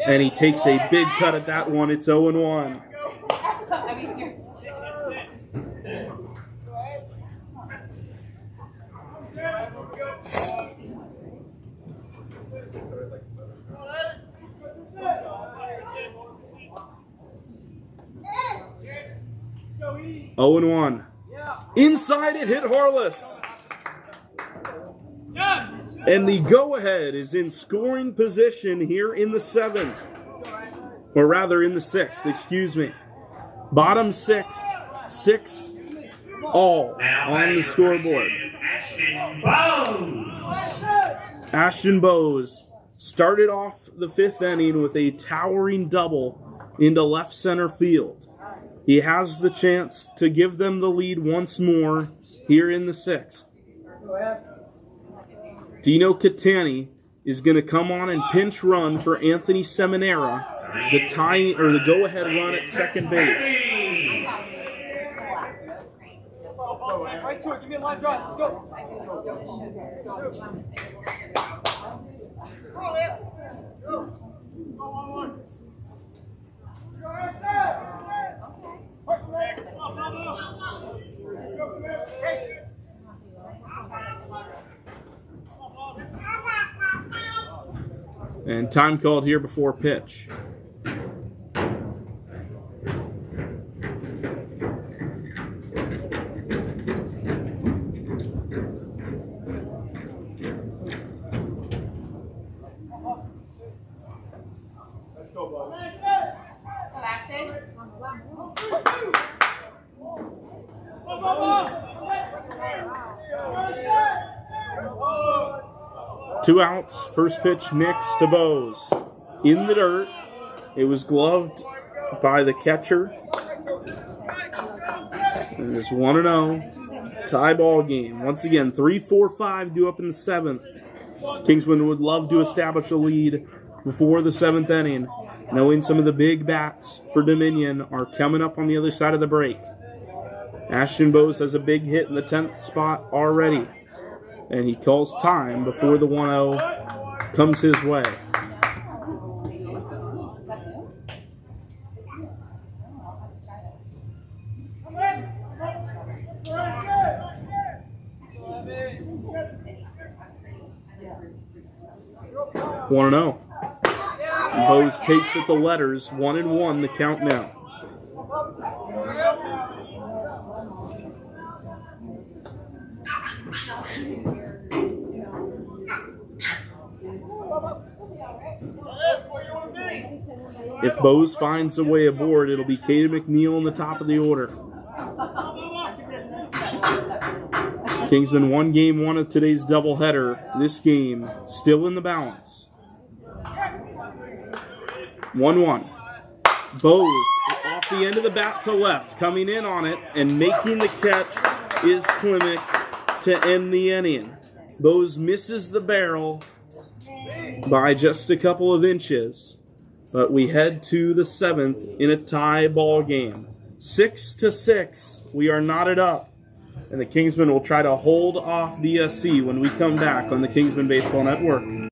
And he takes a big cut at that one. It's 0-1. Are you serious? 0-1. Inside it hit Harless. And the go-ahead is in scoring position here in the 7th. Or rather in the 6th, excuse me. Bottom 6, 6 all on the scoreboard. Ashton Bowes started off the 5th inning with a towering double into left center field. He has the chance to give them the lead once more here in the 6th. Dino Catani is going to come on and pinch run for Anthony Seminara, the tie or the go-ahead run at second base. Right to it, give me a line drive, let's go. And time called here before pitch. Two outs, first pitch, Nix to Bowes. In the dirt, it was gloved by the catcher. And it's 1-0, tie ball game. Once again, 3-4-5 due up in the 7th. Kingsman would love to establish a lead before the 7th inning, knowing some of the big bats for Dominion are coming up on the other side of the break. Ashton Bowes has a big hit in the 10th spot already. And he calls time before the 1-0 comes his way. One 1-0. Bose takes it the letters. 1-1 the count now. If Bose finds a way aboard, it'll be Caden McNeil in the top of the order. Kingsman won game 1 of today's doubleheader. This game still in the balance. 1-1. Bose off the end of the bat to left, coming in on it and making the catch is Klimek to end the inning. Bose misses the barrel by just a couple of inches, but we head to the 7th in a tie ball game. 6-6, we are knotted up, and the Kingsmen will try to hold off DSC when we come back on the Kingsman Baseball Network.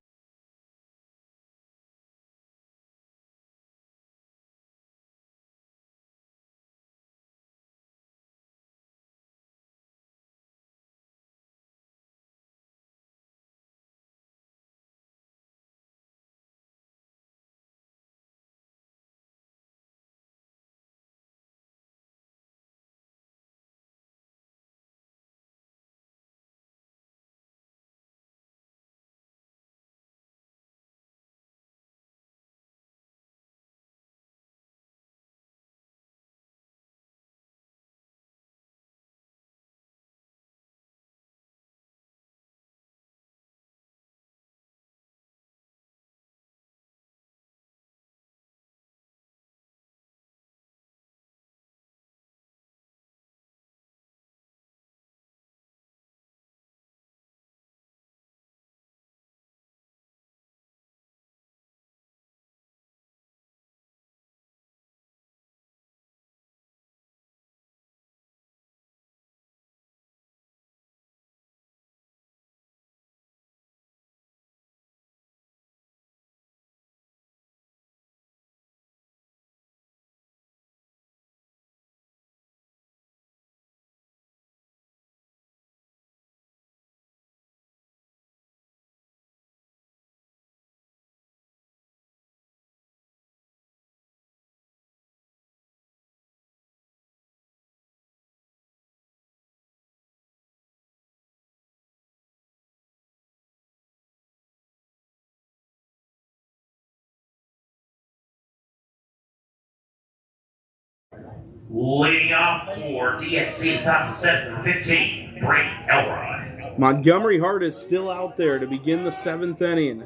Leading off for DSC at the top of the 7th, number 15, Brady Elrod. Montgomery Hart is still out there to begin the 7th inning.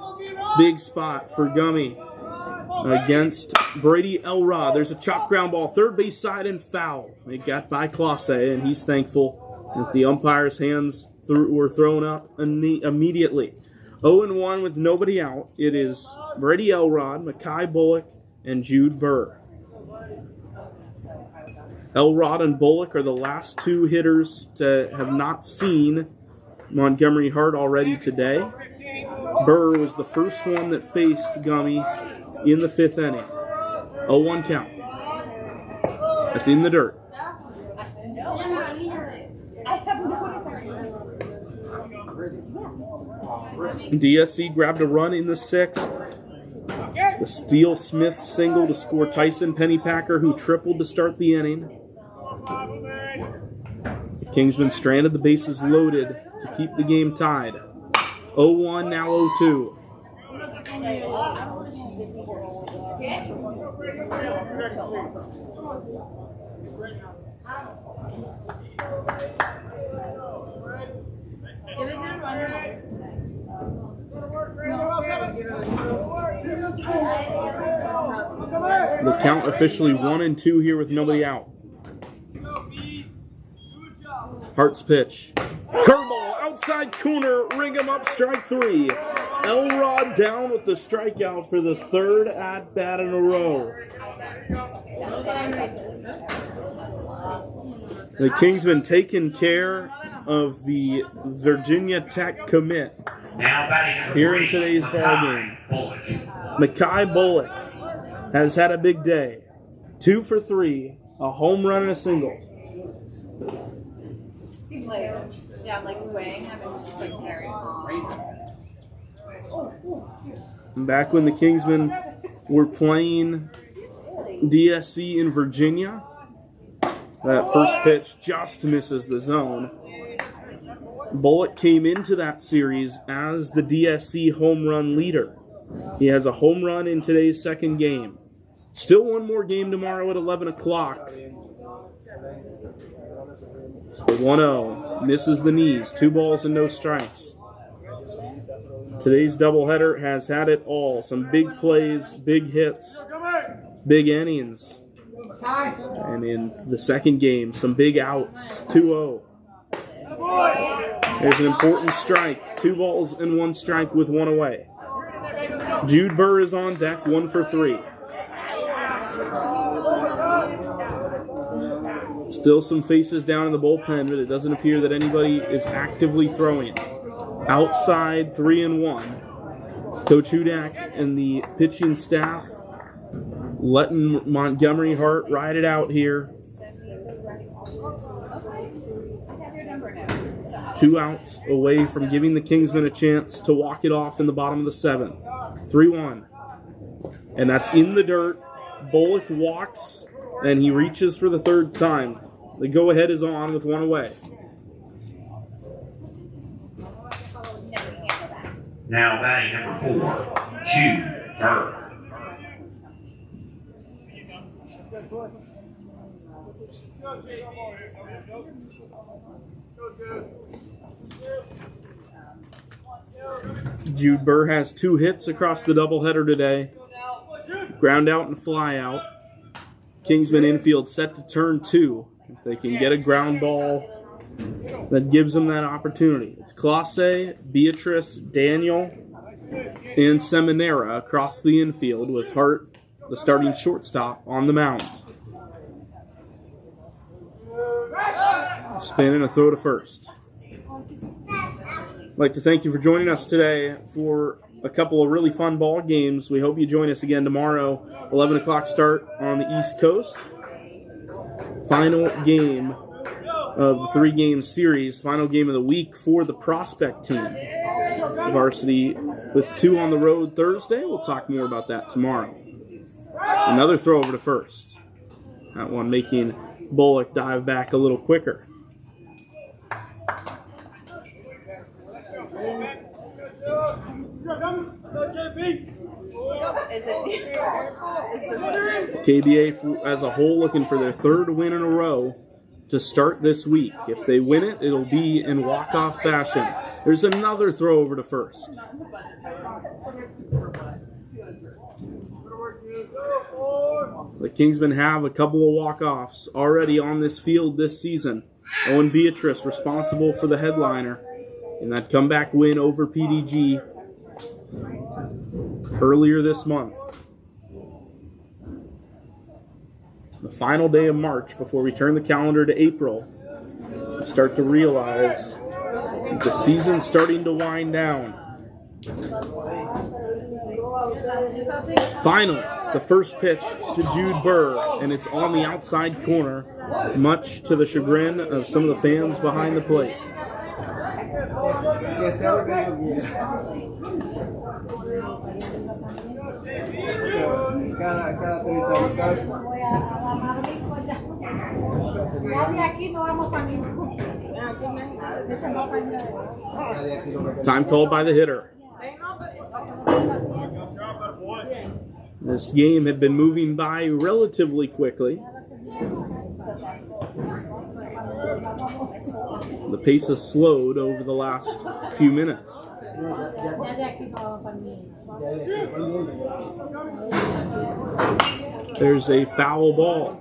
Big spot for Gummy against Brady Elrod. There's a chop ground ball, third base side and foul. It got by Classe, and he's thankful that the umpire's hands were thrown up immediately. 0-1 with nobody out. It is Brady Elrod, Mackay Bullock, and Jude Burr. Elrod and Bullock are the last two hitters to have not seen Montgomery Hart already today. Burr was the first one that faced Gummy in the 5th inning. 0-1 count. That's in the dirt. DSC grabbed a run in the 6th. The Steele Smith single to score Tyson Pennypacker, who tripled to start the inning. The Kingsmen stranded the bases loaded to keep the game tied. 0-1, now 0-2. The count officially 1-2 here with nobody out. Hart's pitch. Curveball, outside corner, ring him up, strike 3. Elrod down with the strikeout for the 3rd at-bat in a row. The Kingsmen taking care of the Virginia Tech commit Now batting number here in 3, today's ball game. Bullock. Mackay Bullock has had a big day. 2 for 3, a home run and a single. He's like, yeah, I'm like swaying. I'm just like very calm. Back when the Kingsmen were playing DSC in Virginia, that first pitch just misses the zone. Bullock came into that series as the DSC home run leader. He has a home run in today's second game. Still one more game tomorrow at 11 o'clock. The 1-0 misses the knees. 2 balls and no strikes. Today's doubleheader has had it all. Some big plays, big hits, big innings. And in the second game, some big outs. 2-0. There's an important strike. 2 balls and 1 strike with 1 away. Jude Burr is on deck, 1 for 3. Still some faces down in the bullpen, but it doesn't appear that anybody is actively throwing. Outside, 3-1. Coach Hudak and the pitching staff letting Montgomery Hart ride it out here. 2 outs away from giving the Kingsmen a chance to walk it off in the bottom of the 7th. 3-1. And that's in the dirt. Bullock walks, and he reaches for the 3rd time. The go-ahead is on with 1 away. Now batting number 4, Jude Burr. Jude Burr has 2 hits across the doubleheader today. Ground out and fly out. Kingsman infield set to turn 2. If they can get a ground ball that gives them that opportunity. It's Classe, Beatrice, Daniel, and Seminara across the infield with Hart, the starting shortstop, on the mound. Spin and a throw to first. I'd like to thank you for joining us today for a couple of really fun ball games. We hope you join us again tomorrow, 11 o'clock start on the East Coast. Final game of the 3-game series, final game of the week for the prospect team. Varsity with 2 on the road Thursday. We'll talk more about that tomorrow. Another throw over to first. That one making Bullock dive back a little quicker. KBA as a whole looking for their 3rd win in a row to start this week. If they win it, it'll be in walk-off fashion. There's another throw over to first. The Kingsmen have a couple of walk-offs already on this field this season. Owen Beatrice responsible for the headliner in that comeback win over PDG earlier this month. The final day of March before we turn the calendar to April, we start to realize the season's starting to wind down. Finally, the first pitch to Jude Burr, and it's on the outside corner, much to the chagrin of some of the fans behind the plate. Time called by the hitter. This game had been moving by relatively quickly. The pace has slowed over the last few minutes. There's a foul ball.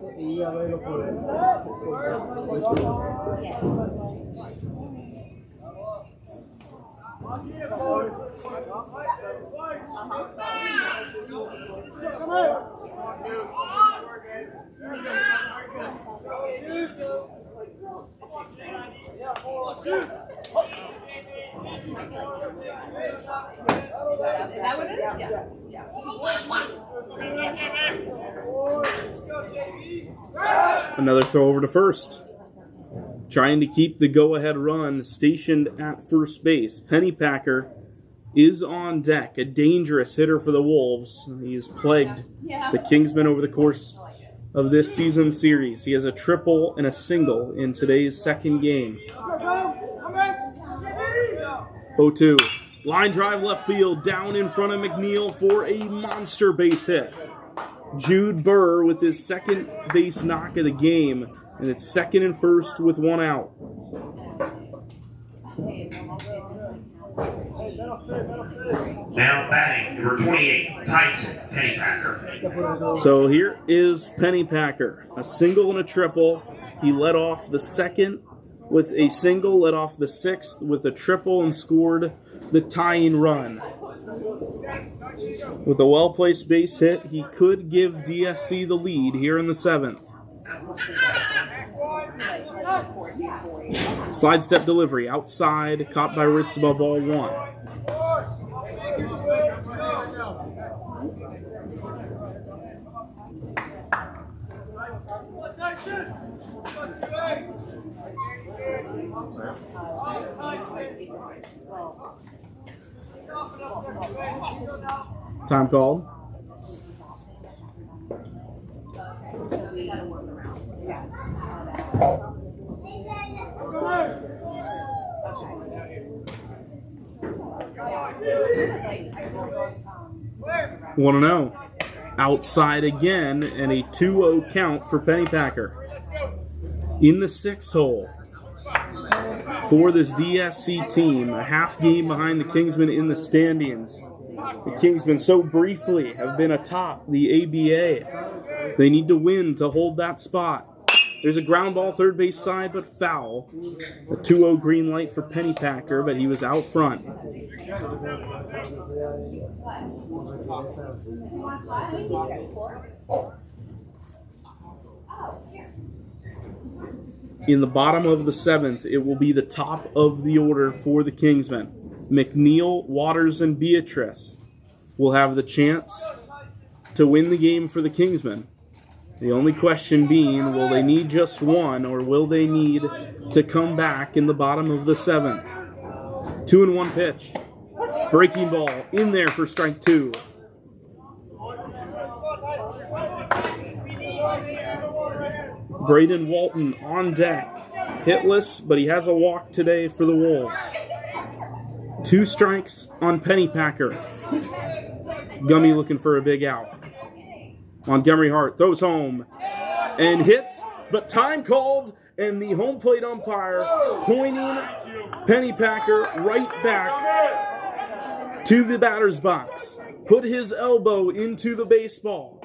Is that what it is? Yeah. Another throw over to first. Trying to keep the go-ahead run stationed at first base. Pennypacker is on deck, a dangerous hitter for the Wolves. He's plagued the Kingsmen over the course of this season's series. He has a triple and a single in today's second game. 0-2. Line drive left field, down in front of McNeil for a monster base hit. Jude Burr with his second base knock of the game, and it's second and first with one out. Now batting, number 28, Tyson Pennypacker. So here is Pennypacker, a single and a triple. He led off the second with a single, led off the sixth with a triple, and scored the tying run. With a well-placed base hit, he could give DSC the lead here in the seventh. Slide step delivery outside, caught by Ritzma, ball one. Time called. One and 0. Outside again, and a 2-0 count for Pennypacker. In the sixth hole for this DSC team, a half game behind the Kingsmen in the standings. The Kingsmen so briefly have been atop the ABA. They need to win to hold that spot. There's a ground ball third base side, but foul. A 2-0 green light for Pennypacker, but he was out front. In the bottom of the seventh, it will be the top of the order for the Kingsmen. McNeil, Waters, and Beatrice will have the chance to win the game for the Kingsmen. The only question being, will they need just one, or will they need to come back in the bottom of the seventh? 2-1 pitch. Breaking ball in there for strike two. Braden Walton on deck. Hitless, but he has a walk today for the Wolves. 2 strikes on Pennypacker. Gummy looking for a big out. Montgomery Hart throws home and hits, but time called, and the home plate umpire pointing Pennypacker right back to the batter's box. Put his elbow into the baseball,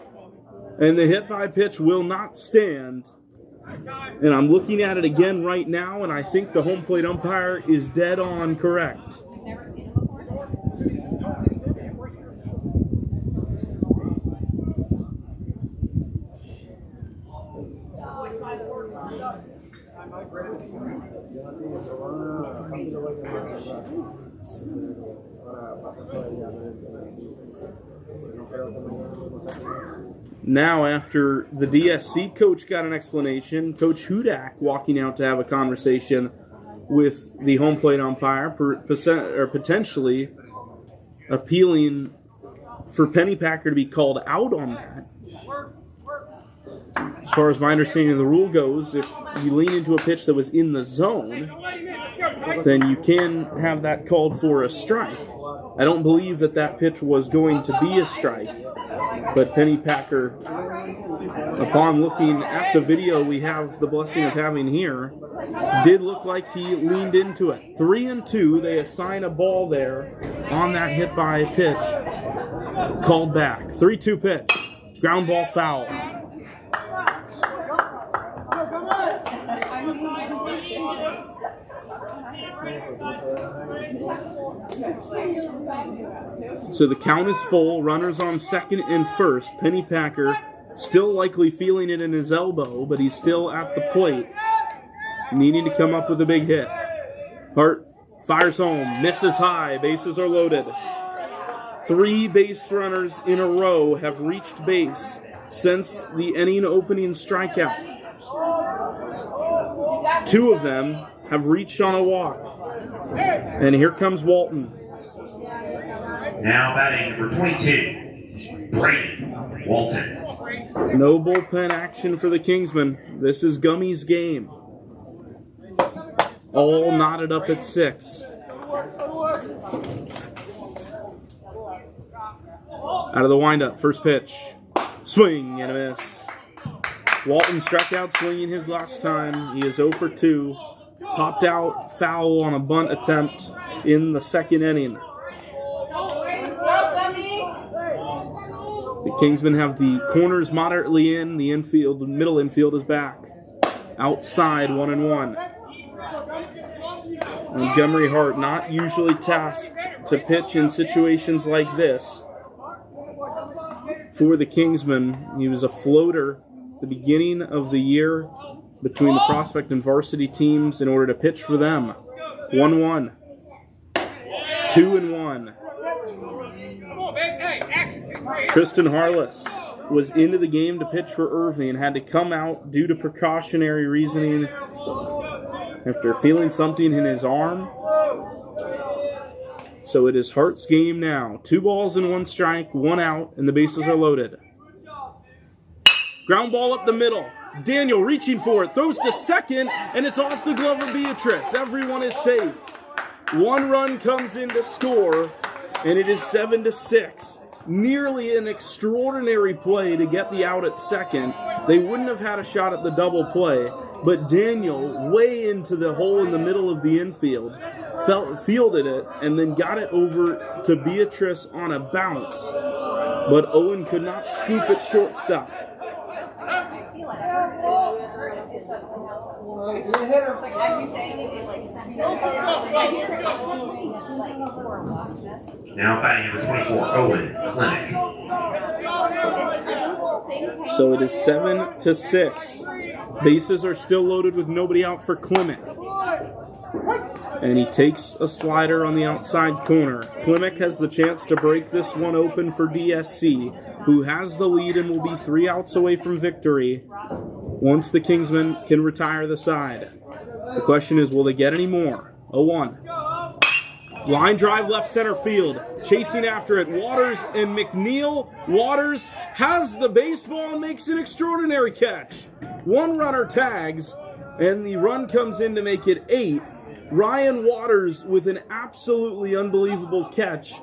and the hit by pitch will not stand. And I'm looking at it again right now, and I think the home plate umpire is dead on correct. Never seen him before. Now, after the DSC coach got an explanation, Coach Hudak walking out to have a conversation with the home plate umpire, potentially appealing for Pennypacker to be called out on that. As far as my understanding of the rule goes, if you lean into a pitch that was in the zone, then you can have that called for a strike. I don't believe that that pitch was going to be a strike, but Pennypacker, upon looking at the video we have the blessing of having here, did look like he leaned into it. 3-2, they assign a ball there on that hit by pitch. Called back. 3-2 pitch. Ground ball foul. So the count is full. Runners on second and first. Pennypacker still likely feeling it in his elbow, but he's still at the plate. needing to come up with a big hit. Hart fires home, misses high, bases are loaded. 3 base runners in a row have reached base since the inning opening strikeout. 2 of them have reached on a walk. And here comes Walton. Now batting number 22, Brayden Walton. No bullpen action for the Kingsmen. This is Gummy's game. All knotted up at 6. Out of the windup, first pitch. Swing and a miss. Walton struck out swinging his last time. He is 0 for 2. Popped out foul on a bunt attempt in the second inning. The Kingsmen have the corners moderately in. The infield, the middle infield is back. Outside, 1-1. Montgomery Hart, not usually tasked to pitch in situations like this. For the Kingsmen, he was a floater at the beginning of the year between the prospect and varsity teams in order to pitch for them. 1-1. 2-1. Tristan Harless was into the game to pitch for Irving and had to come out due to precautionary reasoning after feeling something in his arm. So it is Hart's game now. 2 balls and 1 strike, 1 out, and the bases are loaded. Ground ball up the middle. Daniel reaching for it, throws to second, and it's off the glove of Beatrice. Everyone is safe. 1 run comes in to score, and it is 7-6. Nearly an extraordinary play to get the out at second. They wouldn't have had a shot at the double play, but Daniel, way into the hole in the middle of the infield, fielded it, and then got it over to Beatrice on a bounce. But Owen could not scoop at shortstop. Now batting number 24, Owen Clinic. So it is 7-6. Bases are still loaded with nobody out for Klimek. And he takes a slider on the outside corner. Klimek has the chance to break this one open for DSC, who has the lead and will be 3 outs away from victory once the Kingsmen can retire the side. The question is, will they get any more? 0-1. Line drive left center field. Chasing after it, Waters and McNeil. Waters has the baseball and makes an extraordinary catch. 1 runner tags, and the run comes in to make it 8. Ryan Waters with an absolutely unbelievable catch,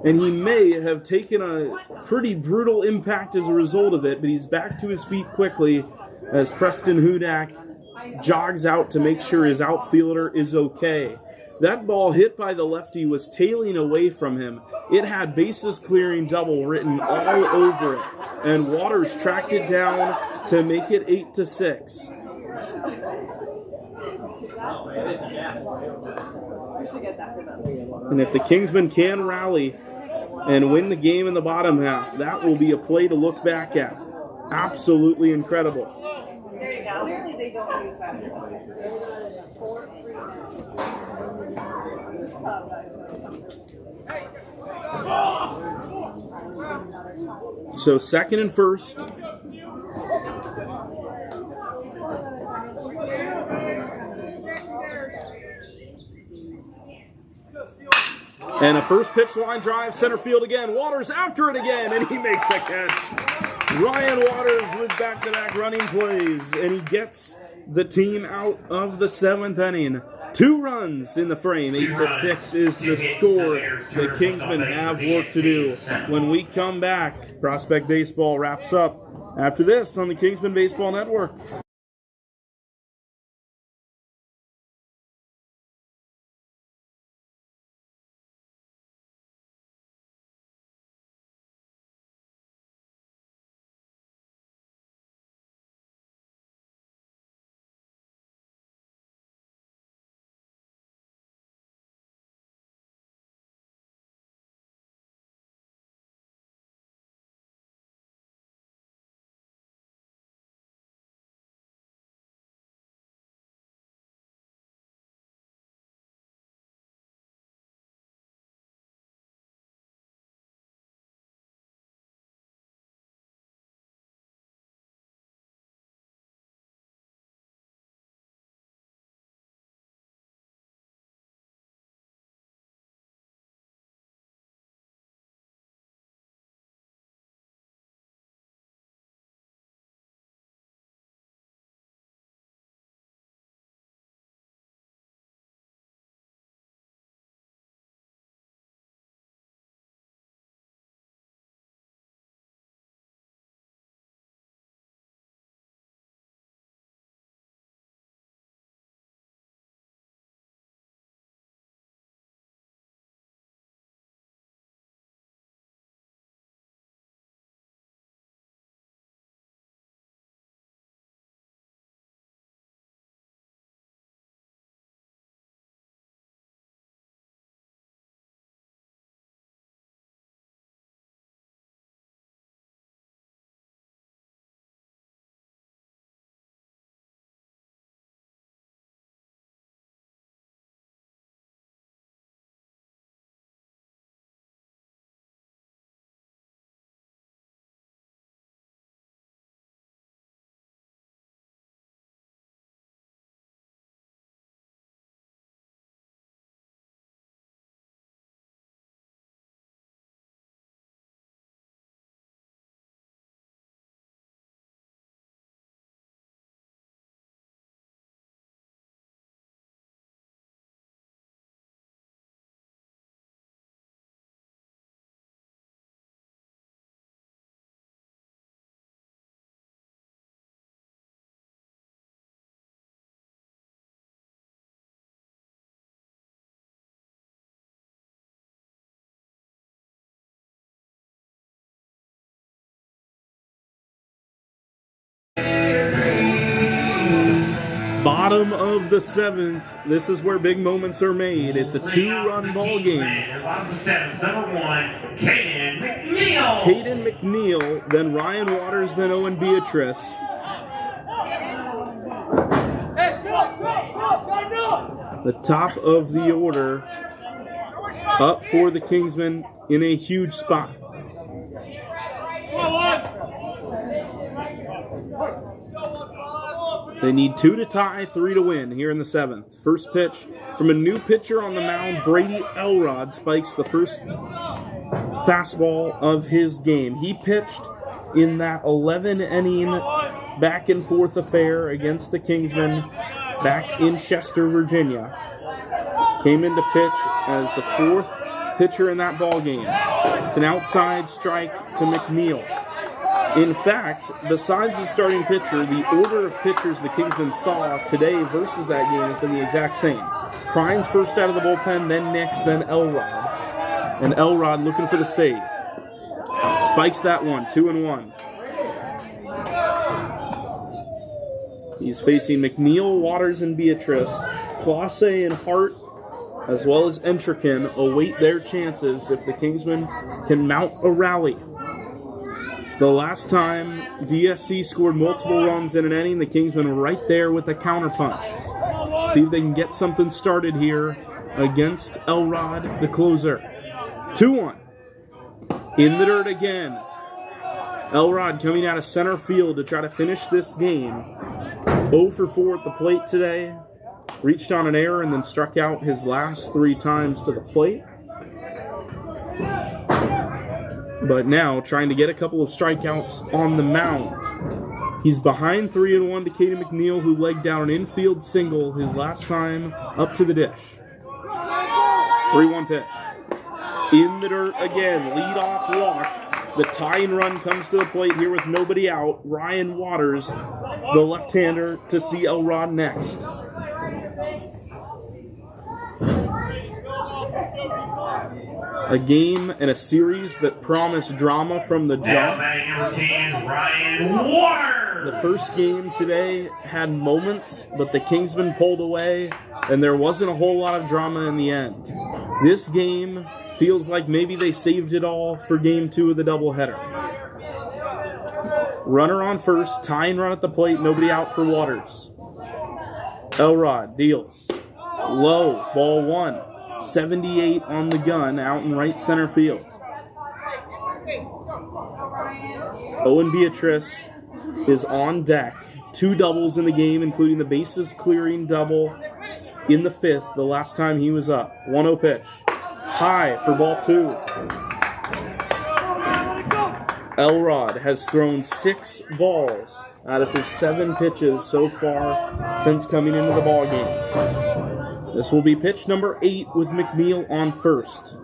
and he may have taken a pretty brutal impact as a result of it, but he's back to his feet quickly as Preston Hudak jogs out to make sure his outfielder is okay. That ball hit by the lefty was tailing away from him. It had bases clearing double written all over it, and Waters tracked it down to make it 8-6. And if the Kingsmen can rally and win the game in the bottom half, that will be a play to look back at. Absolutely incredible. There you go. Clearly they don't use that. So second and first. And a first pitch line drive, center field again. Waters after it again, and he makes a catch. Ryan Waters with back-to-back running plays, and he gets the team out of the 7th inning. 2 runs in the frame, 8-6 is the score. The Kingsmen have work to do. When we come back, Prospect Baseball wraps up after this on the Kingsman Baseball Network. Bottom of the seventh. This is where big moments are made. It's a 2-run ball game. Bottom of the seventh, number 1, Caden McNeil. Caden McNeil, then Ryan Waters, then Owen Beatrice. The top of the order up for the Kingsmen in a huge spot. They need 2 to tie, 3 to win here in the 7th. First pitch from a new pitcher on the mound, Brady Elrod spikes the first fastball of his game. He pitched in that 11-inning back-and-forth affair against the Kingsmen back in Chester, Virginia. Came in to pitch as the 4th pitcher in that ball game. It's an outside strike to McNeil. In fact, besides the starting pitcher, the order of pitchers the Kingsmen saw today versus that game has been the exact same. Prines first out of the bullpen, then Nix, then Elrod. And Elrod looking for the save. Spikes that one, 2-1. He's facing McNeil, Waters, and Beatrice. Classe and Hart, as well as Entrican, await their chances if the Kingsmen can mount a rally. The last time DSC scored multiple runs in an inning, the Kingsmen were right there with a counterpunch. See if they can get something started here against Elrod, the closer. 2-1. In the dirt again. Elrod coming out of center field to try to finish this game. 0 for 4 at the plate today. Reached on an error and then struck out his last 3 times to the plate. But now trying to get a couple of strikeouts on the mound. He's behind 3-1 to Caden McNeil, who legged down an infield single his last time up to the dish. 3-1 pitch. In the dirt again, leadoff walk. The tying run comes to the plate here with nobody out. Ryan Waters, the left-hander, to see Elrod next. A game and a series that promised drama from the jump. Number 10, Ryan Waters. The first game today had moments, but the Kingsmen pulled away, and there wasn't a whole lot of drama in the end. This game feels like maybe they saved it all for game 2 of the doubleheader. Runner on first, tying run at the plate, nobody out for Waters. Elrod deals. Low, ball 1. 78 on the gun, out in right center field. Owen Beatrice is on deck. 2 doubles in the game, including the bases clearing double in the 5th, the last time he was up. 1-0 pitch. High for ball 2. Elrod has thrown 6 balls out of his 7 pitches so far since coming into the ball game. This will be pitch number 8 with McNeil on first.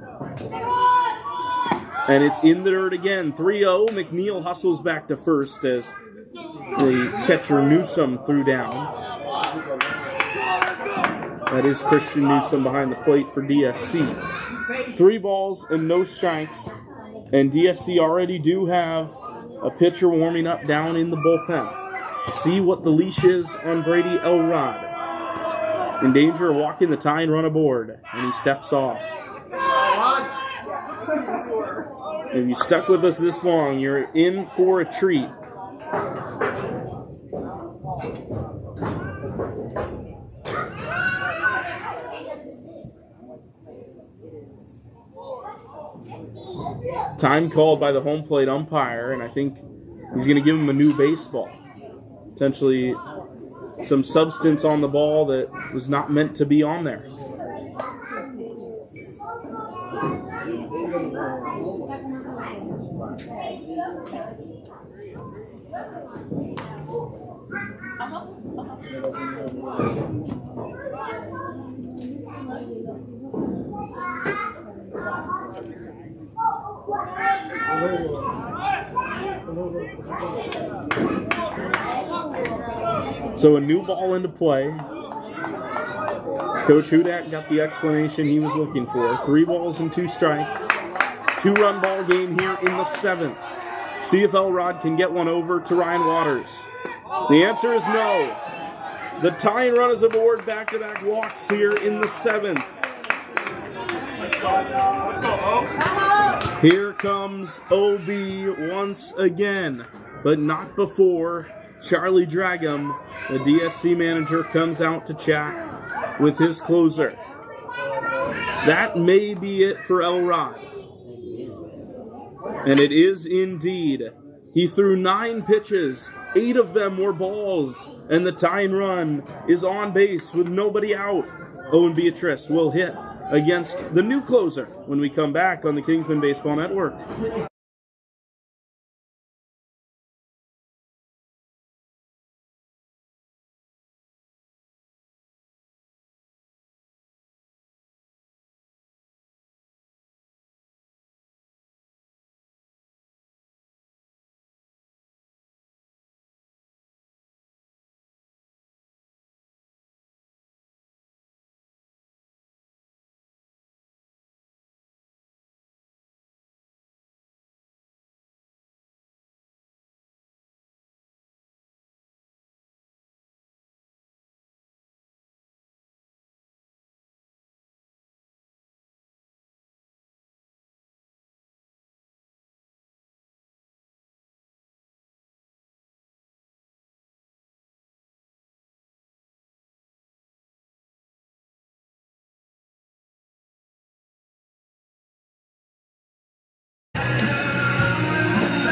And it's in the dirt again. 3-0. McNeil hustles back to first as the catcher Newsom threw down. That is Christian Newsom behind the plate for DSC. 3 balls and no strikes. And DSC already do have a pitcher warming up down in the bullpen. See what the leash is on Brady Elrod. In danger of walking the tying run aboard, and he steps off. If you stuck with us this long, you're in for a treat. Time called by the home plate umpire, and I think he's going to give him a new baseball. Potentially some substance on the ball that was not meant to be on there. So a new ball into play. Coach Hudak got the explanation he was looking for. 3 balls and 2 strikes. 2-run ball game here in the 7th. See if Elrod can get one over to Ryan Waters. The answer is no. The tying run is aboard. Back-to-back walks here in the 7th. Here comes OB once again, but not before Charlie Dragum, the DSC manager, comes out to chat with his closer. That may be it for Elrod. And it is indeed. He threw 9 pitches, 8 of them were balls, and the tying run is on base with nobody out. Owen Beatrice will hit against the new closer when we come back on the Kingsman Baseball Network.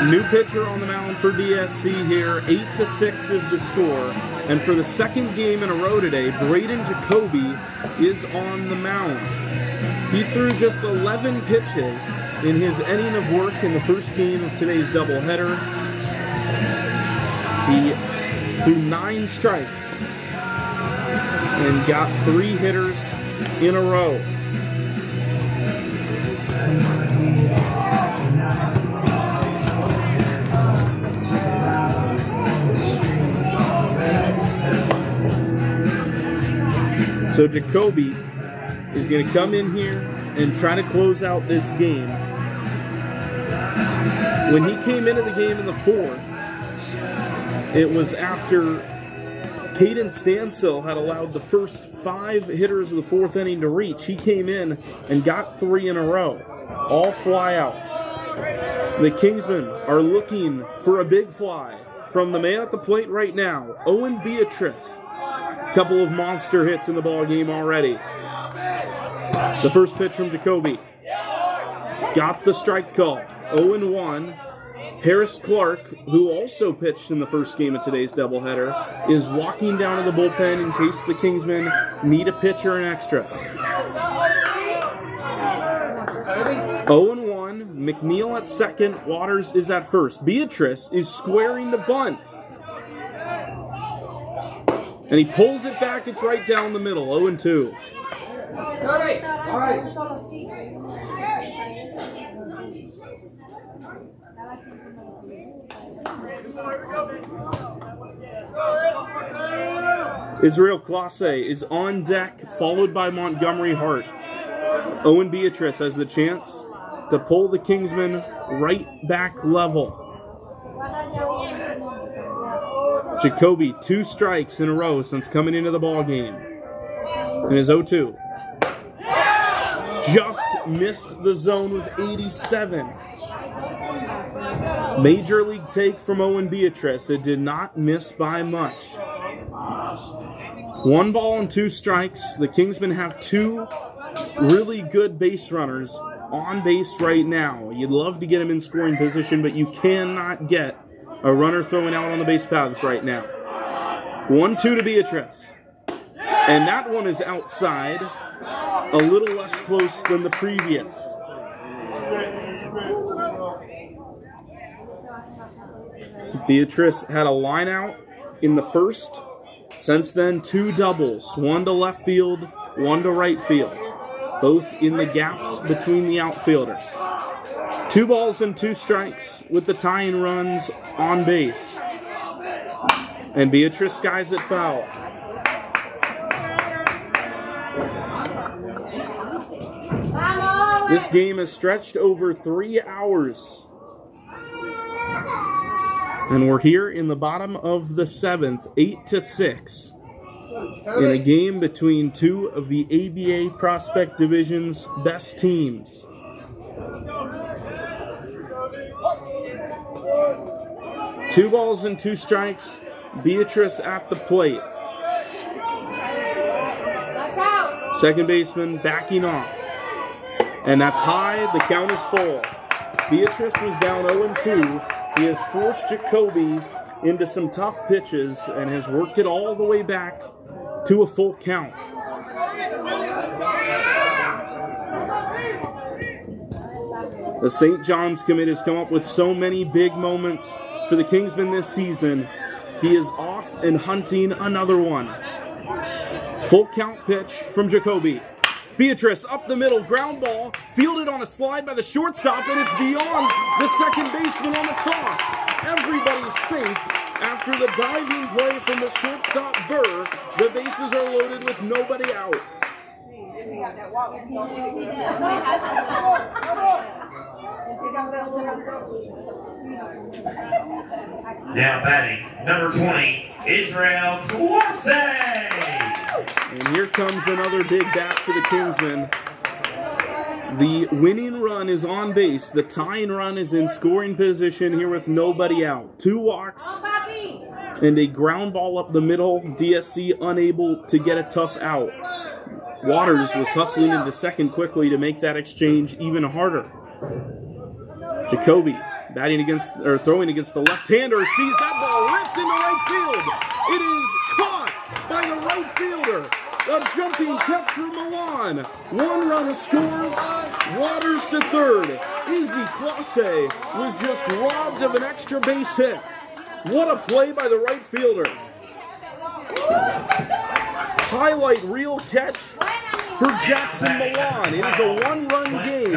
New pitcher on the mound for DSC here. 8-6 is the score. And for the second game in a row today, Braden Jacoby is on the mound. He threw just 11 pitches in his inning of work in the first game of today's doubleheader. He threw 9 strikes and got 3 hitters in a row. So Jacoby is going to come in here and try to close out this game. When he came into the game in the 4th, it was after Caden Stansel had allowed the first 5 hitters of the 4th inning to reach. He came in and got 3 in a row, all flyouts. The Kingsmen are looking for a big fly from the man at the plate right now, Owen Beatrice. Couple of monster hits in the ball game already. The first pitch from Jacoby. Got the strike call. 0-1. Harris Clark, who also pitched in the first game of today's doubleheader, is walking down to the bullpen in case the Kingsmen need a pitcher and extras. 0-1. McNeil at second. Waters is at first. Beatrice is squaring the bunt. And he pulls it back. It's right down the middle. 0-2. Israel Classe is on deck, followed by Montgomery Hart. Owen Beatrice has the chance to pull the Kingsmen right back level. Jacoby, 2 strikes in a row since coming into the ball game. And his 0-2. Just missed the zone with 87. Major league take from Owen Beatrice. It did not miss by much. 1 ball and 2 strikes. The Kingsmen have 2 really good base runners on base right now. You'd love to get them in scoring position, but you cannot get a runner throwing out on the base paths right now. 1-2 to Beatrice. And that one is outside, a little less close than the previous. Beatrice had a line out in the first. Since then, 2 doubles. 1 to left field, 1 to right field. Both in the gaps between the outfielders. 2 balls and 2 strikes with the tying runs on base. And Beatrice skies it foul. This game has stretched over 3 hours. And we're here in the bottom of the 7th, 8-6. in a game between two of the ABA Prospect Division's best teams. Two balls and two strikes. Beatrice at the plate. Second baseman backing off. And that's high. The count is full. Beatrice was down 0-2. He has forced Jacoby into some tough pitches and has worked it all the way back to a full count. The St. John's commit has come up with so many big moments for the Kingsmen this season. He is off and hunting another one. Full count pitch from Jacoby. Beatrice up the middle, ground ball, fielded on a slide by the shortstop, and it's beyond the second baseman on the toss. Everybody's safe after the diving play from the shortstop Burr. The bases are loaded with nobody out. Now batting, number 20, Israel Kwase. And here comes another big bat for the Kingsmen. The winning run is on base. The tying run is in scoring position here with nobody out. 2 walks and a ground ball up the middle. DSC unable to get a tough out. Waters was hustling into second quickly to make that exchange even harder. Jacoby batting against or throwing against the left-hander sees that ball ripped into right field. It is caught by the right fielder. A jumping catch from Milan. 1 run scores. Waters to third. Izzy Clase was just robbed of an extra base hit. What a play by the right fielder. Highlight reel catch for Jackson Milan. It is a 1-run game.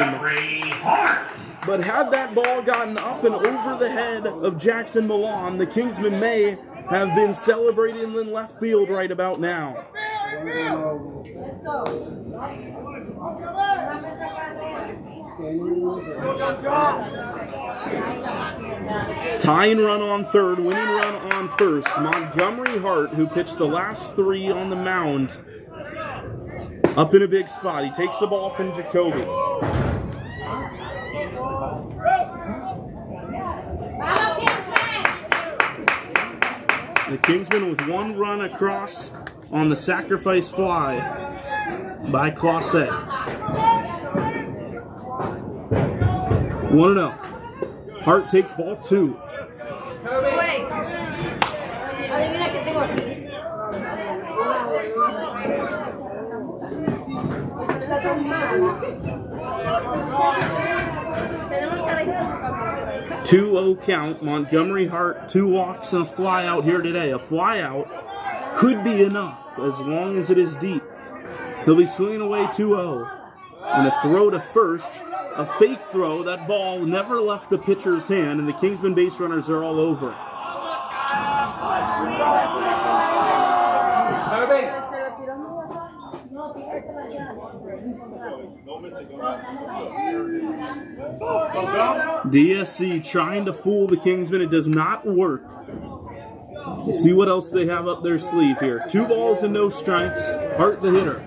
But had that ball gotten up and over the head of Jackson Milan, the Kingsmen may have been celebrating in left field right about now. Tying run on third, winning run on first. Montgomery Hart, who pitched the last 3 on the mound, up in a big spot. He takes the ball from Jacoby. The Kingsmen with 1 run across on the sacrifice fly by Clase. 1-0. Hart takes ball 2. Two-0 count. Montgomery Hart, 2 walks and a fly out here today. A fly out could be enough as long as it is deep. He'll be swinging away 2-0. And a throw to first, a fake throw. That ball never left the pitcher's hand, and the Kingsmen base runners are all over it. DSC trying to fool the Kingsmen. It does not work. We'll see what else they have up their sleeve here. 2 balls and no strikes. Hart the hitter.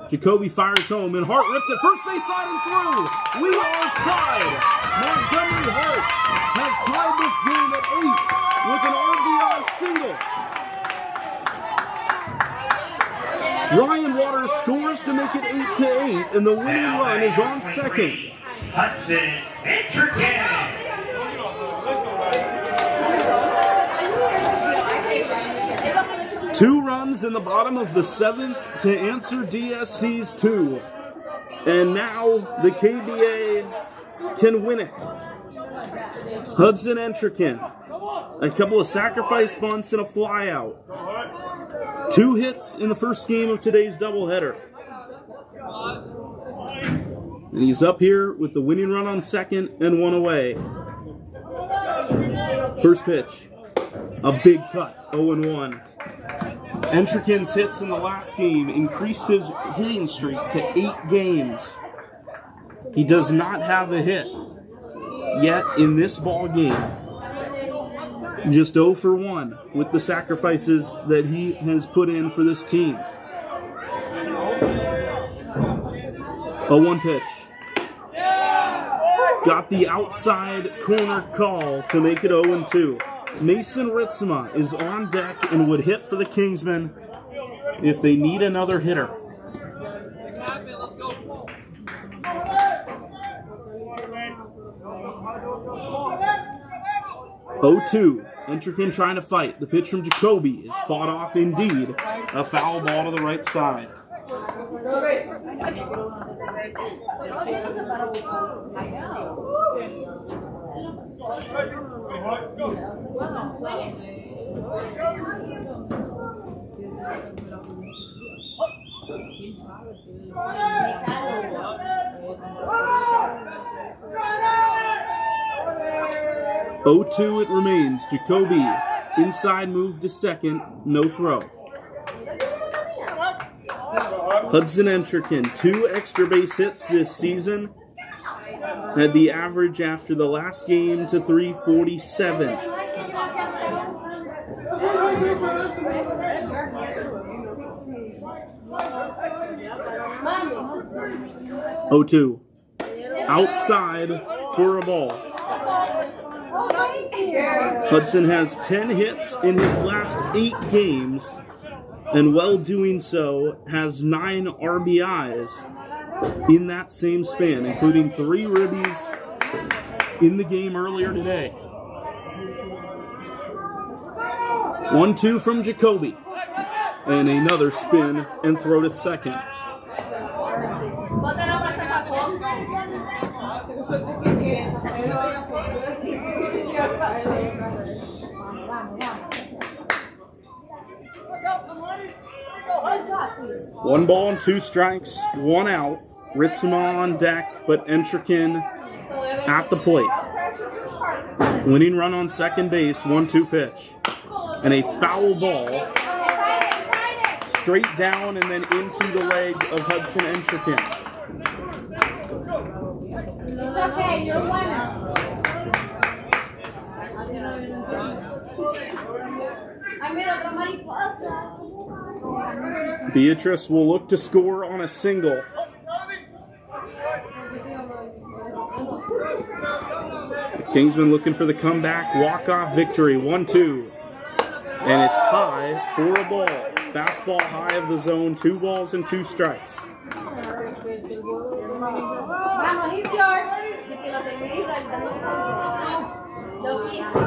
Jacoby fires home, and Hart rips it first base side and through. We are tied. Montgomery Hart has tied this game at 8 with an RBI single. Ryan Waters scores to make it 8-8, and the winning run is on second. Hudson Entrican. 2 runs in the bottom of the 7th to answer DSC's 2. And now the KBA can win it. Hudson Entrican. A couple of sacrifice bunts and a fly out. 2 hits in the first game of today's doubleheader. And he's up here with the winning run on second and 1 away. First pitch. A big cut, 0-1. Entrican's hits in the last game increased his hitting streak to 8 games. He does not have a hit yet in this ball game. Just 0 for 1 with the sacrifices that he has put in for this team. 0-1 pitch. Got the outside corner call to make it 0-2. Mason Ritzema is on deck and would hit for the Kingsmen if they need another hitter. 0-2. Entrican trying to fight. The pitch from Jacoby is fought off indeed. A foul ball to the right side. Oh, 2 it remains. Jacoby inside move to second, no throw. Hudson Entrican, 2 extra base hits this season. Had the average after the last game to 347. 0-2. Outside for a ball. Hudson has 10 hits in his last 8 games, and while doing so, has 9 RBIs in that same span, including 3 ribbies in the game earlier today. 1-2 from Jacoby, and another spin and throw to second. One ball and 2 strikes, 1 out. Ritzema on deck, but Entrican at the plate. Winning run on second base, 1-2 pitch. And a foul ball straight down and then into the leg of Hudson Entrican. It's okay, you're winner. Beatrice will look to score on a single. Kingsman looking for the comeback walk-off victory, 1-2. And it's high for a ball. Fastball high of the zone, 2 balls and 2 strikes. Vamos, it's yours. De que lo termine loquísimo.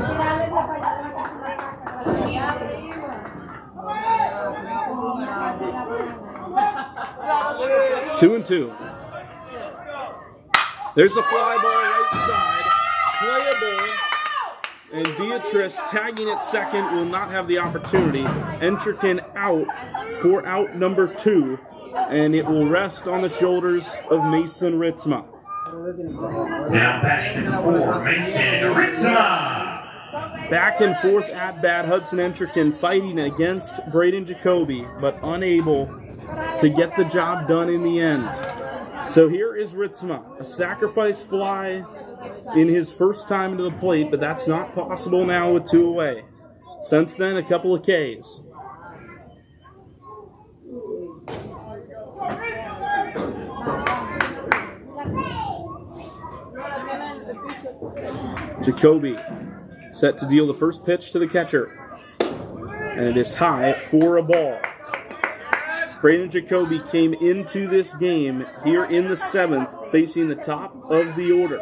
2-2. There's a fly ball right side, playable, and Beatrice tagging at second will not have the opportunity. Entrican out for out number 2, and it will rest on the shoulders of Mason Ritzema. Now batting number 4, Mason Ritzema. Back and forth at bat, Hudson Entrican fighting against Braden Jacoby, but unable to get the job done in the end. So here is Ritzema, a sacrifice fly in his first time into the plate, but that's not possible now with 2 away. Since then, a couple of Ks. Jacoby set to deal the first pitch to the catcher, and it is high for a ball. Braden Jacoby came into this game here in the 7th facing the top of the order.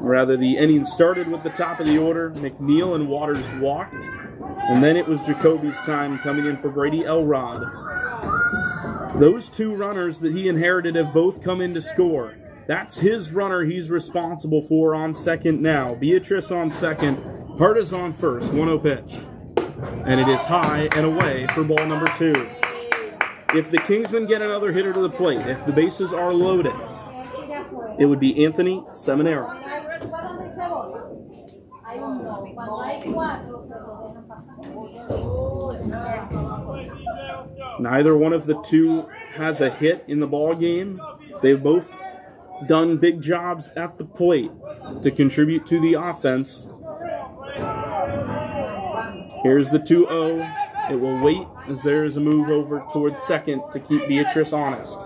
Rather, the inning started with the top of the order. McNeil and Waters walked, and then it was Jacoby's time coming in for Brady Elrod. Those 2 runners that he inherited have both come in to score. That's his runner he's responsible for on second now. Beatrice on second, Partas on first, 1-0 pitch. And it is high and away for ball number 2. If the Kingsmen get another hitter to the plate, if the bases are loaded, it would be Anthony Seminara. Neither one of the 2 has a hit in the ball game. They've both done big jobs at the plate to contribute to the offense. Here's the 2-0. It will wait as there is a move over towards second to keep Beatrice honest.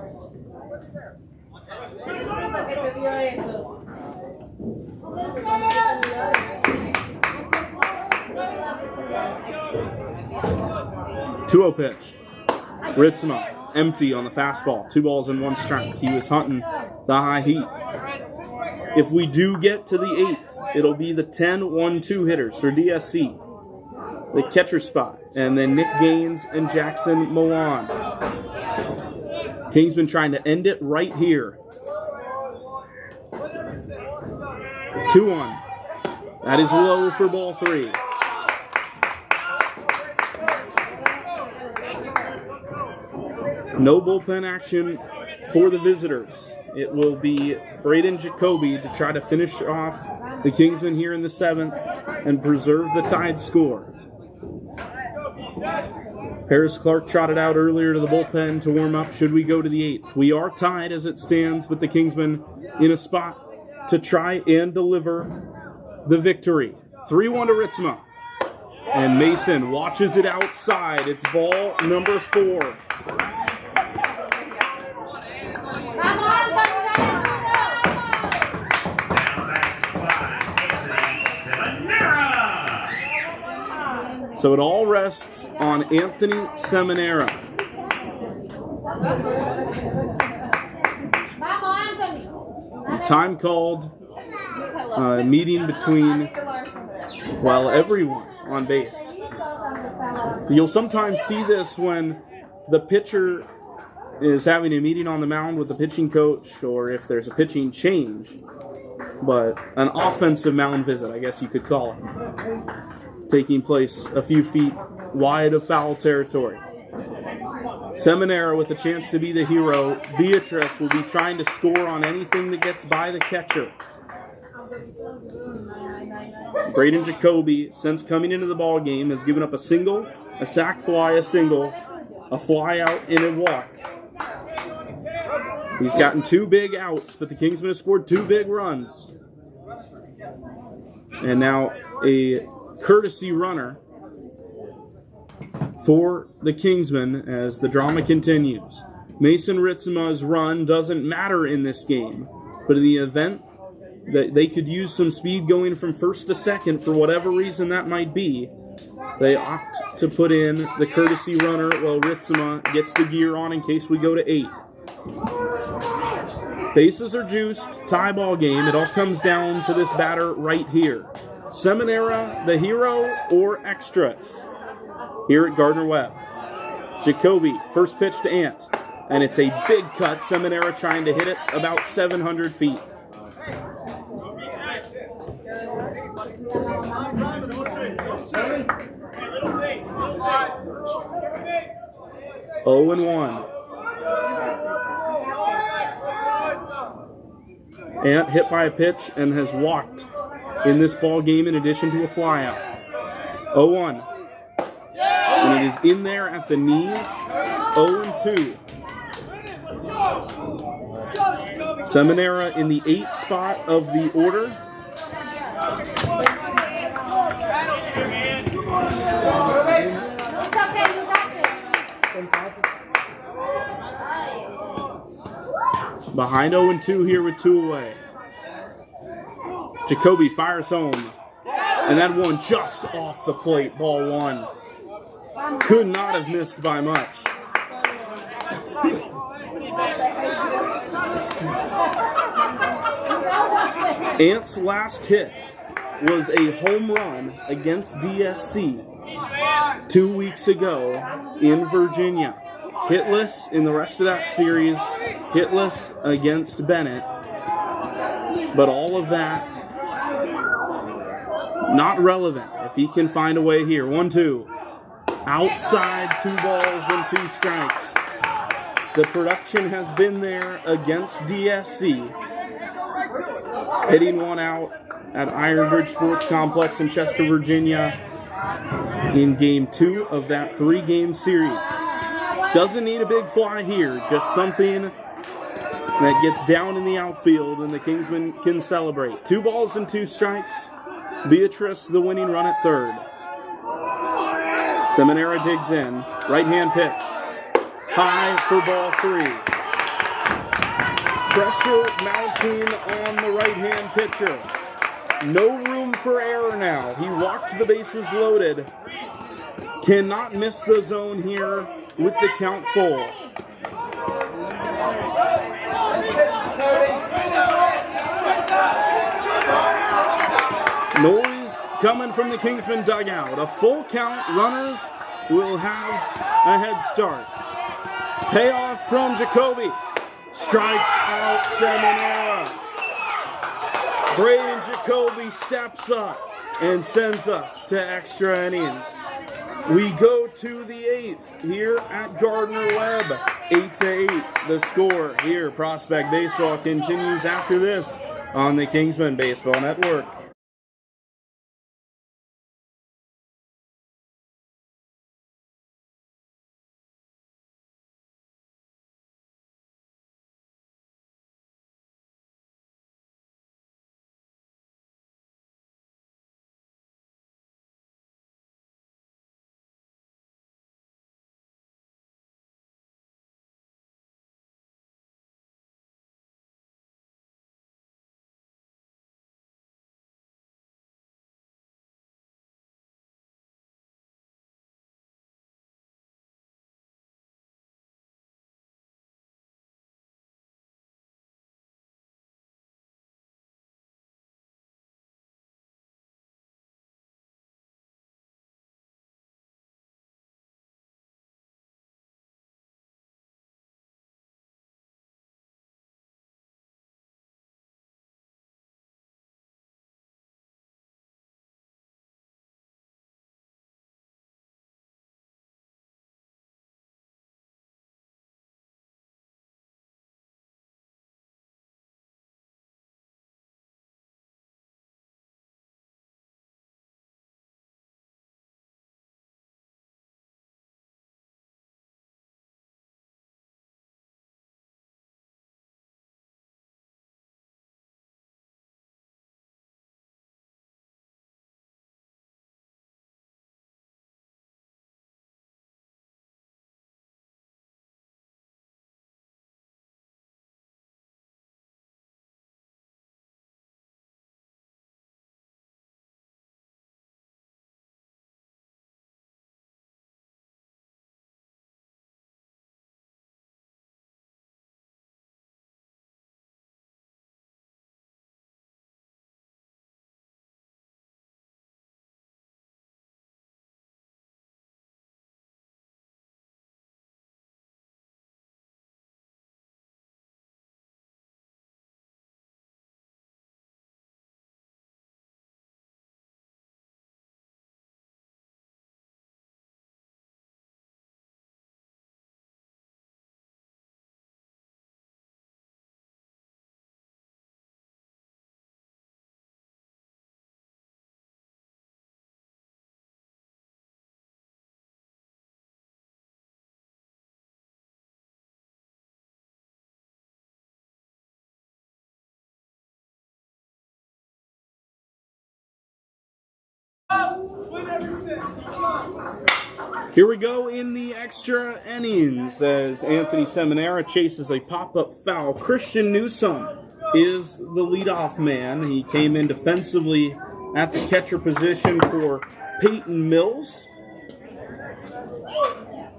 Two-0 pitch. Ritzema, empty on the fastball. 2 balls and 1 strike. He was hunting the high heat. If we do get to the 8th, it'll be the 10-1-2 hitters for DSC. The catcher spot, and then Nick Gaines and Jackson Milan. Kingsman trying to end it right here. 2-1. That is low for ball 3. No bullpen action for the visitors. It will be Braden Jacoby to try to finish off the Kingsmen here in the 7th and preserve the tied score. Paris Clark trotted out earlier to the bullpen to warm up should we go to the 8th. We are tied as it stands with the Kingsmen in a spot to try and deliver the victory. 3-1 to Ritzema. And Mason watches it outside. It's ball number 4. So it all rests on Anthony Seminara. Time called, meeting between, well, everyone on base. You'll sometimes see this when the pitcher is having a meeting on the mound with the pitching coach, or if there's a pitching change, but an offensive mound visit, I guess you could call it, taking place a few feet wide of foul territory. Seminara with a chance to be the hero. Beatrice will be trying to score on anything that gets by the catcher. Braden Jacoby, since coming into the ball game, has given up a single, a sac fly, a single, a fly out, and a walk. He's gotten 2 big outs, but the Kingsmen have scored 2 big runs. And now a courtesy runner for the Kingsmen as the drama continues. Mason Ritzema's run doesn't matter in this game, but in the event that they could use some speed going from first to second for whatever reason that might be, they opt to put in the courtesy runner while Ritzema gets the gear on in case we go to 8. Bases are juiced, tie ball game. It all comes down to this batter right here. Seminara, the hero, or extras? Here at Gardner-Webb. Jacoby, first pitch to Ant. And it's a big cut. Seminara trying to hit it about 700 feet. Oh and 1. Ant hit by a pitch and has walked in this ball game in addition to a flyout. 0-1. And it is in there at the knees. 0-2. Seminara in the 8th spot of the order. Behind 0-2 here with 2 away. Jacoby fires home. And that one just off the plate, ball 1. Could not have missed by much. Ant's last hit was a home run against DSC 2 weeks ago in Virginia. Hitless in the rest of that series, hitless against Bennett. But all of that, not relevant if he can find a way here. 1-2. Outside, 2 balls and 2 strikes. The production has been there against DSC. Hitting one out at Ironbridge Sports Complex in Chester, Virginia in Game 2 of that 3-game series. Doesn't need a big fly here, just something that gets down in the outfield and the Kingsmen can celebrate. 2 balls and 2 strikes. Beatrice the winning run at third. Seminara digs in. Right-hand pitch. High for ball 3. Pressure mounting on the right-hand pitcher. No room for error now. He walked the bases loaded. Cannot miss the zone here with the count full. Noise coming from the Kingsman dugout. A full count. Runners will have a head start. Payoff from Jacoby. Strikes out Seminara. Braden Jacoby steps up and sends us to extra innings. We go to the 8th here at Gardner Webb. 8-8 the score here. Prospect Baseball continues after this on the Kingsman Baseball Network. Here we go in the extra innings as Anthony Seminara chases a pop-up foul. Christian Newsom is the leadoff man. He came in defensively at the catcher position for Peyton Mills.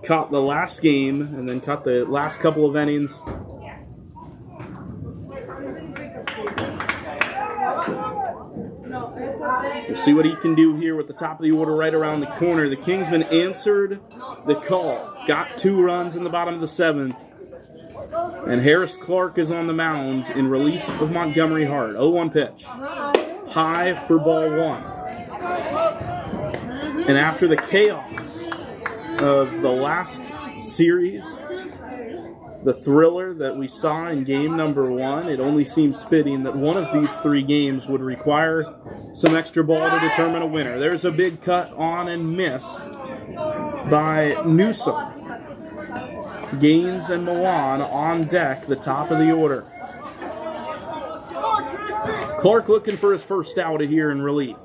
Caught the last game and then caught the last couple of innings. We'll see what he can do here with the top of the order right around the corner. The Kingsmen answered the call. Got 2 runs in the bottom of the 7th. And Harris Clark is on the mound in relief of Montgomery Hart. 0-1 pitch. High for ball 1. And after the chaos of the last series, the thriller that we saw in game number 1, it only seems fitting that one of these 3 games would require some extra ball to determine a winner. There's a big cut on and miss by Newsom. Gaines and Milan on deck, the top of the order. Clark looking for his first out here in relief.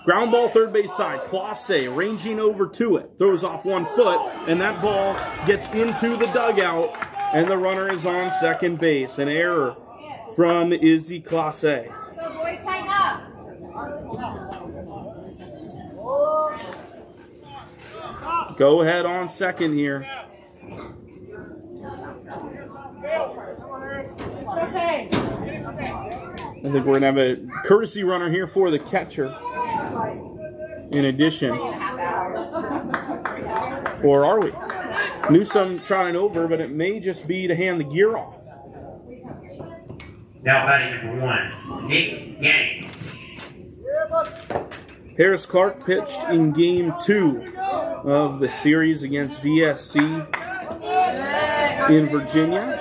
Ground ball third base side. Clase ranging over to it. Throws off 1 foot, and that ball gets into the dugout, and the runner is on second base. An error from Izzy Clase. Go, boys, tighten up. Go ahead on second here. I think we're going to have a courtesy runner here for the catcher. In addition. Or are we? Newsome trying over, but it may just be to hand the gear off. Now batting number 1, Nick Gaines. Harris Clark pitched in game 2 of the series against DSC in Virginia.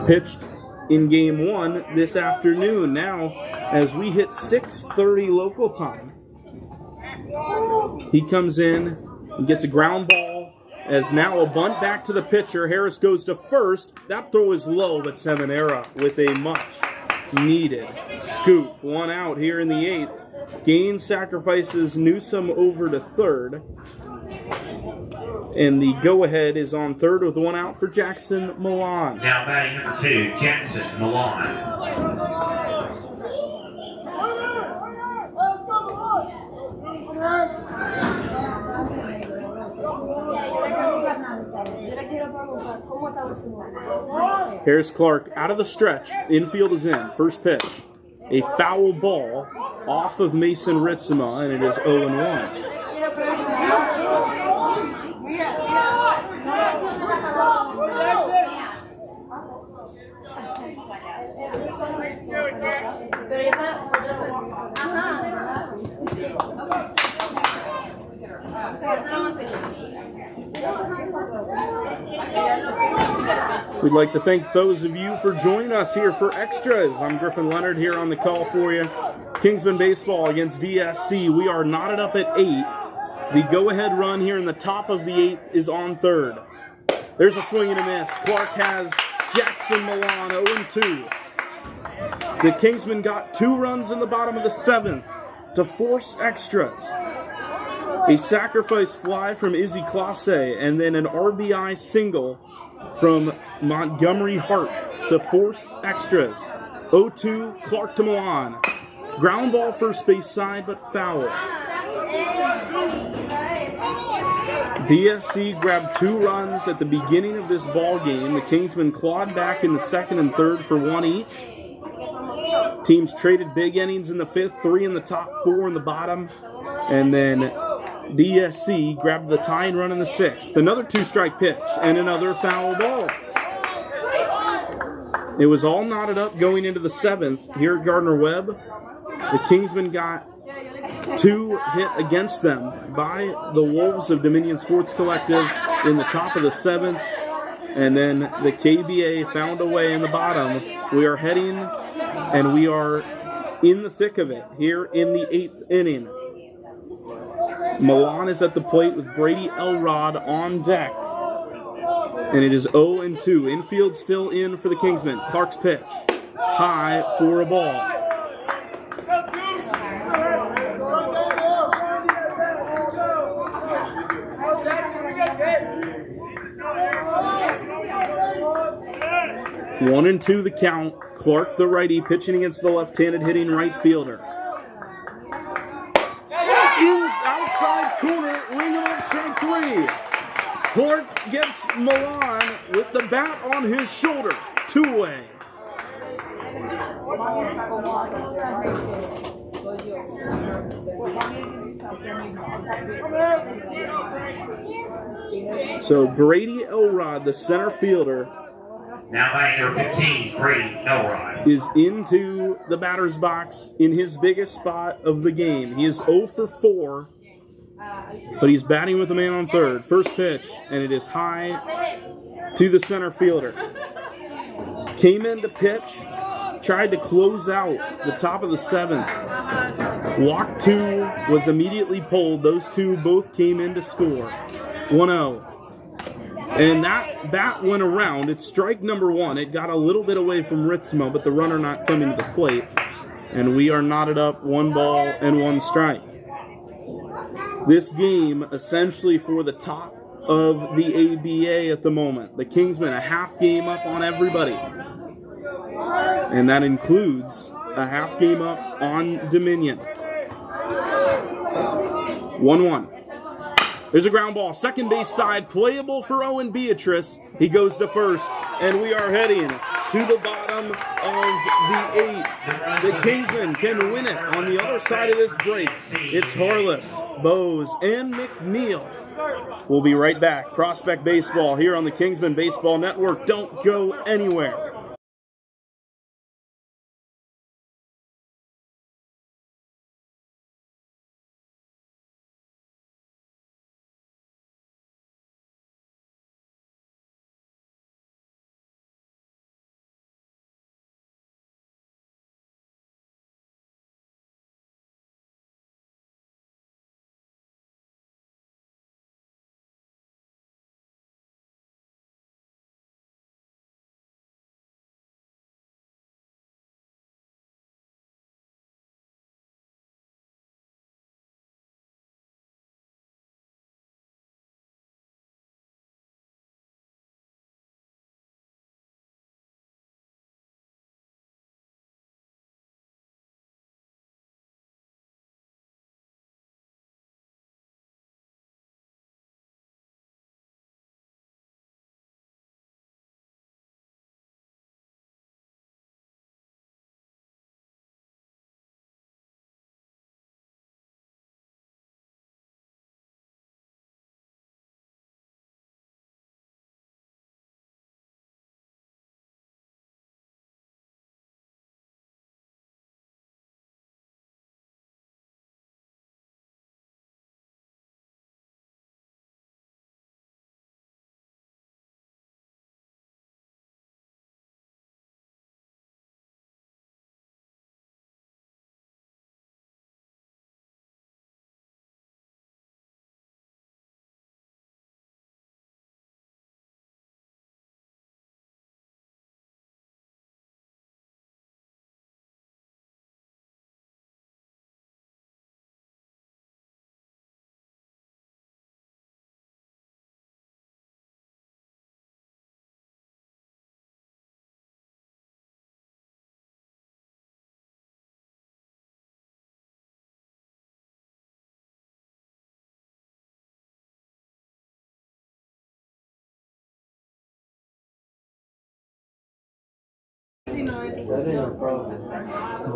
Pitched in game 1 this afternoon. Now, as we hit 6:30 local time, he comes in and gets a ground ball. As now a bunt back to the pitcher. Harris goes to first. That throw is low, but Seminara with a much needed scoop. 1 out here in the 8th. Gaines sacrifices Newsome over to third. And the go-ahead is on third with 1 out for Jackson Milan. Now batting number 2, Jackson Milan. Harris Clark out of the stretch. Infield is in. First pitch. A foul ball off of Mason Ritzema, and it is 0-1. We'd like to thank those of you for joining us here for Extras. I'm Griffin Leonard here on the call for you. Kingsman baseball against DSC. We are knotted up at 8. The go-ahead run here in the top of the 8th is on third. There's a swing and a miss. Clark has Jackson Milan 0-2. The Kingsmen got 2 runs in the bottom of the 7th to force extras. A sacrifice fly from Izzy Clase, and then an RBI single from Montgomery Hart to force extras. 0-2, Clark to Milan. Ground ball first base side, but foul. DSC grabbed 2 runs at the beginning of this ball game. The Kingsmen clawed back in the 2nd and 3rd for 1 each. Teams traded big innings in the 5th, 3 in the top, 4 in the bottom, and then DSC grabbed the tying run in the 6th. Another 2-strike pitch and another foul ball. It was all knotted up going into the 7th here at Gardner-Webb. The Kingsmen got 2 hit against them by the Wolves of Dominion Sports Collective in the top of the 7th, and then the KBA found a way in the bottom. We are heading, and we are in the thick of it here in the 8th inning. Milan is at the plate with Brady Elrod on deck. And it is 0-2. Infield still in for the Kingsmen. Clark's pitch. High for a ball. One and 2 the count. Clark, the righty, pitching against the left-handed hitting right fielder. Outside corner, ring him up, strike 3. Clark gets Milan with the bat on his shoulder. 2-away. So Brady Elrod, the center fielder, now batting number 15, Brady Elrod, is into the batter's box in his biggest spot of the game. He is 0 for 4, but he's batting with the man on third. First pitch, and it is high to the center fielder. Came in to pitch, tried to close out the top of the 7th. Walk 2 was immediately pulled. Those 2 both came in to score. 1-0. And that bat went around. It's strike number 1. It got a little bit away from Ritzma, but the runner not coming to the plate. And we are knotted up 1 ball and 1 strike. This game essentially for the top of the ABA at the moment. The Kingsmen a half game up on everybody. And that includes a half game up on Dominion. 1-1. There's a ground ball, second base side, playable for Owen Beatrice. He goes to first, and we are heading to the bottom of the 8th. The Kingsmen can win it on the other side of this break. It's Harless, Bose, and McNeil. We'll be right back. Prospect Baseball here on the Kingsman Baseball Network. Don't go anywhere.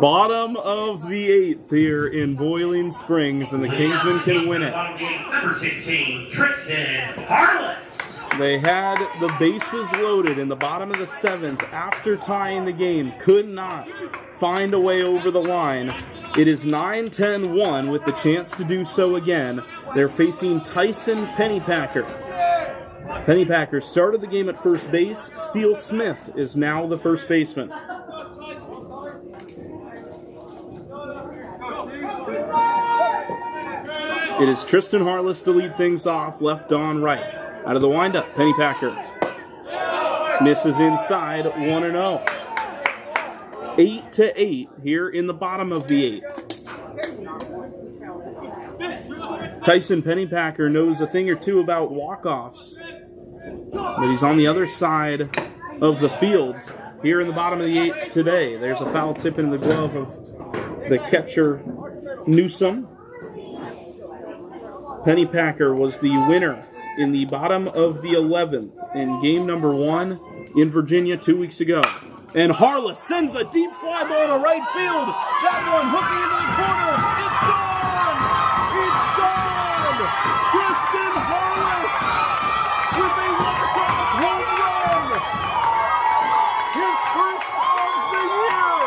Bottom of the 8th here in Boiling Springs, and the Kingsmen can win it. Number 16, Tristan Harless. They had the bases loaded in the bottom of the 7th after tying the game. Could not find a way over the line. It is 9-10-1 with the chance to do so again. They're facing Tyson Pennypacker. Pennypacker started the game at first base. Steele Smith is now the first baseman. It is Tristan Harless to lead things off, left on right. Out of the windup, Pennypacker misses inside, 1-0. 8-8 here in the bottom of the 8th. Tyson Pennypacker knows a thing or two about walk-offs, but he's on the other side of the field here in the bottom of the 8th today. There's a foul tip in the glove of the catcher, Newsom. Pennypacker was the winner in the bottom of the 11th in game number 1 in Virginia 2 weeks ago. And Harless sends a deep fly ball to right field. That one hooking into the corner. It's gone! It's gone! Tristan Harless with a walk-off home run! His first of the year!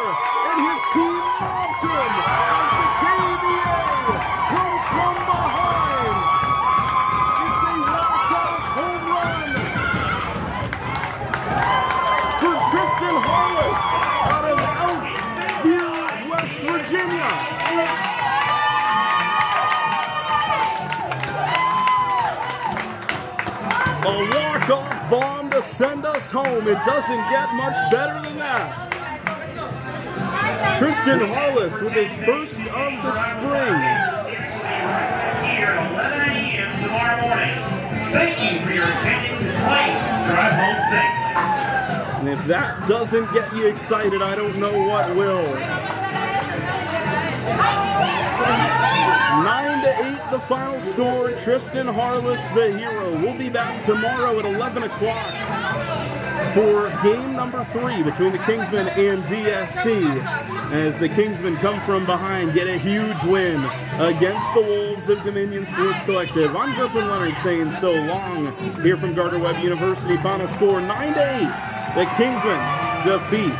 And his team robs him as the KBA comes from behind! It's a walk-off home run for Tristan Harless out of Elkview, West Virginia. A walk-off bomb to send us home. It doesn't get much better than that. Tristan Harless with his first of the spring. Here at 11 a.m. tomorrow morning. Thank you for your attendance and please drive home safely. And if that doesn't get you excited, I don't know what will. 9-8 the final score. Tristan Harless, the hero. We'll be back tomorrow at 11 o'clock for game number 3 between the Kingsmen and DSC, as the Kingsmen come from behind, get a huge win against the Wolves of Dominion Sports Collective. I'm Griffin Leonard saying so long here from Gardner-Webb University. Final score 9-8. The Kingsmen defeat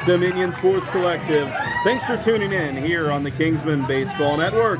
Dominion Sports Collective. Thanks for tuning in here on the Kingsman Baseball Network.